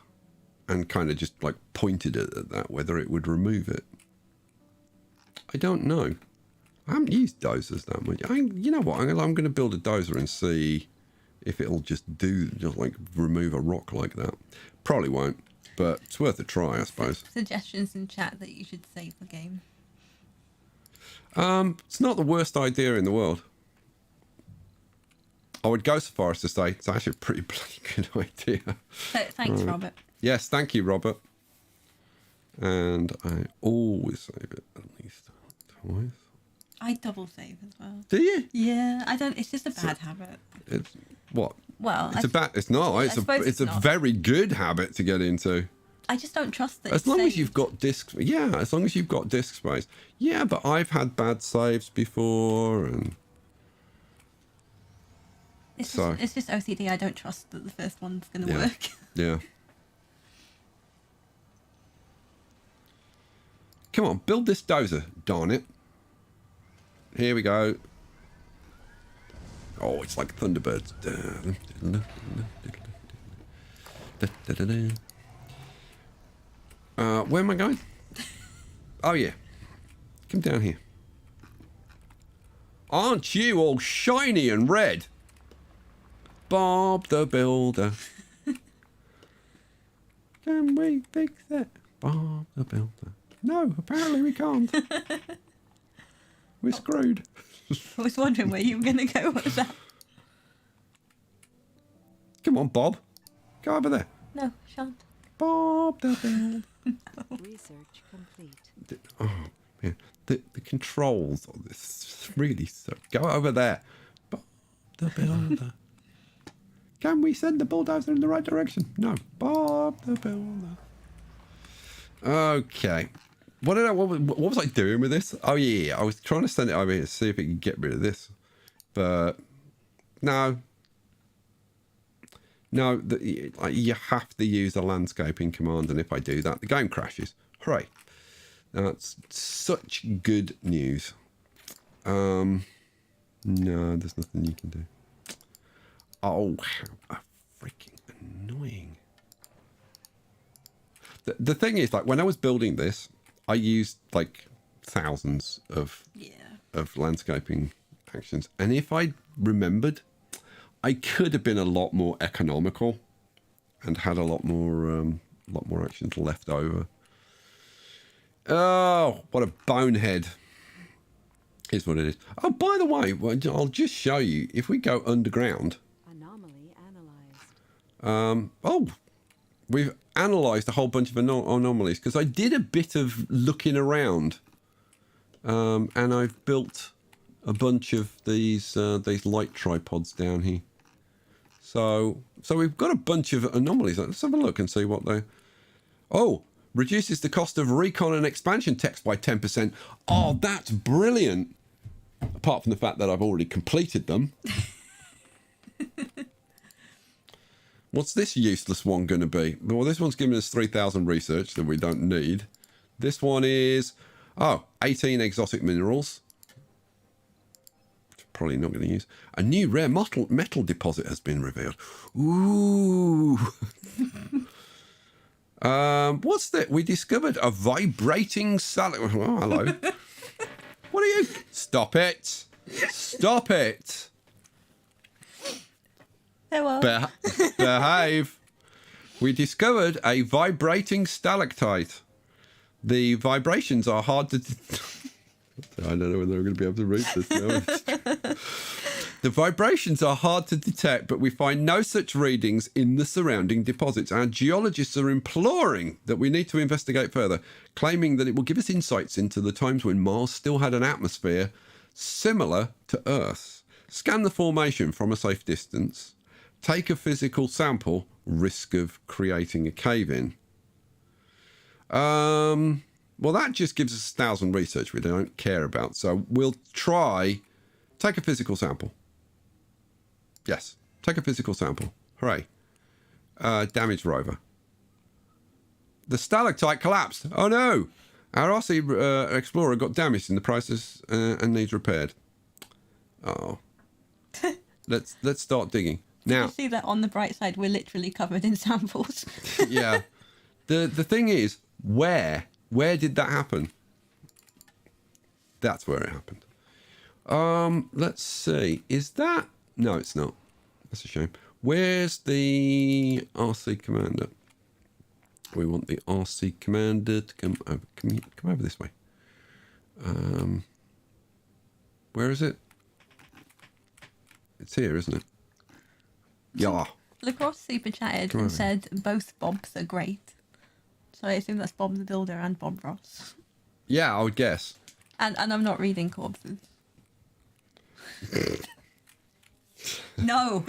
and kind of just like pointed it at that, whether it would remove it. I don't know. I haven't used dozers that much. You know what? I'm going to build a dozer and see if it'll just like remove a rock like that. Probably won't, but it's worth a try, I suppose. Suggestions in chat that you should save the game. It's not the worst idea in the world. I would go so far as to say it's actually a pretty bloody good idea. So, thanks, Robert. Yes, thank you, Robert. And I always save it at least twice. I double save as well. Do you? Yeah, I don't. It's just a bad habit. It's what? Well, It's not. It's a very good habit to get into. I just don't trust it. As long as you've got disk, yeah. As long as you've got disk space, yeah. But I've had bad saves before, and it's just OCD. I don't trust that the first one's going to Yeah. work. yeah. Come on, build this dozer, darn it. Here we go. Oh, it's like Thunderbirds. Where am I going? Oh, yeah. Come down here. Aren't you all shiny and red? Bob the Builder. Can we fix it? Bob the Builder. No, apparently we can't. We're screwed. I was wondering where you were going to go with that. Come on, Bob. Go over there. No, shan't. Bob the Builder. Research complete. Oh, man. The controls on this really suck. Go over there. Bob the Builder. Can we send the bulldozer in the right direction? No. Bob the Builder. Okay. What was I doing with this? Oh, yeah. I was trying to send it over here to see if it could get rid of this. But no. No, you have to use a landscaping command. And if I do that, the game crashes. Hooray. That's such good news. No, there's nothing you can do. Oh, how freaking annoying. The thing is, like, when I was building this, I used like thousands of landscaping actions, and if I remembered, I could have been a lot more economical and had a lot more actions left over. Oh, what a bonehead! Is what it is. Oh, by the way, I'll just show you. If we go underground, Anomaly analyzed. We've analysed a whole bunch of anomalies because I did a bit of looking around, and I've built a bunch of these light tripods down here. So we've got a bunch of anomalies. Let's have a look and see what they. Oh, Reduces the cost of recon and expansion text by 10%. Oh, that's brilliant. Apart from the fact that I've already completed them. What's this useless one going to be? Well, this one's giving us 3,000 research that we don't need. This one is, 18 exotic minerals. Probably not going to use. A new rare metal deposit has been revealed. Ooh. What's that? We discovered a vibrating salad. Oh, hello. What are you? Stop it. Stop it. Hello. Behave. We discovered a vibrating stalactite. The vibrations are hard to... I don't know whether I'm going to be able to read this now. The vibrations are hard to detect, but we find no such readings in the surrounding deposits. Our geologists are imploring that we need to investigate further, claiming that it will give us insights into the times when Mars still had an atmosphere similar to Earth's. Scan the formation from a safe distance. Take a physical sample. Risk of creating a cave-in. Well, that just gives us 1,000 research we don't care about. So we'll try... Take a physical sample. Yes, take a physical sample. Hooray. Damaged rover. The stalactite collapsed. Oh, no. Our RC Explorer got damaged in the process and needs repaired. Oh. Let's start digging. Now, You see that on the bright side, we're literally covered in samples. yeah. The thing is, where did that happen? That's where it happened. Let's see. Is that... No, it's not. That's a shame. Where's the RC commander? We want the RC commander to come over. Come over this way. Where is it? It's here, isn't it? Yeah. Lacrosse super chatted Come and over. said both Bobs are great. So I assume that's Bob the Builder and Bob Ross. Yeah, I would guess. And I'm not reading corpses. No.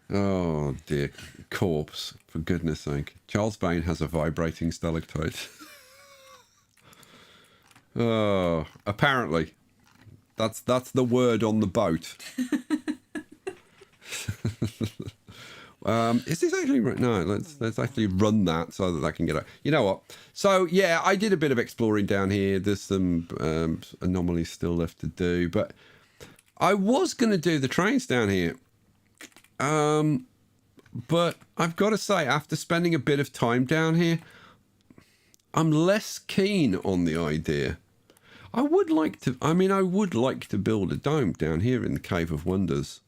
Oh, dear. Corpse, for goodness sake. Charles Bain has a vibrating stalactite. Oh, apparently. That's the word on the boat. Is this actually right? No, let's actually run that so that can get out. You know what? So yeah, I did a bit of exploring down here. There's some anomalies still left to do, but I was going to do the trains down here. But I've got to say, after spending a bit of time down here, I'm less keen on the idea. I would like to build a dome down here in the Cave of Wonders.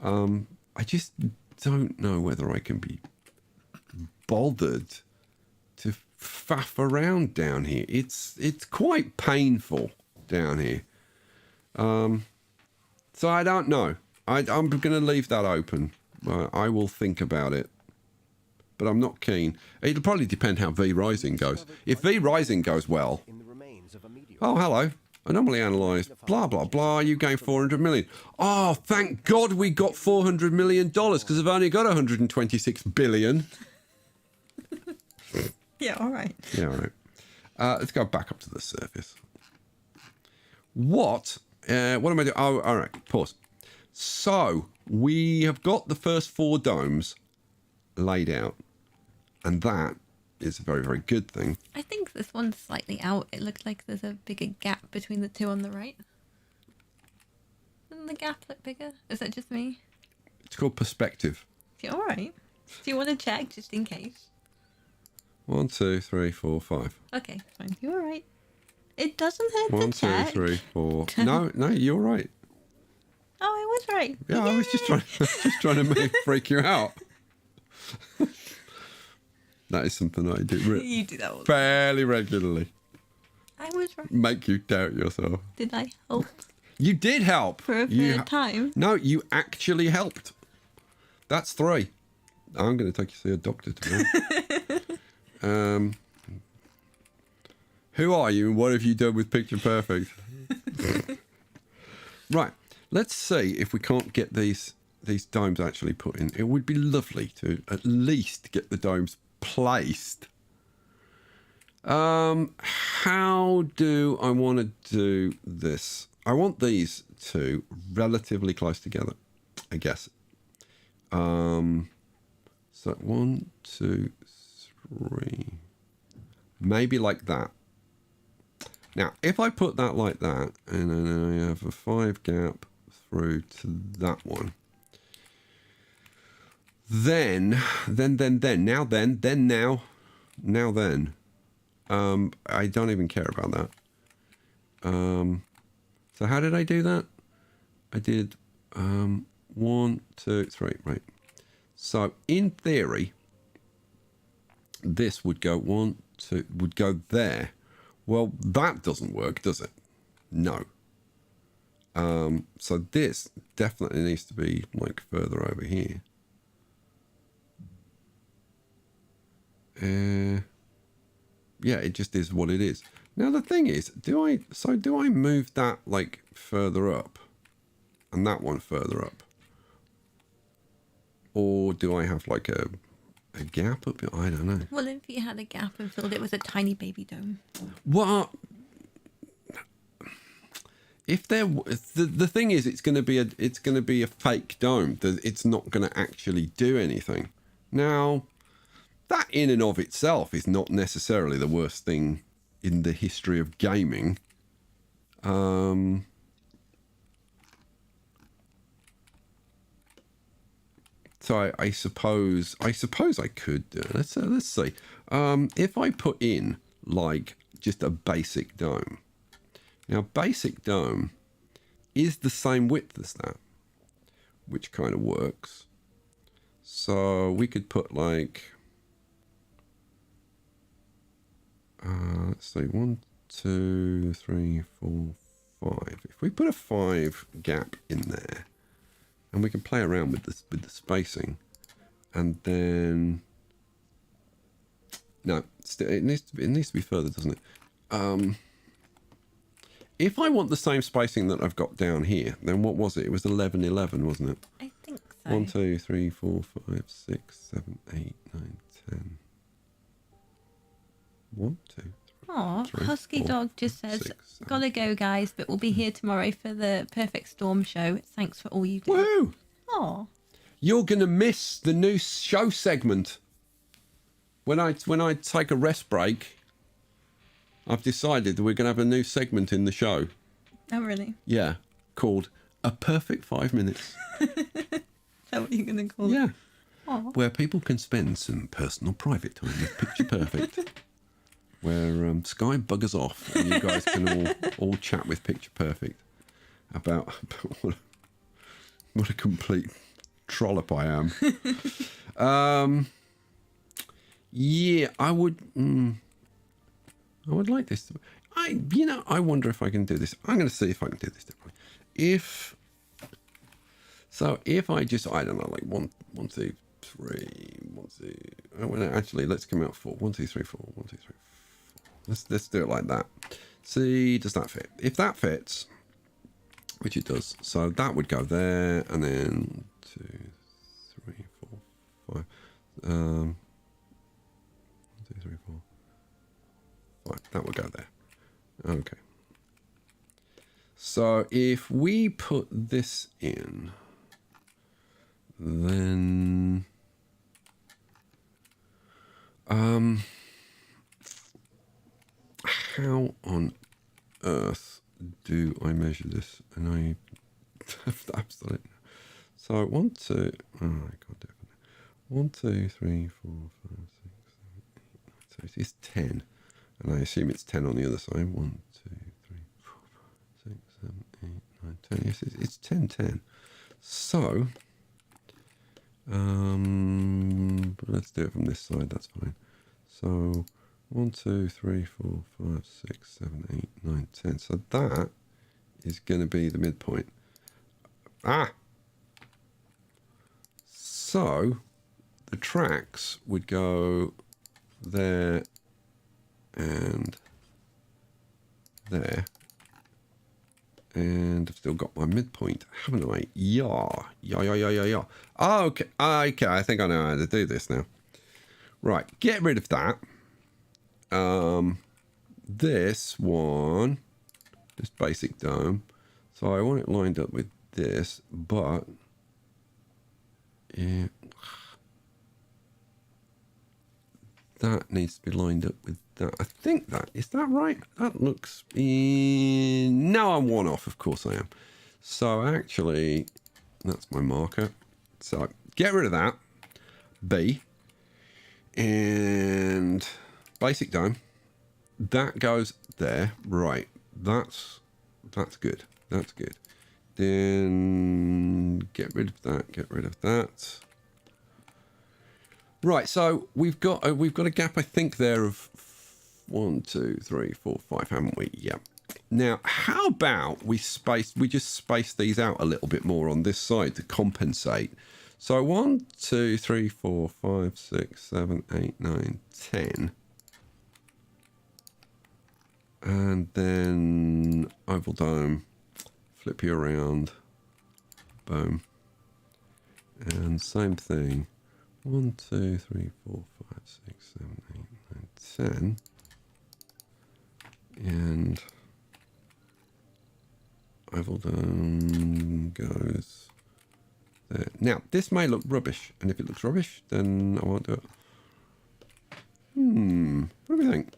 I just don't know whether I can be bothered to faff around down here. It's quite painful down here. So I don't know. I'm going to leave that open. I will think about it. But I'm not keen. It'll probably depend how V-Rising goes. If V-Rising goes well... Oh, hello. Anomaly analysed. Blah, blah, blah. You gain 400 million. Oh, thank God we got $400 million because I've only got 126 billion. Yeah, all right. Yeah, all right. Let's go back up to the surface. What am I doing? Oh, all right. Pause. So we have got the first 4 domes laid out. And that is a very, very good thing. I think this one's slightly out. It looks like there's a bigger gap between the two on the right. Doesn't the gap look bigger? Is that just me? It's called perspective. Yeah, all right. Do you want to check just in case? 1, 2, 3, 4, 5. Okay, fine. You're all right. It doesn't hurt 1, to 2, check. 3, 4. No, you're right. Oh, I was right. Yeah, I was just trying to freak you out. That is something I do You do that all. fairly regularly. I was right. Make you doubt yourself. Did I help You did help. for a third time? No, you actually helped. That's 3. I'm going to take you to see a doctor tomorrow. Who are you and what have you done with Picture Perfect? Right. Let's see if we can't get these domes actually put in. It would be lovely to at least get the domes placed How do I want to do this? I want these two relatively close together, I guess. So 1, 2, 3. Maybe like that. Now, if I put that like that, and then I have a 5 gap through to that one, then, I don't even care about that. So how did I do that? I did 1, 2, 3, right. So in theory, this would go 1, 2, would go there. Well, that doesn't work, does it? No. So this definitely needs to be like further over here. Yeah, it just is what it is. Now the thing is, do I move that like further up and that one further up? Or do I have like a gap up here? I don't know. Well, if you had a gap and filled it with a tiny baby dome. What? If there, the thing is, it's going to be a fake dome. It's not going to actually do anything. Now, that in and of itself is not necessarily the worst thing in the history of gaming. So I suppose I could do it. Let's see. If I put in like just a basic dome. Now, basic dome is the same width as that, which kind of works. So we could put like, let's see, 1, 2, 3, 4, 5. If we put a 5 gap in there, and we can play around with this with the spacing, and then no, it needs to be further, doesn't it? If I want the same spacing that I've got down here, then what was it? It was 11, 11, wasn't it? I think so. 1, 2, 3, 4, 5, 6, 7, 8, 9, 10. 1, 2. Oh, 3, Husky 4, Dog just says, 6, 7. "Gotta go, guys, but we'll be here tomorrow for the Perfect Storm show. Thanks for all you do." Woo! Oh, You're gonna miss the new show segment. When I take a rest break, I've decided that we're gonna have a new segment in the show. oh really? Yeah, called A Perfect 5 Minutes. Is that what you're gonna call it? Yeah. Oh. Where people can spend some personal private time with Picture Perfect. Where Sky buggers off and you guys can all chat with Picture Perfect about what a complete trollop I am. Yeah, I would like this to, I wonder if I can do this. I'm going to see if I can do this differently. If I just, I don't know, like 1, 2, 3, 1, 2. Oh, well, actually, let's come out 4. 1, 2, 3, 4. 1, 2, 3, 4. Let's do it like that. See, does that fit? If that fits, which it does, so that would go there, and then 2, 3, 4, 5. 1, 2, 3, 4, 5. That would go there. Okay. So if we put this in, then how on earth do I measure this? And I have absolutely. So 1, 2. Oh, I can't do it. 1, 2, 3, 4, 5, 6, 7, 8, 9, 10. It's 10, and I assume it's 10 on the other side. 1, 2, 3, 4, 5, 6, 7, 8, 9, 10. Yes, it's 10, 10. So, let's do it from this side. That's fine. So 1, 2, 3, 4, 5, 6, 7, 8, 9, 10. So that is going to be the midpoint. So the tracks would go there and there. And I've still got my midpoint, haven't I? Yeah. Oh, okay. Okay, I think I know how to do this now. Right, get rid of that. this one, this basic dome. So I want it lined up with this, but yeah, that needs to be lined up with that. I think that, is that right? That looks, no, I'm one off, of course I am. So actually, that's my marker. So get rid of that, B, and basic dome. That goes there, right? That's good. That's good. Then get rid of that. Get rid of that. Right. So we've got a gap, I think, there of 1, 2, 3, 4, 5, haven't we? Yeah. Now, how about we just space these out a little bit more on this side to compensate. So 1, 2, 3, 4, 5, 6, 7, 8, 9, 10. And then oval dome, flip you around, boom. And same thing, 1, 2, 3, 4, 5, 6, 7, 8, 9, 10. And oval dome goes there. Now, this may look rubbish, and if it looks rubbish, then I won't do it. What do we think?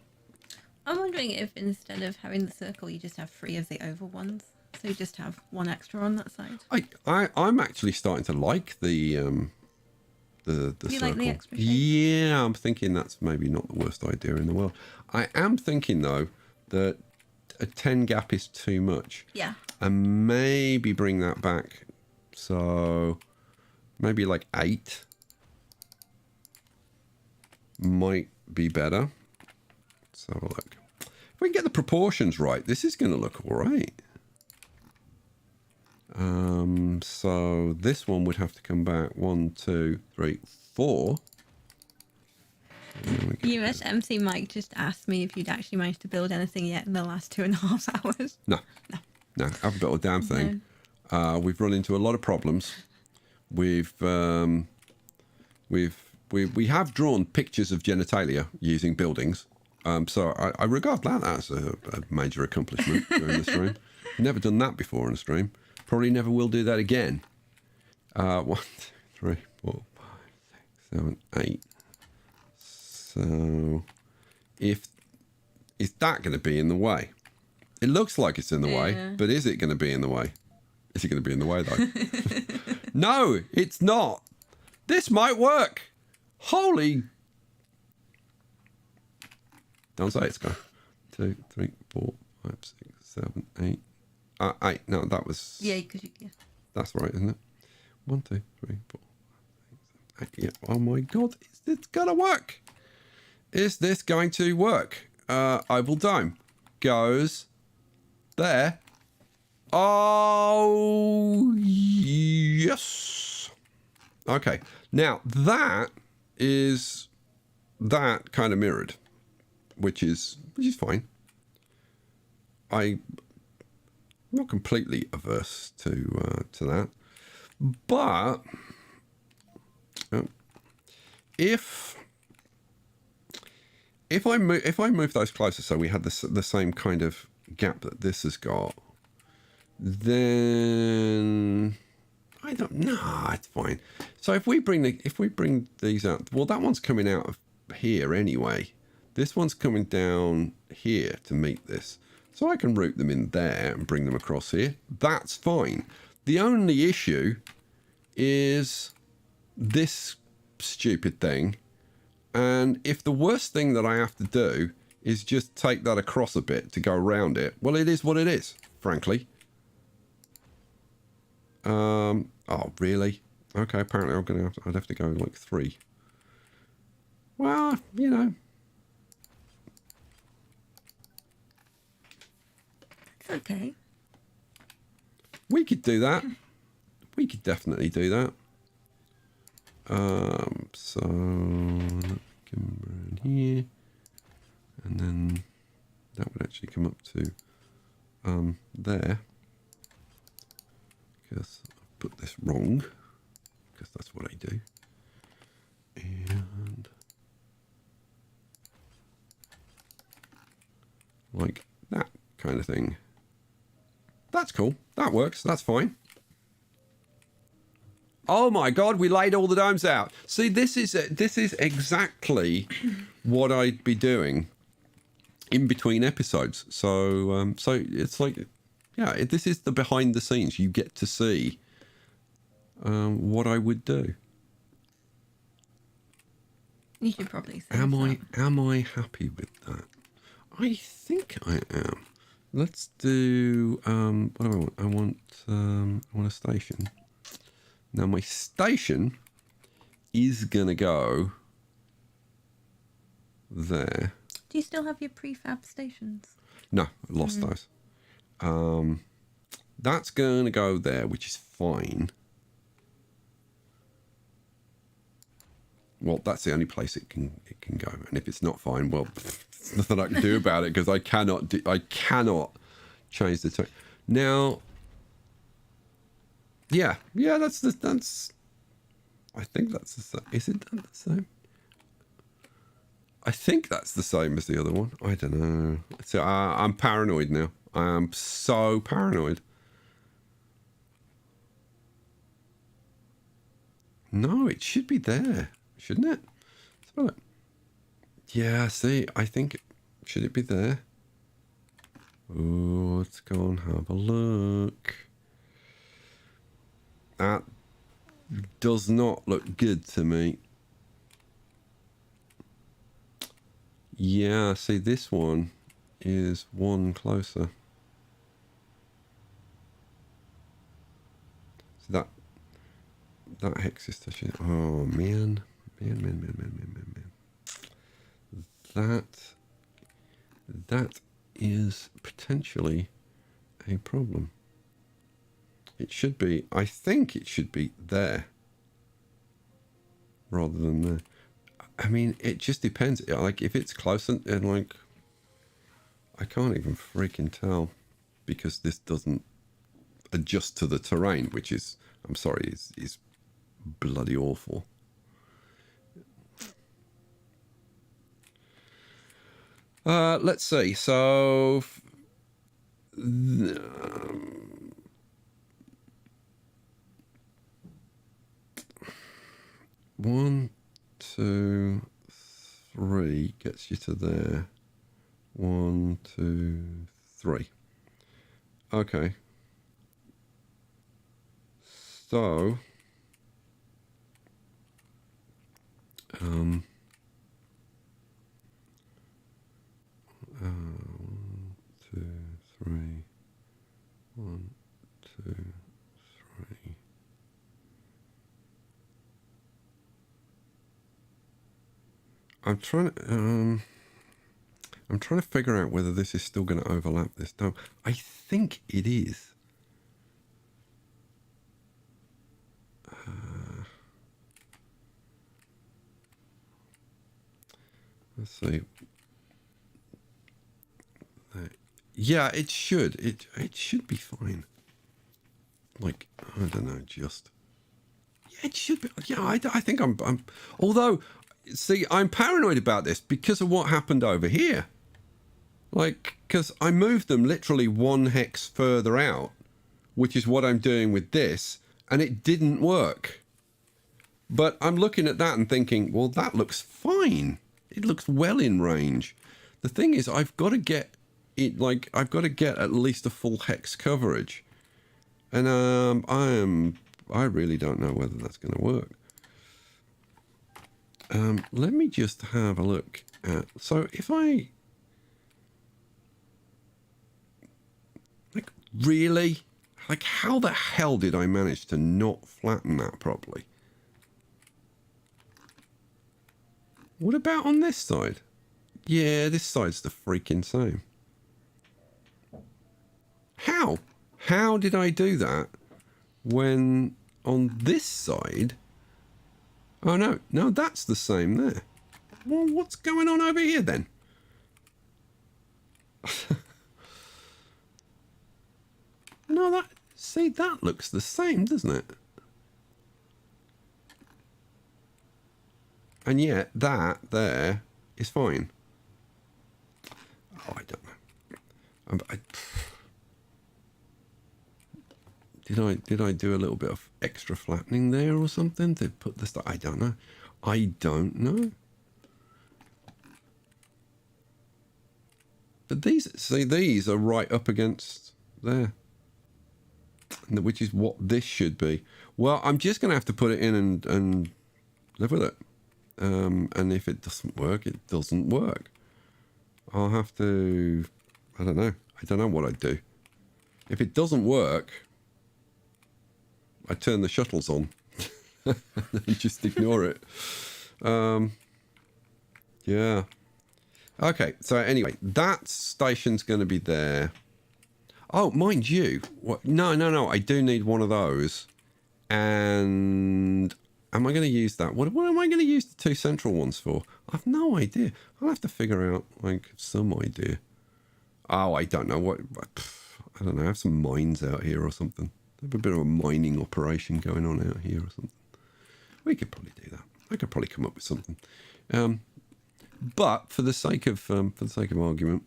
I'm wondering if instead of having the circle, you just have 3 of the oval ones. So you just have 1 extra on that side. I'm actually starting to like the You circle. like the extra shape? Yeah, I'm thinking that's maybe not the worst idea in the world. I am thinking though that a 10 gap is too much. Yeah. And maybe bring that back. So maybe like 8 might be better. Let's have a look. If we can get the proportions right, this is going to look all right. So this one would have to come back 1, 2, 3, 4. US MC Mike just asked me if you'd actually managed to build anything yet in the last 2.5 hours. No, haven't built a damn thing. No. We've run into a lot of problems. We have drawn pictures of genitalia using buildings. So I regard that as a major accomplishment during the stream. Never done that before on a stream. Probably never will do that again. 1, 2, 3, 4, 5, 6, 7, 8. So is that going to be in the way? It looks like it's in the way, but is it going to be in the way? Is it going to be in the way though? No, it's not. This might work. Holy. Don't say it's going. 2, 3, 4, 5, 6, 7, 8. 8. No, that was. Yeah, because yeah. That's right, isn't it? 1, 2, 3, 4, 5, 6, 7, 8. Yeah. Oh my God, is this gonna work? Is this going to work? Oval dome goes there. Oh yes. Okay. Now that is that kind of mirrored. Which is fine. I'm not completely averse to that, but if I move those closer, so we had the same kind of gap that this has got, then I don't know. It's fine. So if we bring these out, well, that one's coming out of here anyway. This one's coming down here to meet this. So I can route them in there and bring them across here. That's fine. The only issue is this stupid thing. And if the worst thing that I have to do is just take that across a bit to go around it, well, it is what it is, frankly. Oh, really? Okay, apparently I'd have to go like 3. Well, you know. Okay. We could do that. We could definitely do that. So come around here, and then that would actually come up to there. Because I put this wrong, because that's what I do. And like that kind of thing. That's cool. That works. That's fine. Oh my God, we laid all the domes out. See, this is exactly what I'd be doing in between episodes. So it's like, yeah, this is the behind the scenes. You get to see what I would do. You should probably say Am so. I happy with that? I think I am. Let's do what do I want? I want a station. Now my station is gonna go there. Do you still have your prefab stations? No, I lost those. That's gonna go there, which is fine. Well, that's the only place it can go, and if it's not fine, well, there's nothing I can do about it because I cannot change the time. Now, yeah, that's. I think that's the same. Is it the same? I think that's the same as the other one. I don't know. So I'm paranoid now. I am so paranoid. No, it should be there, shouldn't it? Let's have a look. Yeah, see, I think should it be there? Oh, let's go and have a look. That does not look good to me. Yeah, see, this one is one closer. So that hex is touching. Oh man. That is potentially a problem. It should be, I think it should be there rather than there. I mean, it just depends. Like, if it's close and like, I can't even freaking tell because this doesn't adjust to the terrain, which is, I'm sorry, is bloody awful. Let's see. So, 1, 2, 3 gets you to there. 1, 2, 3. Okay. So, 1, 2, 3. 1, 2, 3. I'm trying to figure out whether this is still going to overlap this dome. I think it is. Let's see. Yeah, it should. It should be fine. Like, I don't know, just. Yeah, it should be. Yeah, I think I'm. Although, see, I'm paranoid about this because of what happened over here. Like, because I moved them literally 1 hex further out, which is what I'm doing with this, and it didn't work. But I'm looking at that and thinking, well, that looks fine. It looks well in range. The thing is, I've got to get it, like, I've got to get at least a full hex coverage. And I really don't know whether that's going to work. Let me just have a look at, so if I, like, really? Like, how the hell did I manage to not flatten that properly? What about on this side? Yeah, this side's the freaking same. How? How did I do that when on this side? Oh, no. No, that's the same there. Well, what's going on over here then? No, that... See, that looks the same, doesn't it? And yet, that there is fine. Oh, I don't know. Did I do a little bit of extra flattening there or something to put this? I don't know. I don't know. But these are right up against there, which is what this should be. Well, I'm just going to have to put it in and live with it. And if it doesn't work, it doesn't work. I'll have to, I don't know what I'd do. If it doesn't work, I turn the shuttles on and just ignore it. Yeah. Okay, so anyway, that station's going to be there. Oh, mind you, what? No, I do need one of those. And am I going to use that? What am I going to use the two central ones for? I've no idea. I'll have to figure out, like, some idea. Oh, I don't know. I don't know. I have some mines out here or something. Have a bit of a mining operation going on out here or something. We could probably do that. I could probably come up with something. But for the sake of argument,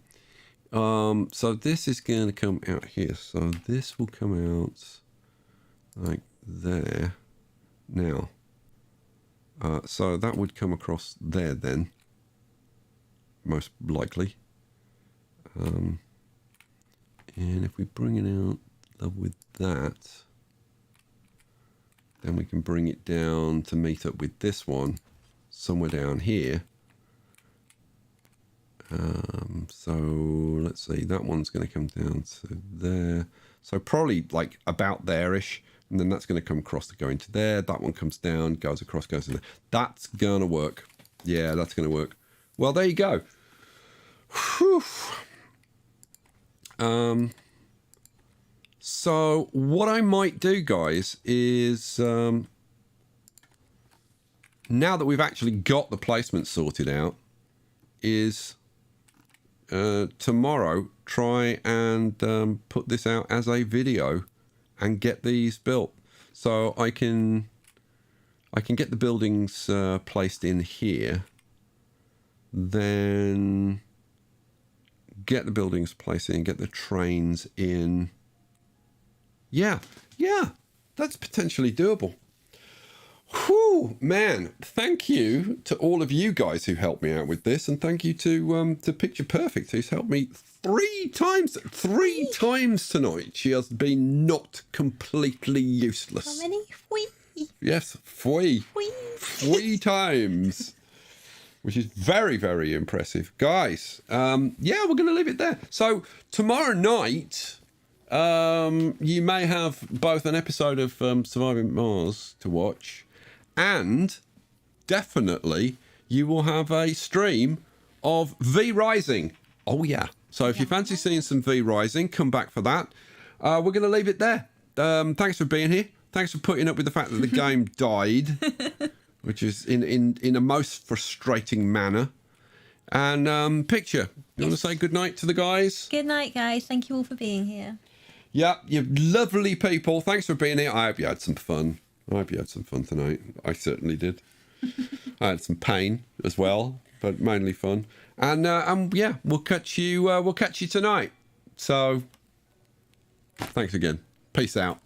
so this is going to come out here. So this will come out like there. Now, so that would come across there then, most likely. And if we bring it out with that, then we can bring it down to meet up with this one somewhere down here. So let's see, that one's going to come down to there. So probably like about there-ish. And then that's going to come across to go into there. That one comes down, goes across, goes in there. That's going to work. Yeah, that's going to work. Well, there you go. Whew. So what I might do, guys, is now that we've actually got the placement sorted out, is tomorrow try and put this out as a video and get these built, so I can get the buildings placed in here, then get the buildings placed in, get the trains in. Yeah, that's potentially doable. Whew, man, thank you to all of you guys who helped me out with this, and thank you to Picture Perfect, who's helped me three times tonight. She has been not completely useless. How many? Yes, three times, which is very, very impressive, guys. Yeah, we're gonna leave it there. So tomorrow night, you may have both an episode of Surviving Mars to watch, and definitely you will have a stream of V Rising. Oh yeah. So if you fancy seeing some V Rising, come back for that. We're going to leave it there. Thanks for being here. Thanks for putting up with the fact that the game died, which is in a most frustrating manner. And Picture, you want to say good night to the guys? Good night, guys. Thank you all for being here. Yeah, you're lovely people. Thanks for being here. I hope you had some fun. I hope you had some fun tonight. I certainly did. I had some pain as well, but mainly fun. And yeah, we'll catch you tonight. So thanks again. Peace out.